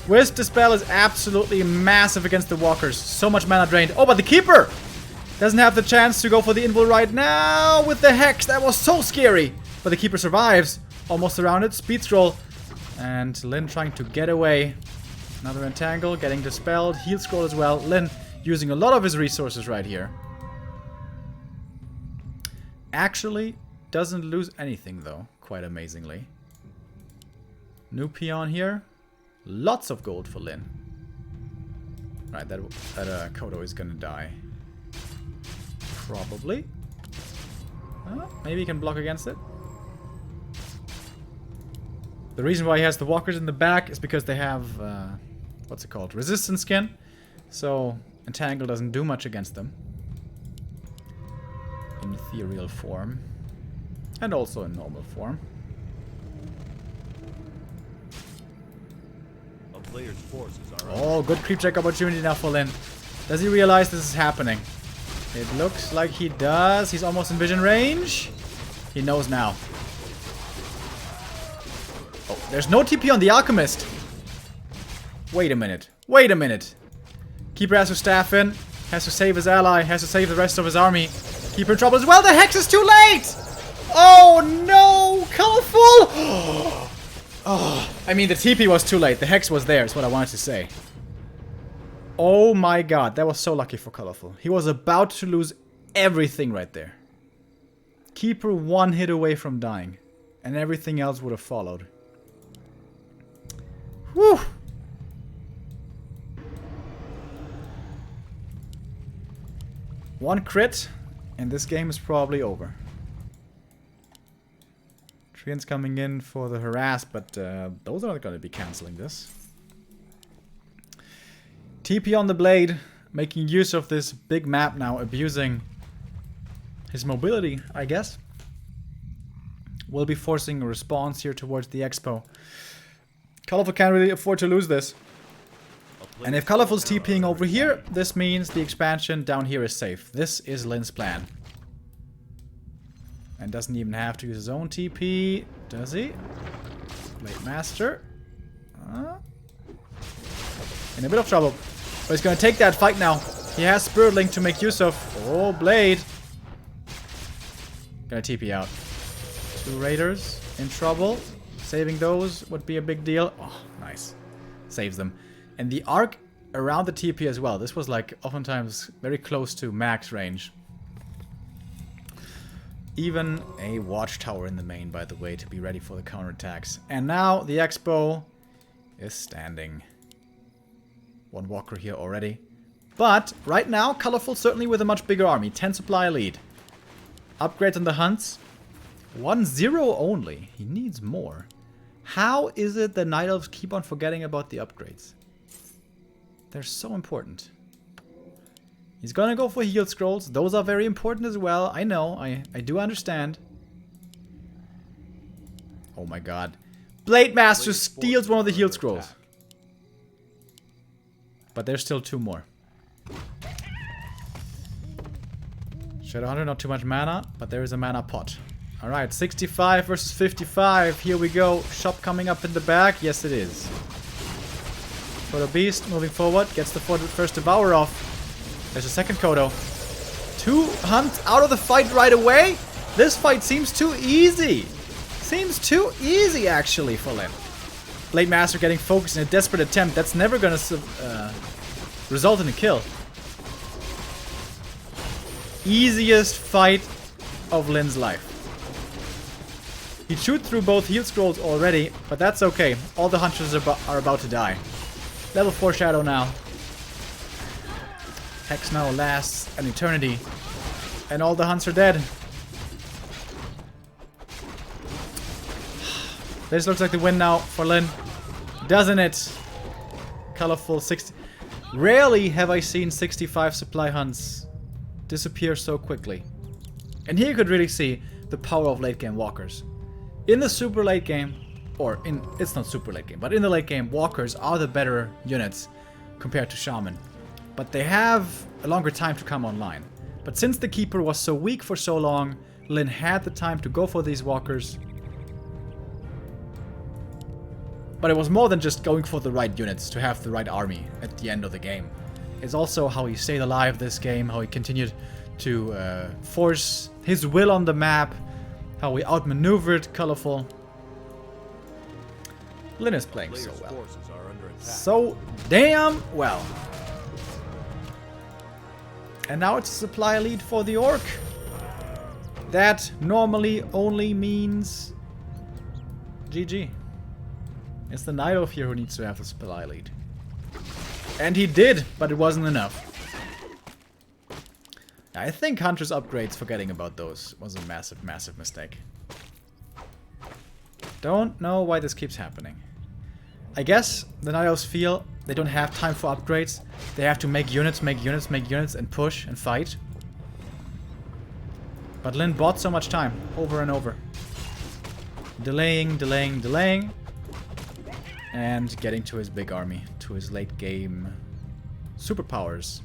Wisp Dispel is absolutely massive against the Walkers. So much mana drained. Oh, but the Keeper doesn't have the chance to go for the invul right now with the Hex. That was so scary. But the Keeper survives. Almost surrounded. Speed scroll. And Lin trying to get away. Another Entangle. Getting dispelled. Heal scroll as well. Lin using a lot of his resources right here. Actually doesn't lose anything though. Quite amazingly. New peon here. Lots of gold for Lin. Right, that Kodo is gonna die. Probably. Maybe he can block against it. The reason why he has the walkers in the back is because they have, what's it called? Resistance skin. So, Entangle doesn't do much against them. In ethereal form. And also in normal form. A player's forces are Oh, good creep check opportunity now for Lin. Does he realize this is happening? It looks like he does. He's almost in vision range. He knows now. Oh, there's no TP on the Alchemist. Wait a minute. Wait a minute. Keeper has to staff in. Has to save his ally. Has to save the rest of his army. Keeper in trouble as well. The Hex is too late. Oh no. Colorful. Oh, I mean the TP was too late. The Hex was there is what I wanted to say. Oh my god. That was so lucky for Colorful. He was about to lose everything right there. Keeper 1 hit away from dying. And everything else would have followed. Whew. One crit, and this game is probably over. Treants coming in for the harass, but those are not going to be canceling this. TP on the Blade, making use of this big map now, abusing his mobility, I guess. Will be forcing a response here towards the Expo. Colorful can't really afford to lose this. And if Colorful's TPing over here, this means the expansion down here is safe. This is Lin's plan. And doesn't even have to use his own TP, does he? Blade Master. In a bit of trouble. But he's gonna take that fight now. He has Spirit Link to make use of. Oh, Blade. Gonna TP out. 2 Raiders in trouble. Saving those would be a big deal. Oh, nice. Saves them. And the arc around the TP as well. This was like oftentimes very close to max range. Even a watchtower in the main, by the way, to be ready for the counterattacks. And now the Expo is standing. One walker here already. But right now, Colorful certainly with a much bigger army. 10 supply lead. Upgrades on the hunts. 1-0 only. He needs more. How is it that Night Elves keep on forgetting about the upgrades? They're so important. He's gonna go for heal scrolls. Those are very important as well. I know. I do understand. Oh my god. Blade Master steals one of the heal scrolls. But there's still 2 more. Shadowhunter, not too much mana, but there is a mana pot. Alright, 65 versus 55. Here we go. Shop coming up in the back. Yes, it is. For the Beast moving forward. Gets the first Devour off. There's a second Kodo. 2 hunts out of the fight right away. This fight seems too easy. Seems too easy, actually, for Lin. Blade Master getting focused in a desperate attempt. That's never going to result in a kill. Easiest fight of Lin's life. He chewed through both heal scrolls already, but that's okay. All the hunters are about to die. Level 4 Shadow now. Hex now lasts an eternity. And all the hunts are dead. This looks like the win now for Lin. Doesn't it? Colorful 60. Rarely have I seen 65 supply hunts disappear so quickly. And here you could really see the power of late game walkers. In the super late game, or in, it's not super late game, but in the late game, walkers are the better units compared to shaman. But they have a longer time to come online. But since the keeper was so weak for so long, Lin had the time to go for these walkers. But it was more than just going for the right units to have the right army at the end of the game. It's also how he stayed alive this game, how he continued to force his will on the map, how we outmaneuvered Colorful. Lin is playing so well. So damn well. And now it's a supply lead for the Orc. That normally only means GG. It's the Night Elf here who needs to have the supply lead. And he did, but it wasn't enough. I think Hunter's upgrades, forgetting about those, was a massive, massive mistake. Don't know why this keeps happening. I guess the Night Elves feel they don't have time for upgrades. They have to make units, make units, make units, and push and fight. But Lin bought so much time, over and over. Delaying, delaying, delaying. And getting to his big army, to his late game superpowers.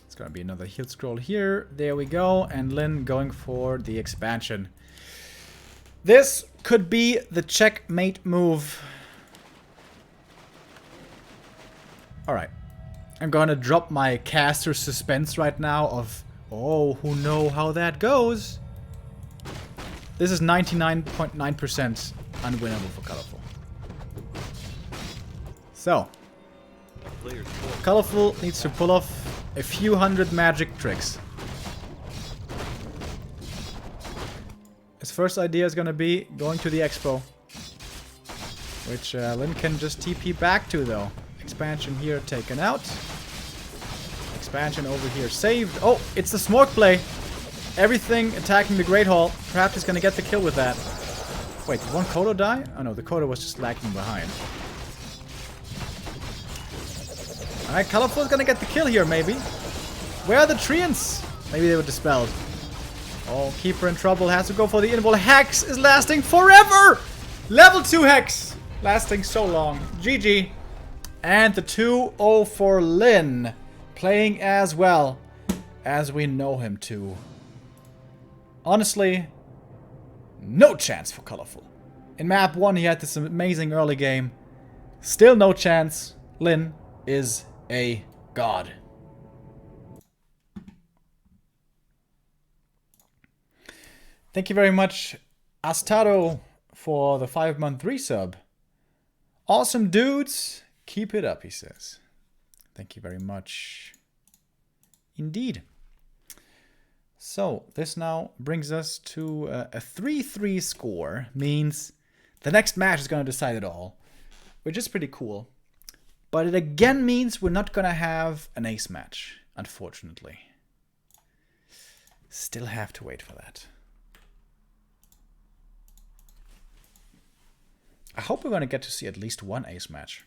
It's gonna be another heal scroll here. There we go. And Lin going for the expansion. This could be the checkmate move. Alright. I'm gonna drop my caster suspense right now of, oh, who know how that goes. This is 99.9% unwinnable for Colorful. So, Colorful needs to pull off a few hundred magic tricks. His first idea is gonna be going to the Expo, which Lin can just TP back to, though. Expansion here taken out. Expansion over here saved. Oh, it's the smoke play. Everything attacking the Great Hall. Perhaps he's gonna get the kill with that. Wait, did one Kodo die? Oh no, the Kodo was just lagging behind. Alright, Colorful's gonna get the kill here, maybe. Where are the Treants? Maybe they were dispelled. Oh, Keeper in trouble. Has to go for the invul. Hex is lasting forever! Level 2 Hex! Lasting so long. GG. And the 2-0 for Lin. Playing as well as we know him to. Honestly, no chance for Colorful. In map 1 he had this amazing early game. Still no chance. Lin is a god. Thank you very much, Astaro, for the 5-month resub. Awesome dudes. Keep it up, he says. Thank you very much. Indeed. So, this now brings us to a 3-3 score. Means the next match is going to decide it all. Which is pretty cool. But it again means we're not going to have an ace match, unfortunately. Still have to wait for that. I hope we're going to get to see at least one ace match.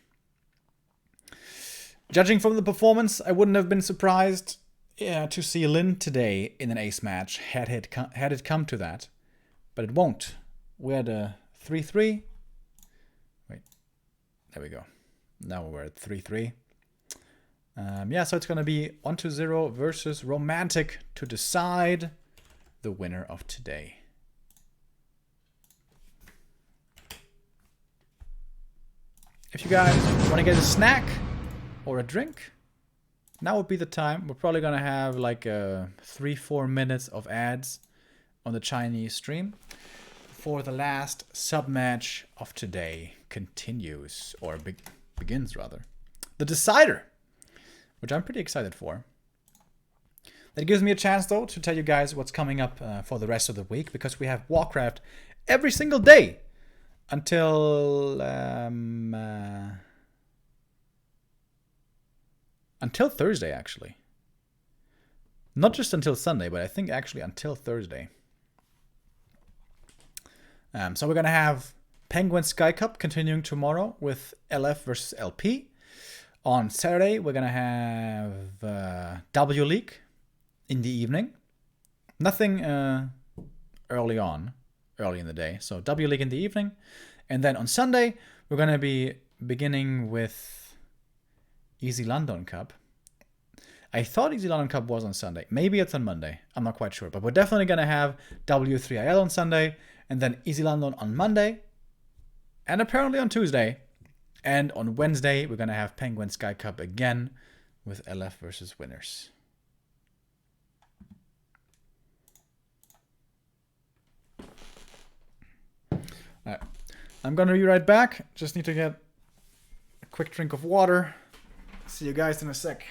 Judging from the performance, I wouldn't have been surprised to see Lin today in an ace match had it come to that. But it won't. We're at a 3-3. Wait, there we go. Now we're at 3-3. Yeah, so it's going to be 1-0 versus Romantic to decide the winner of today. If you guys want to get a snack or a drink, now would be the time. We're probably going to have like 3-4 minutes of ads on the Chinese stream before the last sub-match of today continues, or begins rather. The Decider, which I'm pretty excited for. That gives me a chance though to tell you guys what's coming up for the rest of the week, because we have Warcraft every single day. Until Thursday, actually. Not just until Sunday, but I think actually until Thursday. So we're going to have Penguin Sky Cup continuing tomorrow with LF versus LP. On Saturday, we're going to have W League in the evening. Nothing early in the day. So W League in the evening. And then on Sunday, we're going to be beginning with Easy London Cup. I thought Easy London Cup was on Sunday. Maybe it's on Monday. I'm not quite sure. But we're definitely going to have W3IL on Sunday. And then Easy London on Monday. And apparently on Tuesday. And on Wednesday, we're going to have Penguin Sky Cup again with LF versus winners. Alright, I'm gonna be right back. Just need to get a quick drink of water. See you guys in a sec.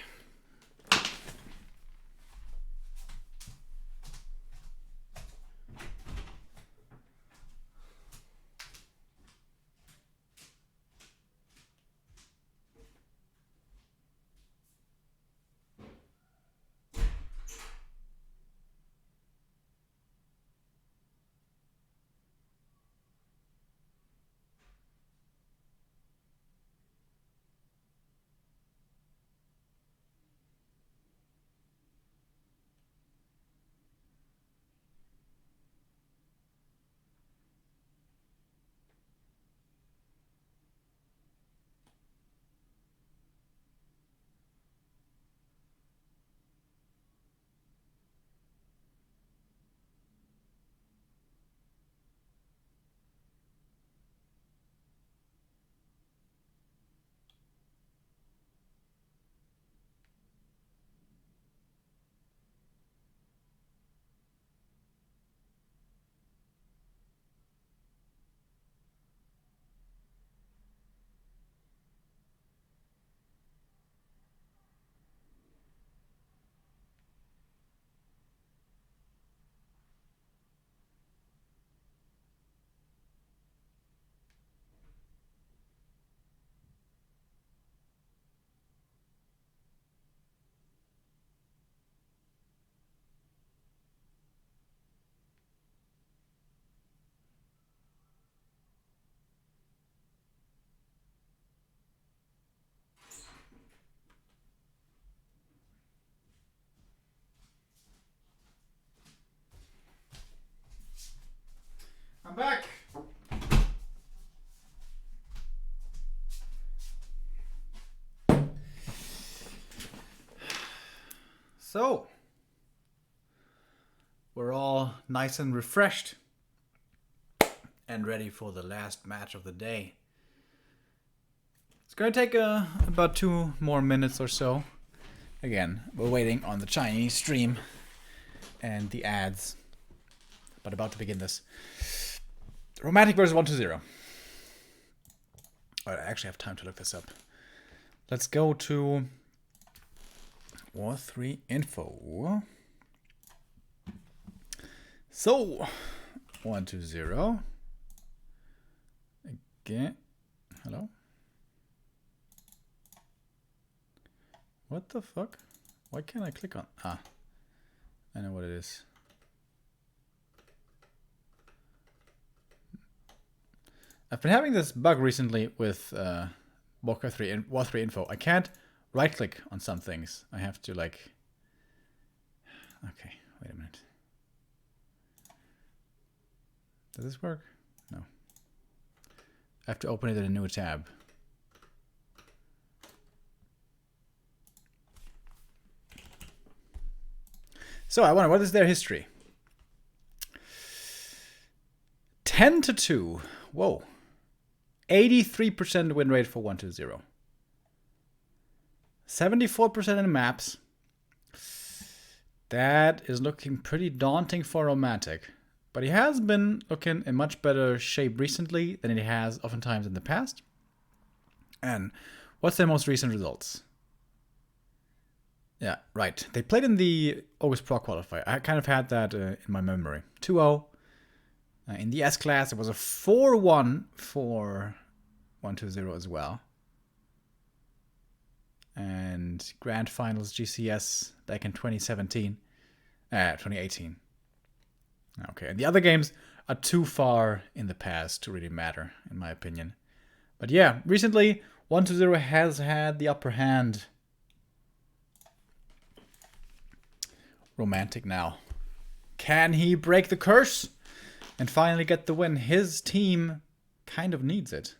So, we're all nice and refreshed and ready for the last match of the day. It's going to take about 2 more minutes or so. Again, we're waiting on the Chinese stream and the ads. But about to begin this. Romantic versus 1-0. I actually have time to look this up. Let's go to War3 info. So, 1-0. Again. Hello? What the fuck? Why can't I click on? Ah. I know what it is. I've been having this bug recently with Warcraft 3 and War3 info. I can't right click on some things. I have to like... Okay, wait a minute. Does this work? No. I have to open it in a new tab. So I wonder, what is their history? 10-2. Whoa. 83% win rate for 1-0. 74% in maps. That is looking pretty daunting for Romantic. But he has been looking in much better shape recently than he has oftentimes in the past. And what's their most recent results? Yeah, right. They played in the August Pro qualifier. I kind of had that in my memory. 2-0. In the S-Class, it was a 4-1 for 1-0 as well. And Grand Finals GCS back in 2018. Okay, and the other games are too far in the past to really matter, in my opinion. But yeah, recently, 1-0 has had the upper hand. Romantic now. Can he break the curse and finally get the win? His team kind of needs it.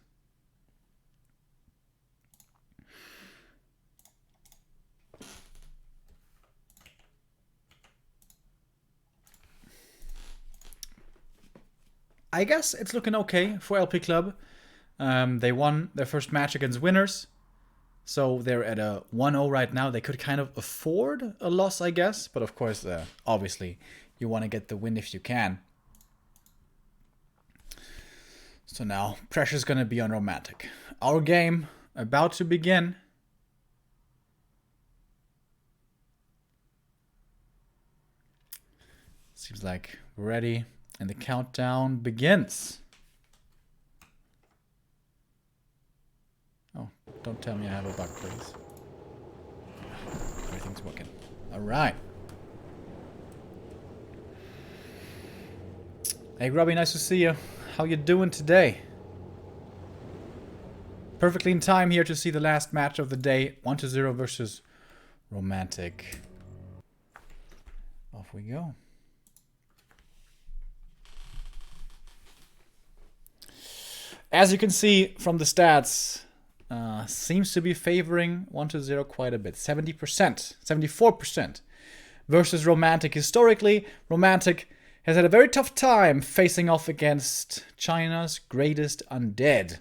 I guess it's looking okay for LP Club. They won their first match against winners. So they're at a 1-0 right now. They could kind of afford a loss, I guess. But of course, obviously, you want to get the win if you can. So now, pressure's going to be on Romantic. Our game about to begin. Seems like we're ready. And the countdown begins. Oh, don't tell me I have a bug, please. Everything's working. All right. Hey, Grubby, nice to see you. How you doing today? Perfectly in time here to see the last match of the day. 1-0 versus Romantic. Off we go. As you can see from the stats, seems to be favoring 1-0 quite a bit. 70%, 74% versus Romantic. Historically, Romantic has had a very tough time facing off against China's greatest undead.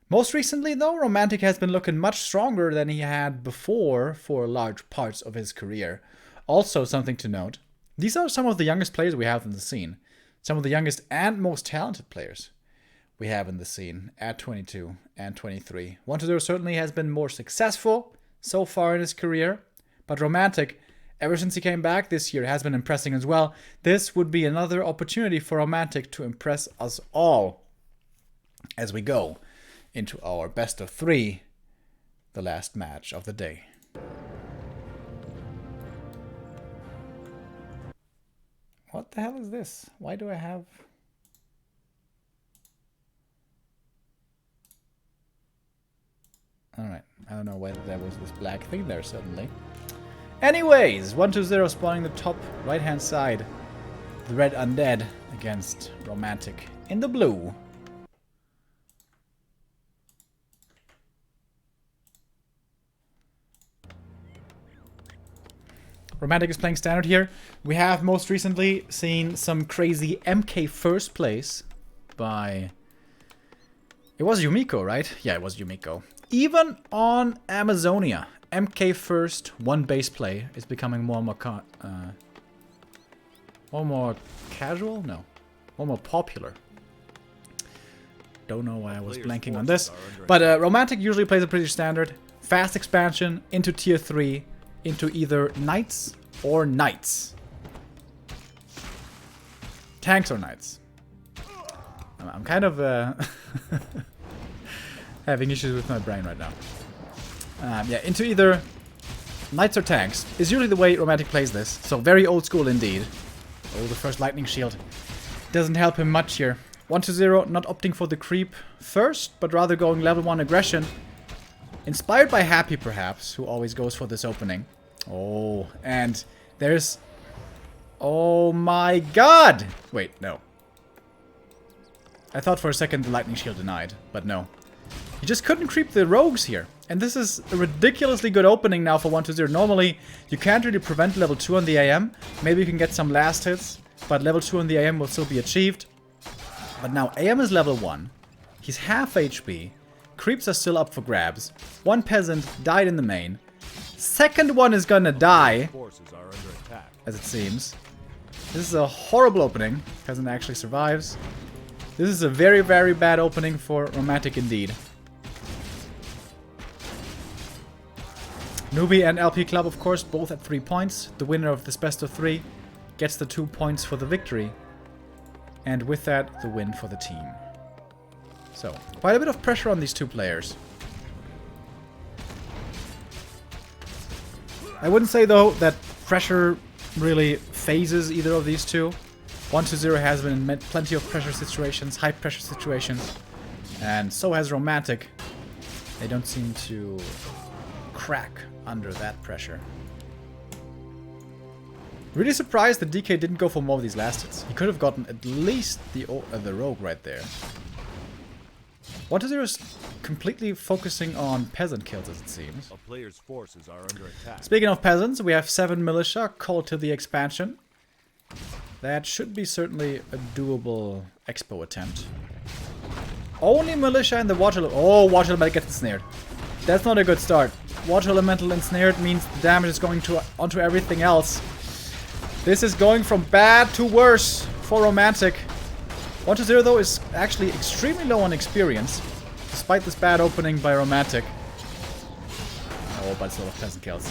Most recently, though, Romantic has been looking much stronger than he had before for large parts of his career. Also, something to note, these are some of the youngest players we have in the scene. Some of the youngest and most talented players we have in the scene at 22 and 23. 1-0 certainly has been more successful so far in his career, but Romantic, ever since he came back this year, has been impressing as well. This would be another opportunity for Romantic to impress us all as we go into our best of 3, the last match of the day. What the hell is this? Why do I have... Alright, I don't know why there was this black thing there suddenly. Anyways, 1-0 spawning the top right-hand side. The red undead against Romantic in the blue. Romantic is playing standard here. We have most recently seen some crazy MK first place by... It was Yumiko, right? Yeah, it was Yumiko. Even on Amazonia, MK first, one base play is becoming more and more casual? No. More popular. Don't know why I was blanking on this. But Romantic usually plays a pretty standard. Fast expansion into tier 3, into either Knights or Knights. Tanks or Knights. I'm kind of having issues with my brain right now. Yeah, into either Knights or Tanks is usually the way Romantic plays this. So very old school indeed. Oh, the first lightning shield. Doesn't help him much here. 1-0, not opting for the creep first, but rather going level 1 aggression. Inspired by Happy, perhaps, who always goes for this opening. Oh, and there's... Oh my god! Wait, no. I thought for a second the lightning shield denied, but no. You just couldn't creep the rogues here. And this is a ridiculously good opening now for 1-0. Normally, you can't really prevent level 2 on the AM. Maybe you can get some last hits, but level 2 on the AM will still be achieved. But now AM is level 1. He's half HP. Creeps are still up for grabs. One peasant died in the main. Second one is gonna die, as it seems. This is a horrible opening. Peasant actually survives. This is a very, very bad opening for Romantic indeed. Newbee and LP Club, of course, both at 3 points. The winner of this best of 3 gets the 2 points for the victory. And with that, the win for the team. So, quite a bit of pressure on these two players. I wouldn't say, though, that pressure really phases either of these two. 1-0 has been in plenty of pressure situations, high pressure situations. And so has Romantic. They don't seem to crack under that pressure. Really surprised that DK didn't go for more of these last hits. He could have gotten at least the rogue right there. 1-0 is completely focusing on peasant kills, as it seems. A player's forces are under attack. Speaking of peasants, we have 7 militia called to the expansion. That should be certainly a doable expo attempt. Only militia and the water... Oh, water elemental gets ensnared. That's not a good start. Water elemental ensnared means the damage is going onto everything else. This is going from bad to worse for Romantic. 1-0 though is actually extremely low on experience, despite this bad opening by Romantic. Oh, but it's a lot of peasant kills.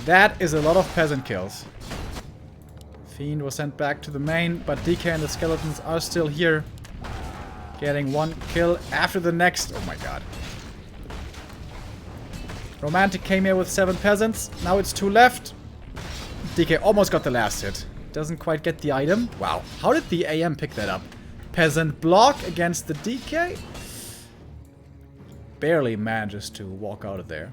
That is a lot of peasant kills. Fiend was sent back to the main, but DK and the skeletons are still here. Getting one kill after the next. Oh my god. Romantic came here with 7 peasants. Now it's 2 left. DK almost got the last hit. Doesn't quite get the item. Wow. How did the AM pick that up? Peasant block against the DK. Barely manages to walk out of there.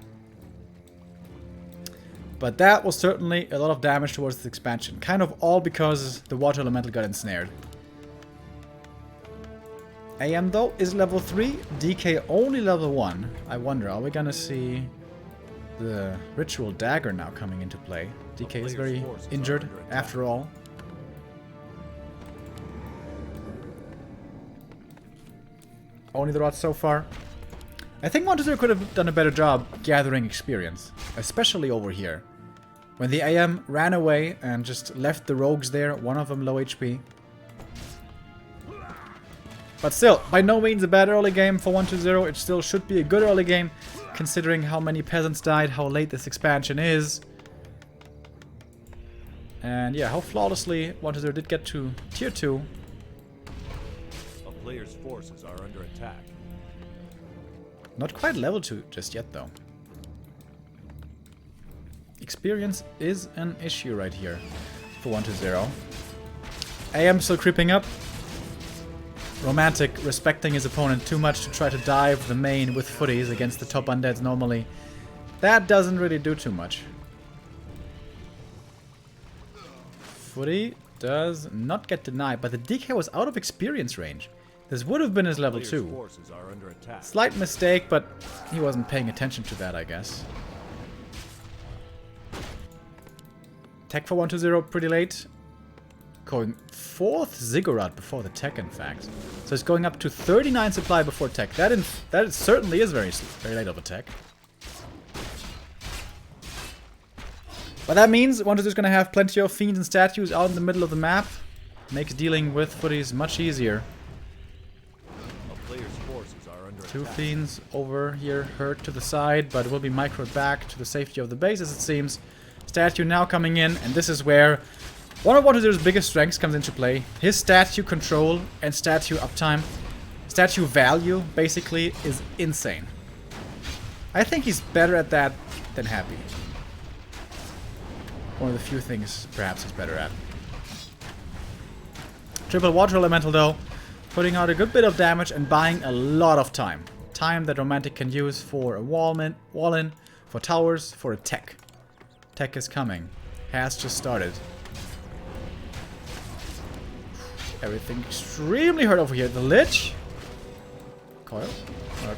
But that was certainly a lot of damage towards the expansion. Kind of all because the water elemental got ensnared. AM though is level 3. DK only level 1. I wonder, are we gonna see the ritual dagger now coming into play? DK is very injured after all. Only the rod so far. I think 1-0 could have done a better job gathering experience, especially over here. When the AM ran away and just left the rogues there, one of them low HP. But still, by no means a bad early game for 1-0. It still should be a good early game, considering how many peasants died, how late this expansion is. And yeah, how flawlessly 1-0 did get to tier 2. A player's forces are under attack. Not quite level 2 just yet, though. Experience is an issue right here for 1-0. AM still creeping up. Romantic respecting his opponent too much to try to dive the main with footies against the top undeads normally. That doesn't really do too much. Footy does not get denied, but the DK was out of experience range. This would have been his level 2. Slight mistake, but he wasn't paying attention to that, I guess. Tech for 120 pretty late. Going 4th Ziggurat before the tech, in fact. So it's going up to 39 supply before tech. That certainly is very late of a tech. But that means 120 is going to have plenty of fiends and statues out in the middle of the map. Makes dealing with footies much easier. A player's forces are under 2 attack. fiends over here, hurt to the side, but will be microed back to the safety of the base, as it seems. Statue now coming in, and this is where one of 120's biggest strengths comes into play. His statue control and statue uptime, statue value, basically, is insane. I think he's better at that than Happy. One of the few things, perhaps, he's better at. Triple Water Elemental, though, putting out a good bit of damage and buying a lot of time. Time that Romantic can use for a wall-in, for towers, for a tech. Tech is coming. Has just started. Everything extremely hurt over here. The Lich. Coil.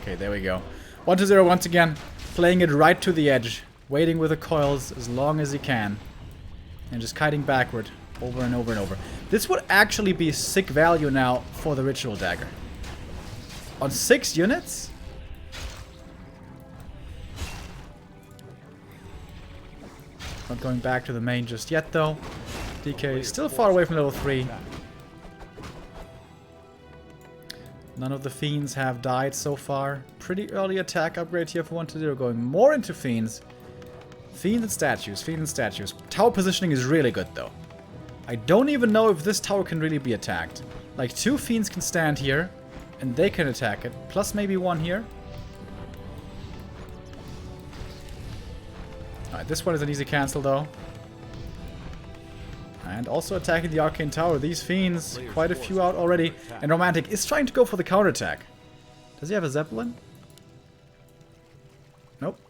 Okay, there we go. 120 once again. Playing it right to the edge. Waiting with the coils as long as he can. And just kiting backward. Over and over and over. This would actually be sick value now for the Ritual Dagger. On 6 units? Not going back to the main just yet, though. DK is still far away from level 3. None of the fiends have died so far. Pretty early attack upgrade here for 120. Going more into fiends. Fiends and statues. Fiends and statues. Tower positioning is really good, though. I don't even know if this tower can really be attacked. Like, 2 fiends can stand here, and they can attack it. Plus maybe 1 here. Alright, this one is an easy cancel, though. And also attacking the Arcane Tower. These fiends, quite a few out already. And Romantic is trying to go for the counterattack. Does he have a Zeppelin? Nope.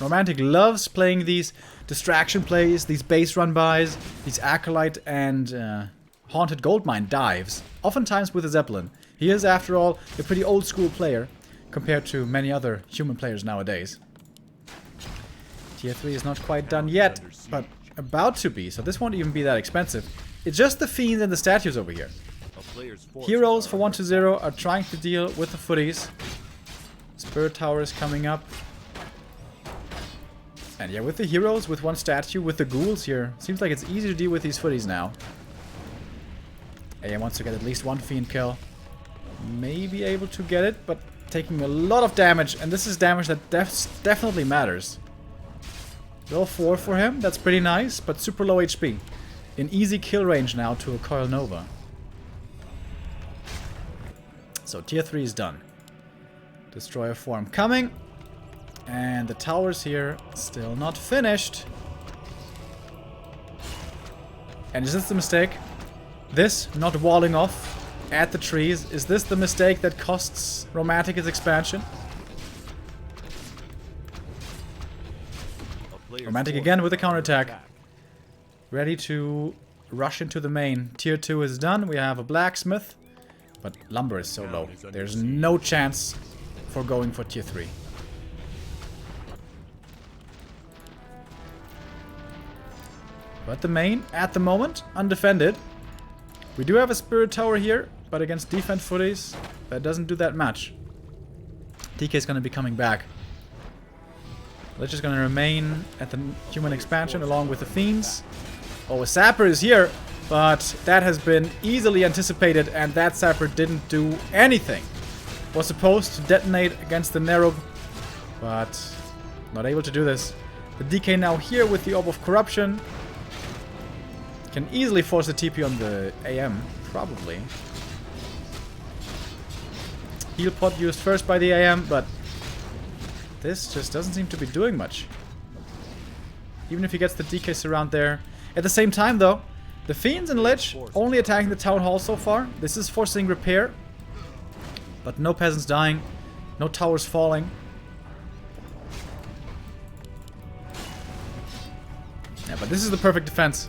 Romantic loves playing these distraction plays, these base run-bys, these Acolyte and Haunted Goldmine dives. Oftentimes with a Zeppelin. He is, after all, a pretty old-school player compared to many other human players nowadays. Tier 3 is not quite done yet, but about to be, so this won't even be that expensive. It's just the fiends and the statues over here. Heroes for 120 are trying to deal with the footies. Spirit Tower is coming up. And yeah, with the heroes, with 1 statue, with the ghouls here, seems like it's easy to deal with these footies now. AM wants to get at least 1 fiend kill. Maybe able to get it, but taking a lot of damage, and this is damage that definitely matters. Level 4 for him, that's pretty nice, but super low HP. In easy kill range now to a Coil Nova. So tier 3 is done. Destroyer form coming. And the towers here still not finished. And is this the mistake? This not walling off at the trees, is this the mistake that costs Romantic his expansion? Romantic again with a counterattack. Ready to rush into the main. Tier 2 is done. We have a blacksmith. But lumber is so low. There's no chance for going for tier 3. But the main, at the moment, undefended. We do have a spirit tower here, but against defense footies, that doesn't do that much. DK is going to be coming back. Lich is going to remain at the human expansion along with the fiends. Oh, a sapper is here, but that has been easily anticipated, and that sapper didn't do anything. Was supposed to detonate against the Nerub, but not able to do this. The DK now here with the Orb of Corruption. Can easily force the TP on the AM, probably. Heal pot used first by the AM, but this just doesn't seem to be doing much. Even if he gets the DK surround there. At the same time, though, the Fiends and Lich only attacking the Town Hall so far. This is forcing repair. But no peasants dying. No towers falling. Yeah, but this is the perfect defense.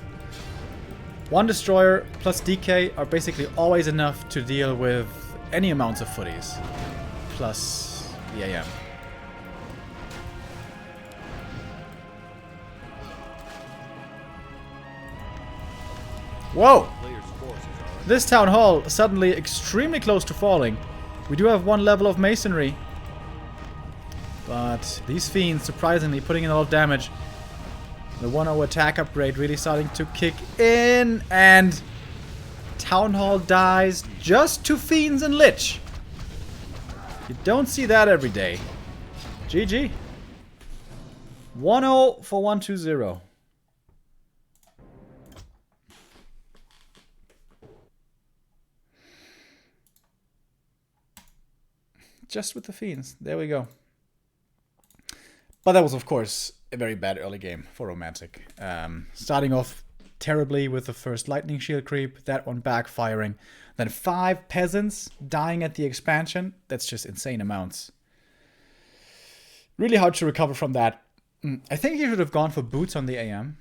1 destroyer plus DK are basically always enough to deal with any amounts of footies. Plus the AM. Whoa! Players' forces are under This town hall suddenly extremely close to falling. We do have one level of masonry. But these fiends surprisingly putting in a lot of damage. The 1-0 attack upgrade really starting to kick in. And town hall dies just to fiends and lich. You don't see that every day. GG. 1-0 for 120. Just with the fiends. There we go. But that was, of course, a very bad early game for Romantic. Starting off terribly with the first lightning shield creep. That one backfiring. Then 5 peasants dying at the expansion. That's just insane amounts. Really hard to recover from that. I think he should have gone for boots on the AM.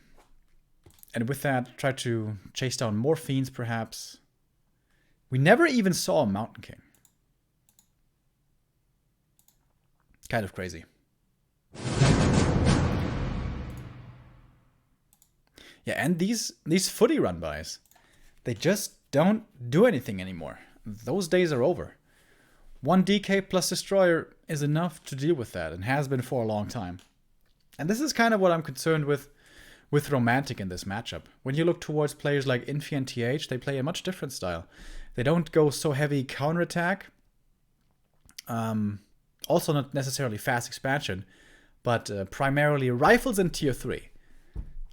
And with that, try to chase down more fiends, perhaps. We never even saw a Mountain King. Kind of crazy. Yeah, and these footy run-bys, they just don't do anything anymore. Those days are over. 1 DK plus Destroyer is enough to deal with that, and has been for a long time. And this is kind of what I'm concerned with Romantic in this matchup. When you look towards players like Infi and TH, they play a much different style. They don't go so heavy counterattack. Also not necessarily fast expansion, but primarily rifles and tier 3.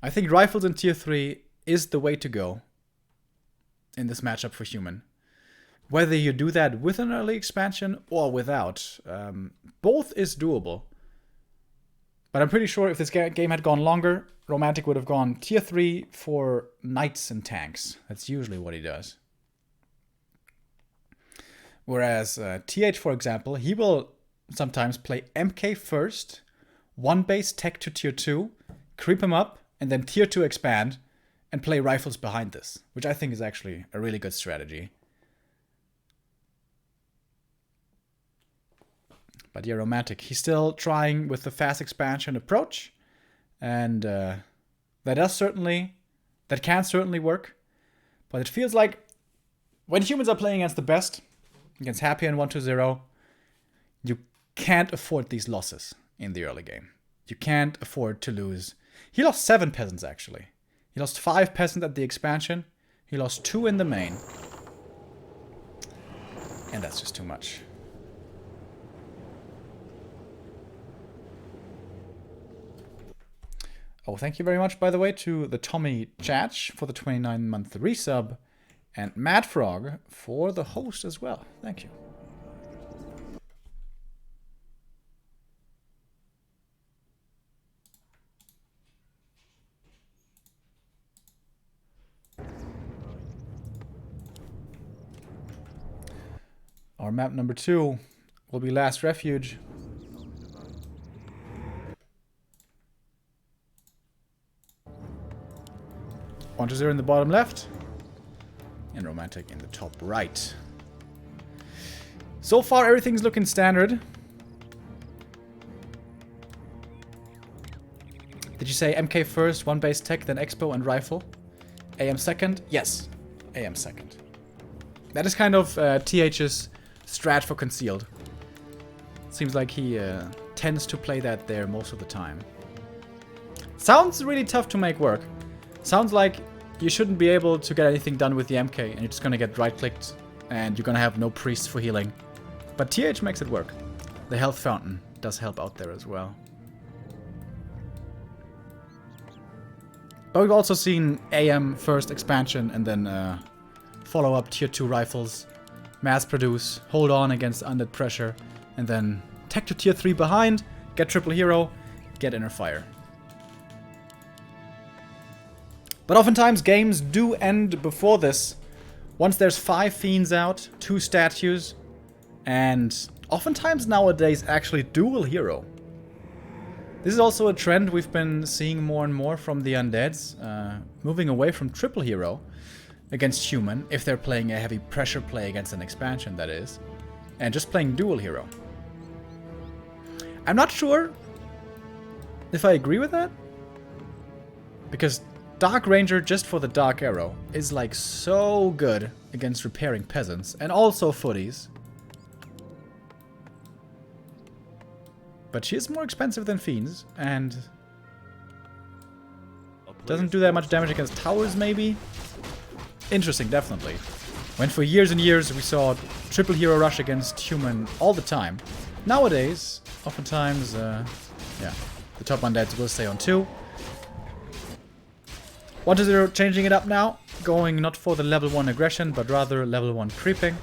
I think rifles and tier 3 is the way to go in this matchup for human. Whether you do that with an early expansion or without, both is doable. But I'm pretty sure if this game had gone longer, Romantic would have gone tier 3 for knights and tanks. That's usually what he does. Whereas TH, for example, he will sometimes play MK first, 1 base tech to tier 2, creep him up, and then tier 2 expand, and play rifles behind this, which I think is actually a really good strategy. But yeah, Romantic, he's still trying with the fast expansion approach, and that can certainly work. But it feels like when humans are playing against the best, against Happy and 120, you can't afford these losses in the early game. You can't afford to lose. He lost 7 peasants, actually. He lost 5 peasants at the expansion. He lost 2 in the main. And that's just too much. Oh, thank you very much, by the way, to the Tommy Chatch for the 29-month resub. And Mad Frog for the host as well. Thank you. Our map number 2 will be Last Refuge. One to 0 in the bottom left. And Romantic in the top right. So far, everything's looking standard. Did you say MK first, 1 base tech, then Expo and rifle? AM second? Yes, AM second. That is kind of TH's strat for concealed. Seems like he tends to play that there most of the time. Sounds really tough to make work. Sounds like you shouldn't be able to get anything done with the MK, and you're just gonna get right-clicked, and you're gonna have no priests for healing. But TH makes it work. The health fountain does help out there as well. But we've also seen AM first expansion, and then follow up tier 2 rifles, mass produce, hold on against undead pressure, and then tech to tier 3 behind, get triple hero, get inner fire. But oftentimes games do end before this. Once there's 5 fiends out, 2 statues, and oftentimes nowadays actually dual hero. This is also a trend we've been seeing more and more from the undeads, moving away from triple hero against human, if they're playing a heavy pressure play against an expansion, that is, and just playing dual hero. I'm not sure if I agree with that, because Dark Ranger, just for the Dark Arrow, is like so good against repairing peasants. And also footies. But she is more expensive than Fiends. And doesn't do that much damage against towers, maybe? Interesting, definitely. When for years and years we saw triple hero rush against human all the time. Nowadays, oftentimes, yeah, the top undeads will stay on 2. 1-0 changing it up now. Going not for the level 1 aggression, but rather level 1 creeping.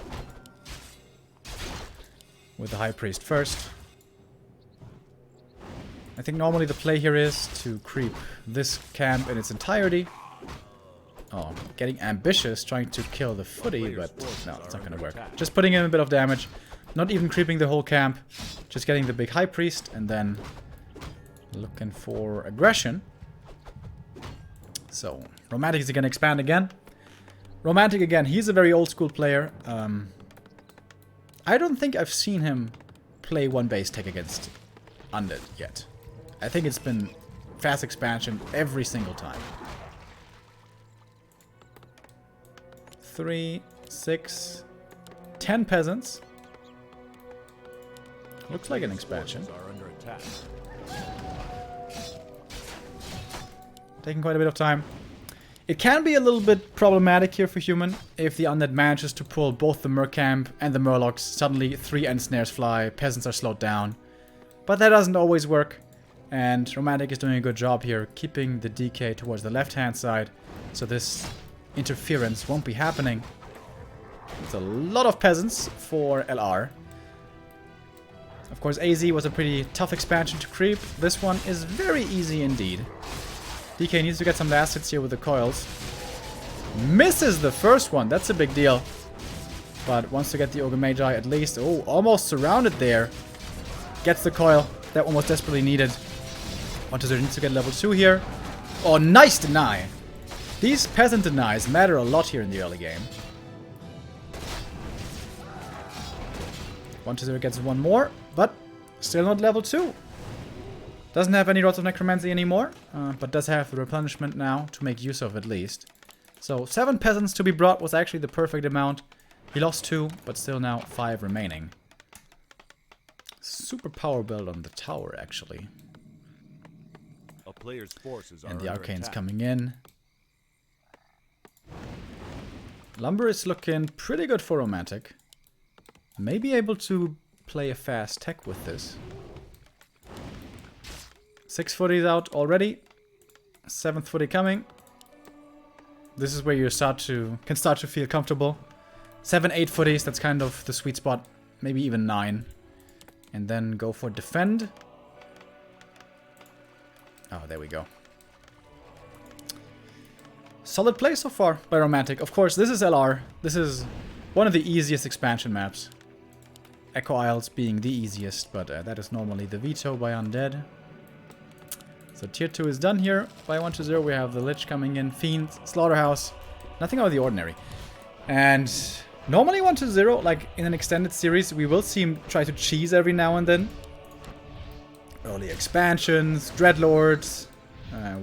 With the High Priest first. I think normally the play here is to creep this camp in its entirety. Oh, getting ambitious, trying to kill the footy, but no, it's not gonna work. Just putting in a bit of damage. Not even creeping the whole camp. Just getting the big High Priest, and then looking for aggression. So, Romantic is gonna expand again. Romantic again, he's a very old school player. I don't think I've seen him play one base tech against Undead yet. I think it's been fast expansion every single time. 3, 6, 10 peasants. Looks like an expansion. Taking quite a bit of time. It can be a little bit problematic here for human if the undead manages to pull both the Mercamp and the Murlocs. Suddenly 3 end snares fly, peasants are slowed down. But that doesn't always work. And Romantic is doing a good job here, keeping the DK towards the left-hand side, so this interference won't be happening. It's a lot of peasants for LR. Of course, AZ was a pretty tough expansion to creep. This one is very easy indeed. DK needs to get some last hits here with the coils. Misses the first one, that's a big deal. But wants to get the Ogre Magi at least. Oh, almost surrounded there. Gets the coil that one was desperately needed. 1-0 needs to get level 2 here. Oh, nice deny. These peasant denies matter a lot here in the early game. 1-0 gets one more, but still not level 2. Doesn't have any Rods of Necromancy anymore, but does have the replenishment now to make use of at least. So 7 peasants to be brought was actually the perfect amount. He lost 2, but still now 5 remaining. Super power build on the tower, actually. A player's forces are and the under Arcane's attack. coming in. Lumber is looking pretty good for Romantic. Maybe able to play a fast tech with this. 6 footies out already. 7th footy coming. This is where you can start to feel comfortable. 7, 8 footies, that's kind of the sweet spot. Maybe even 9. And then go for defend. Oh, there we go. Solid play so far by Romantic. Of course, this is LR. This is one of the easiest expansion maps. Echo Isles being the easiest, but that is normally the veto by Undead. So tier 2 is done here. By 1-0 we have the Lich coming in. Fiend, Slaughterhouse. Nothing out of the ordinary. And normally 1-0, like in an extended series, we will see him try to cheese every now and then. Early expansions, Dreadlords,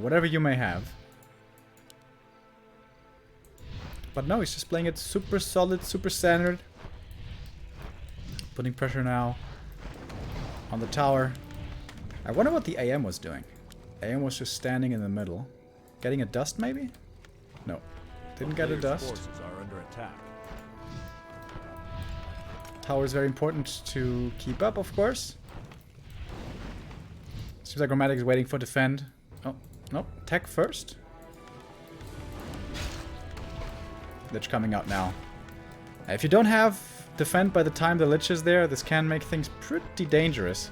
whatever you may have. But no, he's just playing it super solid, super standard. Putting pressure now on the tower. I wonder what the AM was doing. AM was just standing in the middle. Getting a dust, maybe? No. Didn't get a dust. Forces are under attack. Tower is very important to keep up, of course. Seems like Romantic is waiting for defend. Oh, no. Tech first. Lich coming out now. If you don't have defend by the time the Lich is there, this can make things pretty dangerous.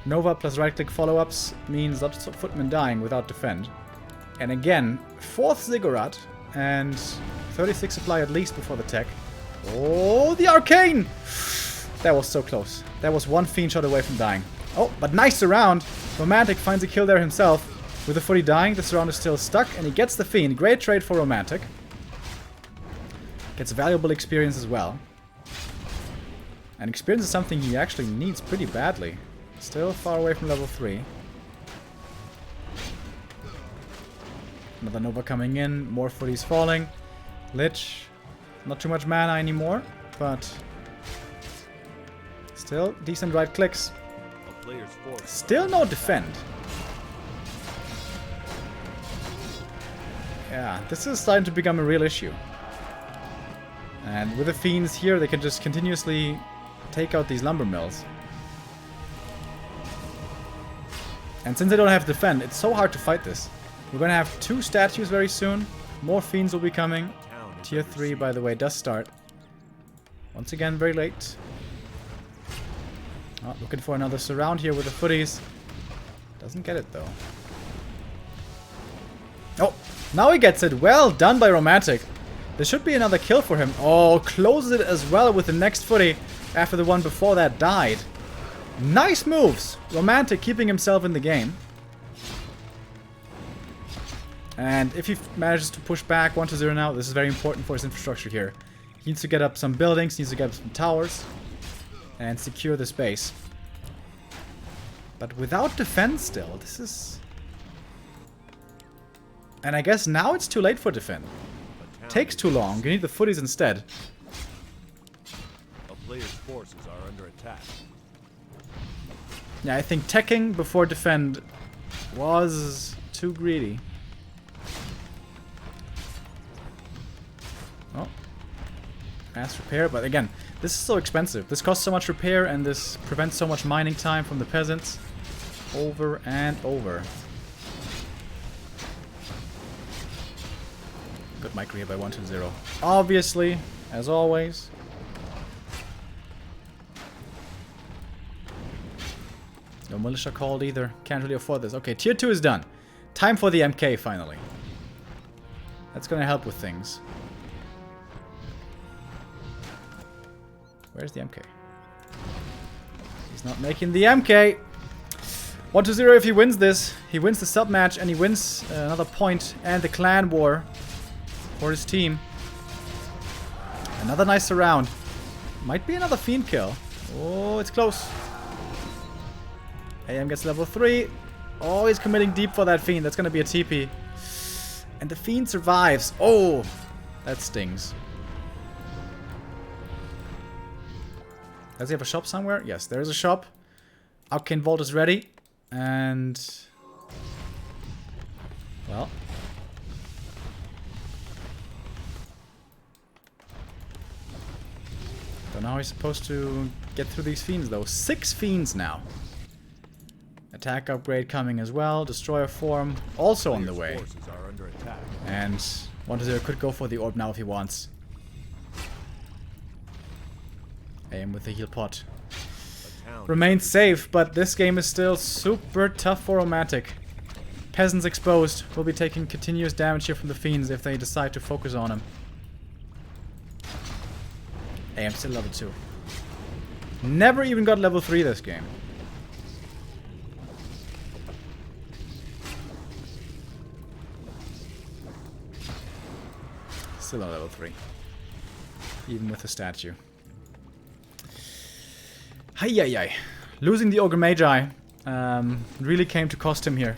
Nova plus right-click follow-ups means lots of footmen dying without defend. And again, 4th Ziggurat and 36 supply at least before the tech. Oh, the Arcane! That was so close. That was one Fiend shot away from dying. Oh, but nice surround. Romantic finds a kill there himself. With the footy dying, the surround is still stuck, and he gets the Fiend. Great trade for Romantic. Gets valuable experience as well. And experience is something he actually needs pretty badly. Still far away from level 3. Another Nova coming in. More footies falling. Lich. Not too much mana anymore, but still decent right clicks. Still no defend. Yeah, this is starting to become a real issue. And with the Fiends here, they can just continuously take out these lumber mills. And since they don't have defend, it's so hard to fight this. We're gonna have 2 statues very soon. More Fiends will be coming. Tier 3, by the way, does start. Once again, very late. Oh, looking for another surround here with the footies. Doesn't get it, though. Oh, now he gets it. Well done by Romantic. There should be another kill for him. Oh, closes it as well with the next footy after the one before that died. Nice moves. Romantic keeping himself in the game. And if he manages to push back 1-0 now, this is very important for his infrastructure here. He needs to get up some buildings, needs to get up some towers, and secure the space. But without defense still, this is... And I guess now it's too late for defend. Takes too long, you need the footies instead. A player's forces are under attack. Yeah, I think teching before defend was too greedy. Oh. Fast repair, but again, this is so expensive. This costs so much repair and this prevents so much mining time from the peasants. Over and over. Good micro here by 1-0. Obviously, as always. No militia called either. Can't really afford this. Okay, tier 2 is done. Time for the MK finally. That's gonna help with things. Where's the MK? He's not making the MK. 1-0 if he wins this. He wins the sub match and he wins another point and the clan war for his team. Another nice surround. Might be another Fiend kill. Oh, it's close. AM gets level 3. Oh, he's committing deep for that Fiend. That's going to be a TP. And the Fiend survives. Oh, that stings. Does he have a shop somewhere? Yes, there is a shop. Arcane Vault is ready. And... well... don't know how he's supposed to get through these Fiends though. 6 Fiends now. Attack upgrade coming as well. Destroyer form also on the way. And 1-0 could go for the orb now if he wants. Aim with the heal pot. Remains safe, but this game is still super tough for Romantic. Peasants exposed. Will be taking continuous damage here from the Fiends if they decide to focus on him. Hey, I'm still level 2. Never even got level 3 this game. Still on level 3. Even with the statue. Hi. Losing the Ogre Magi really came to cost him here.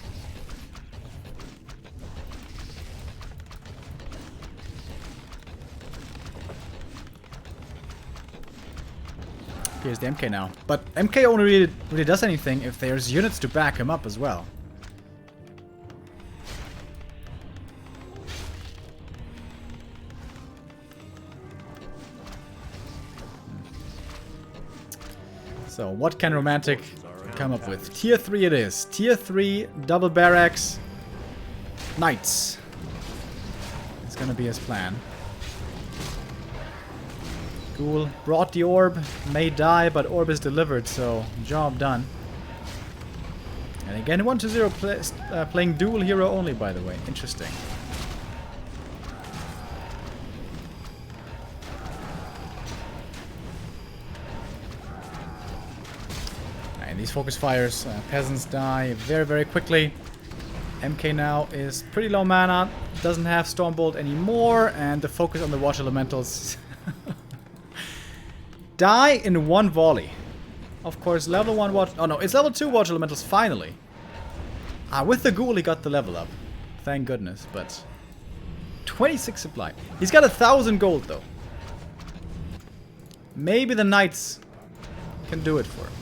Here's the MK now. But MK only really does anything if there's units to back him up as well. So, what can Romantic come up with? Tier 3 it is. Tier 3, double barracks, knights. It's gonna be his plan. Ghoul brought the orb. May die, but orb is delivered, so job done. And again, 1-0 playing dual hero only, by the way. Interesting. And these focus fires, peasants die very, very quickly. MK now is pretty low mana, doesn't have Stormbolt anymore, and the focus on the Watch Elementals die in one volley. Of course, level 1 Watch... oh no, it's level 2 Watch Elementals finally. Ah, with the Ghoul he got the level up. thank goodness, but 26 supply. He's got 1,000 gold though. Maybe the knights can do it for him.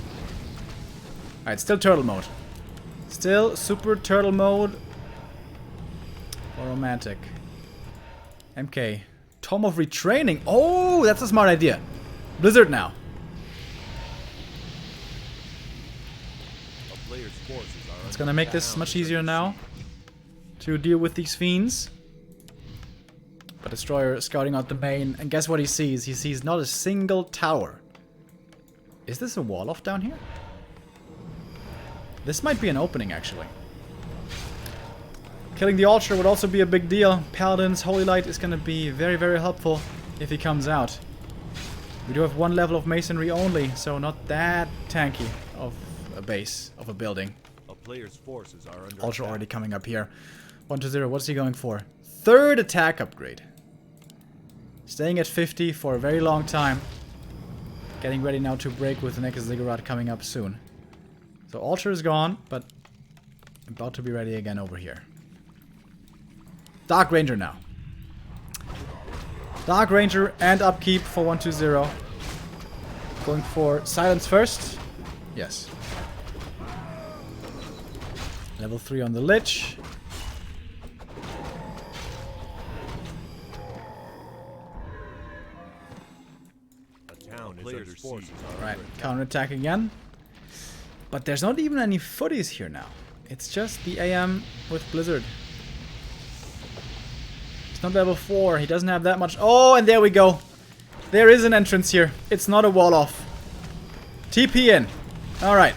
Alright, still turtle mode. Still super turtle mode. Or romantic. MK. Tome of Retraining. Oh, that's a smart idea. Blizzard now. It's gonna make this much easier now to deal with these fiends. But Destroyer scouting out the main, and guess what he sees? He sees not a single tower. Is this a wall off down here? This might be an opening, actually. Killing the Ultra would also be a big deal. Paladin's Holy Light is gonna be very, very helpful if he comes out. We do have one level of masonry only, so not that tanky of a base, of a building. Player's forces are under Ultra attack. already coming up here. 1-0, what's he going for? Third attack upgrade. Staying at 50 for a very long time. Getting ready now to break with the next ziggurat coming up soon. So Ultra is gone, but about to be ready again over here. Dark Ranger now. Dark Ranger and upkeep for 1-2-0. Going for silence first. Yes. Level 3 on the Lich. Right, counterattack again. But there's not even any footies here now. It's just the AM with Blizzard. It's not level 4. He doesn't have that much. Oh, and there we go. There is an entrance here. It's not a wall off. TP in. Alright.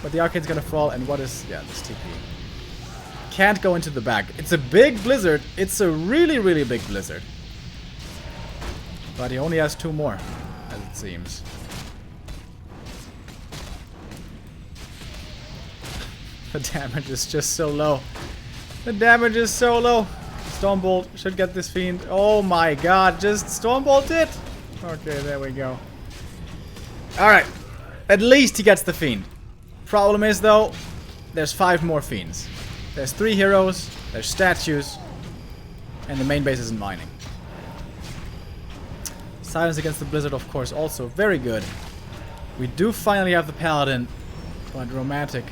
But the arcade's gonna fall, and what is... yeah, this TP. Can't go into the back. It's a big blizzard. It's a really, really big blizzard. But he only has 2 more, as it seems. The damage is just so low. The damage is so low. Stormbolt should get this fiend. Oh my god, just Stormbolt it! Okay, there we go. Alright. At least he gets the fiend. Problem is though, there's 5 more fiends. There's 3 heroes, there's statues, and the main base isn't mining. Silence against the Blizzard, of course, also very good. We do finally have the Paladin, but Romantic.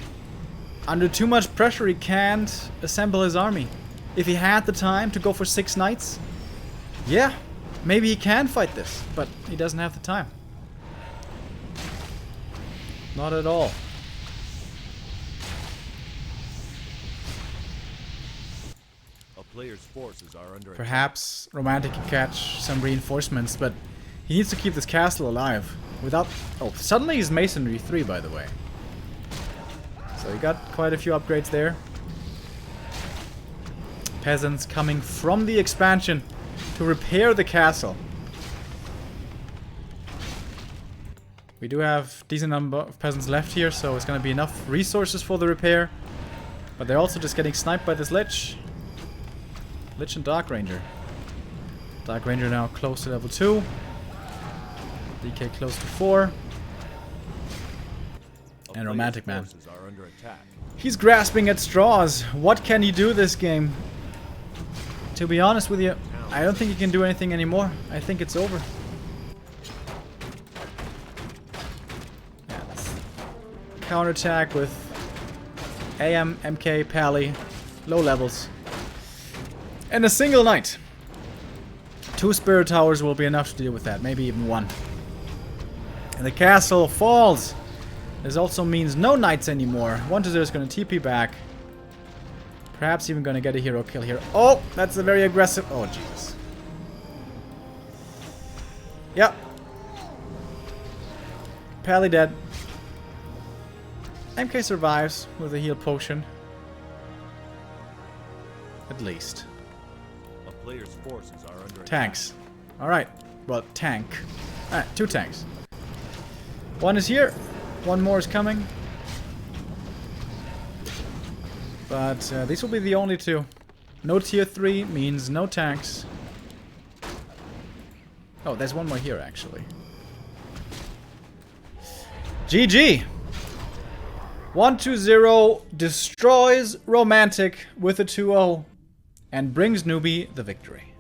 Under too much pressure, he can't assemble his army. If he had the time to go for 6 knights, yeah, maybe he can fight this, but he doesn't have the time. Not at all. Player's forces are under Perhaps Romantic can catch some reinforcements, but he needs to keep this castle alive. Without... oh, suddenly he's Masonry 3, by the way. So he got quite a few upgrades there. Peasants coming from the expansion to repair the castle. We do have a decent number of peasants left here, so it's going to be enough resources for the repair. But they're also just getting sniped by this Lich. Lich and Dark Ranger. Dark Ranger now close to level 2. DK close to 4. And Romantic Man. He's grasping at straws. What can he do this game? To be honest with you, I don't think he can do anything anymore. I think it's over. Yeah, counterattack with AM, MK, Pally, low levels. And a single knight. 2 spirit towers will be enough to deal with that. Maybe even 1. And the castle falls. This also means no knights anymore. 1-0 is going to TP back. Perhaps even going to get a hero kill here. Oh, that's a very aggressive... oh, Jesus. Yep. Pally dead. MK survives with a heal potion. At least. Player's forces are under tanks. Alright. Well, tank. Alright, 2 tanks. 1 is here. 1 more is coming. But these will be the only 2. No tier 3 means no tanks. Oh, there's 1 more here, actually. GG! 1-2-0 destroys Romantic with a 2-0 and brings Newbee the victory.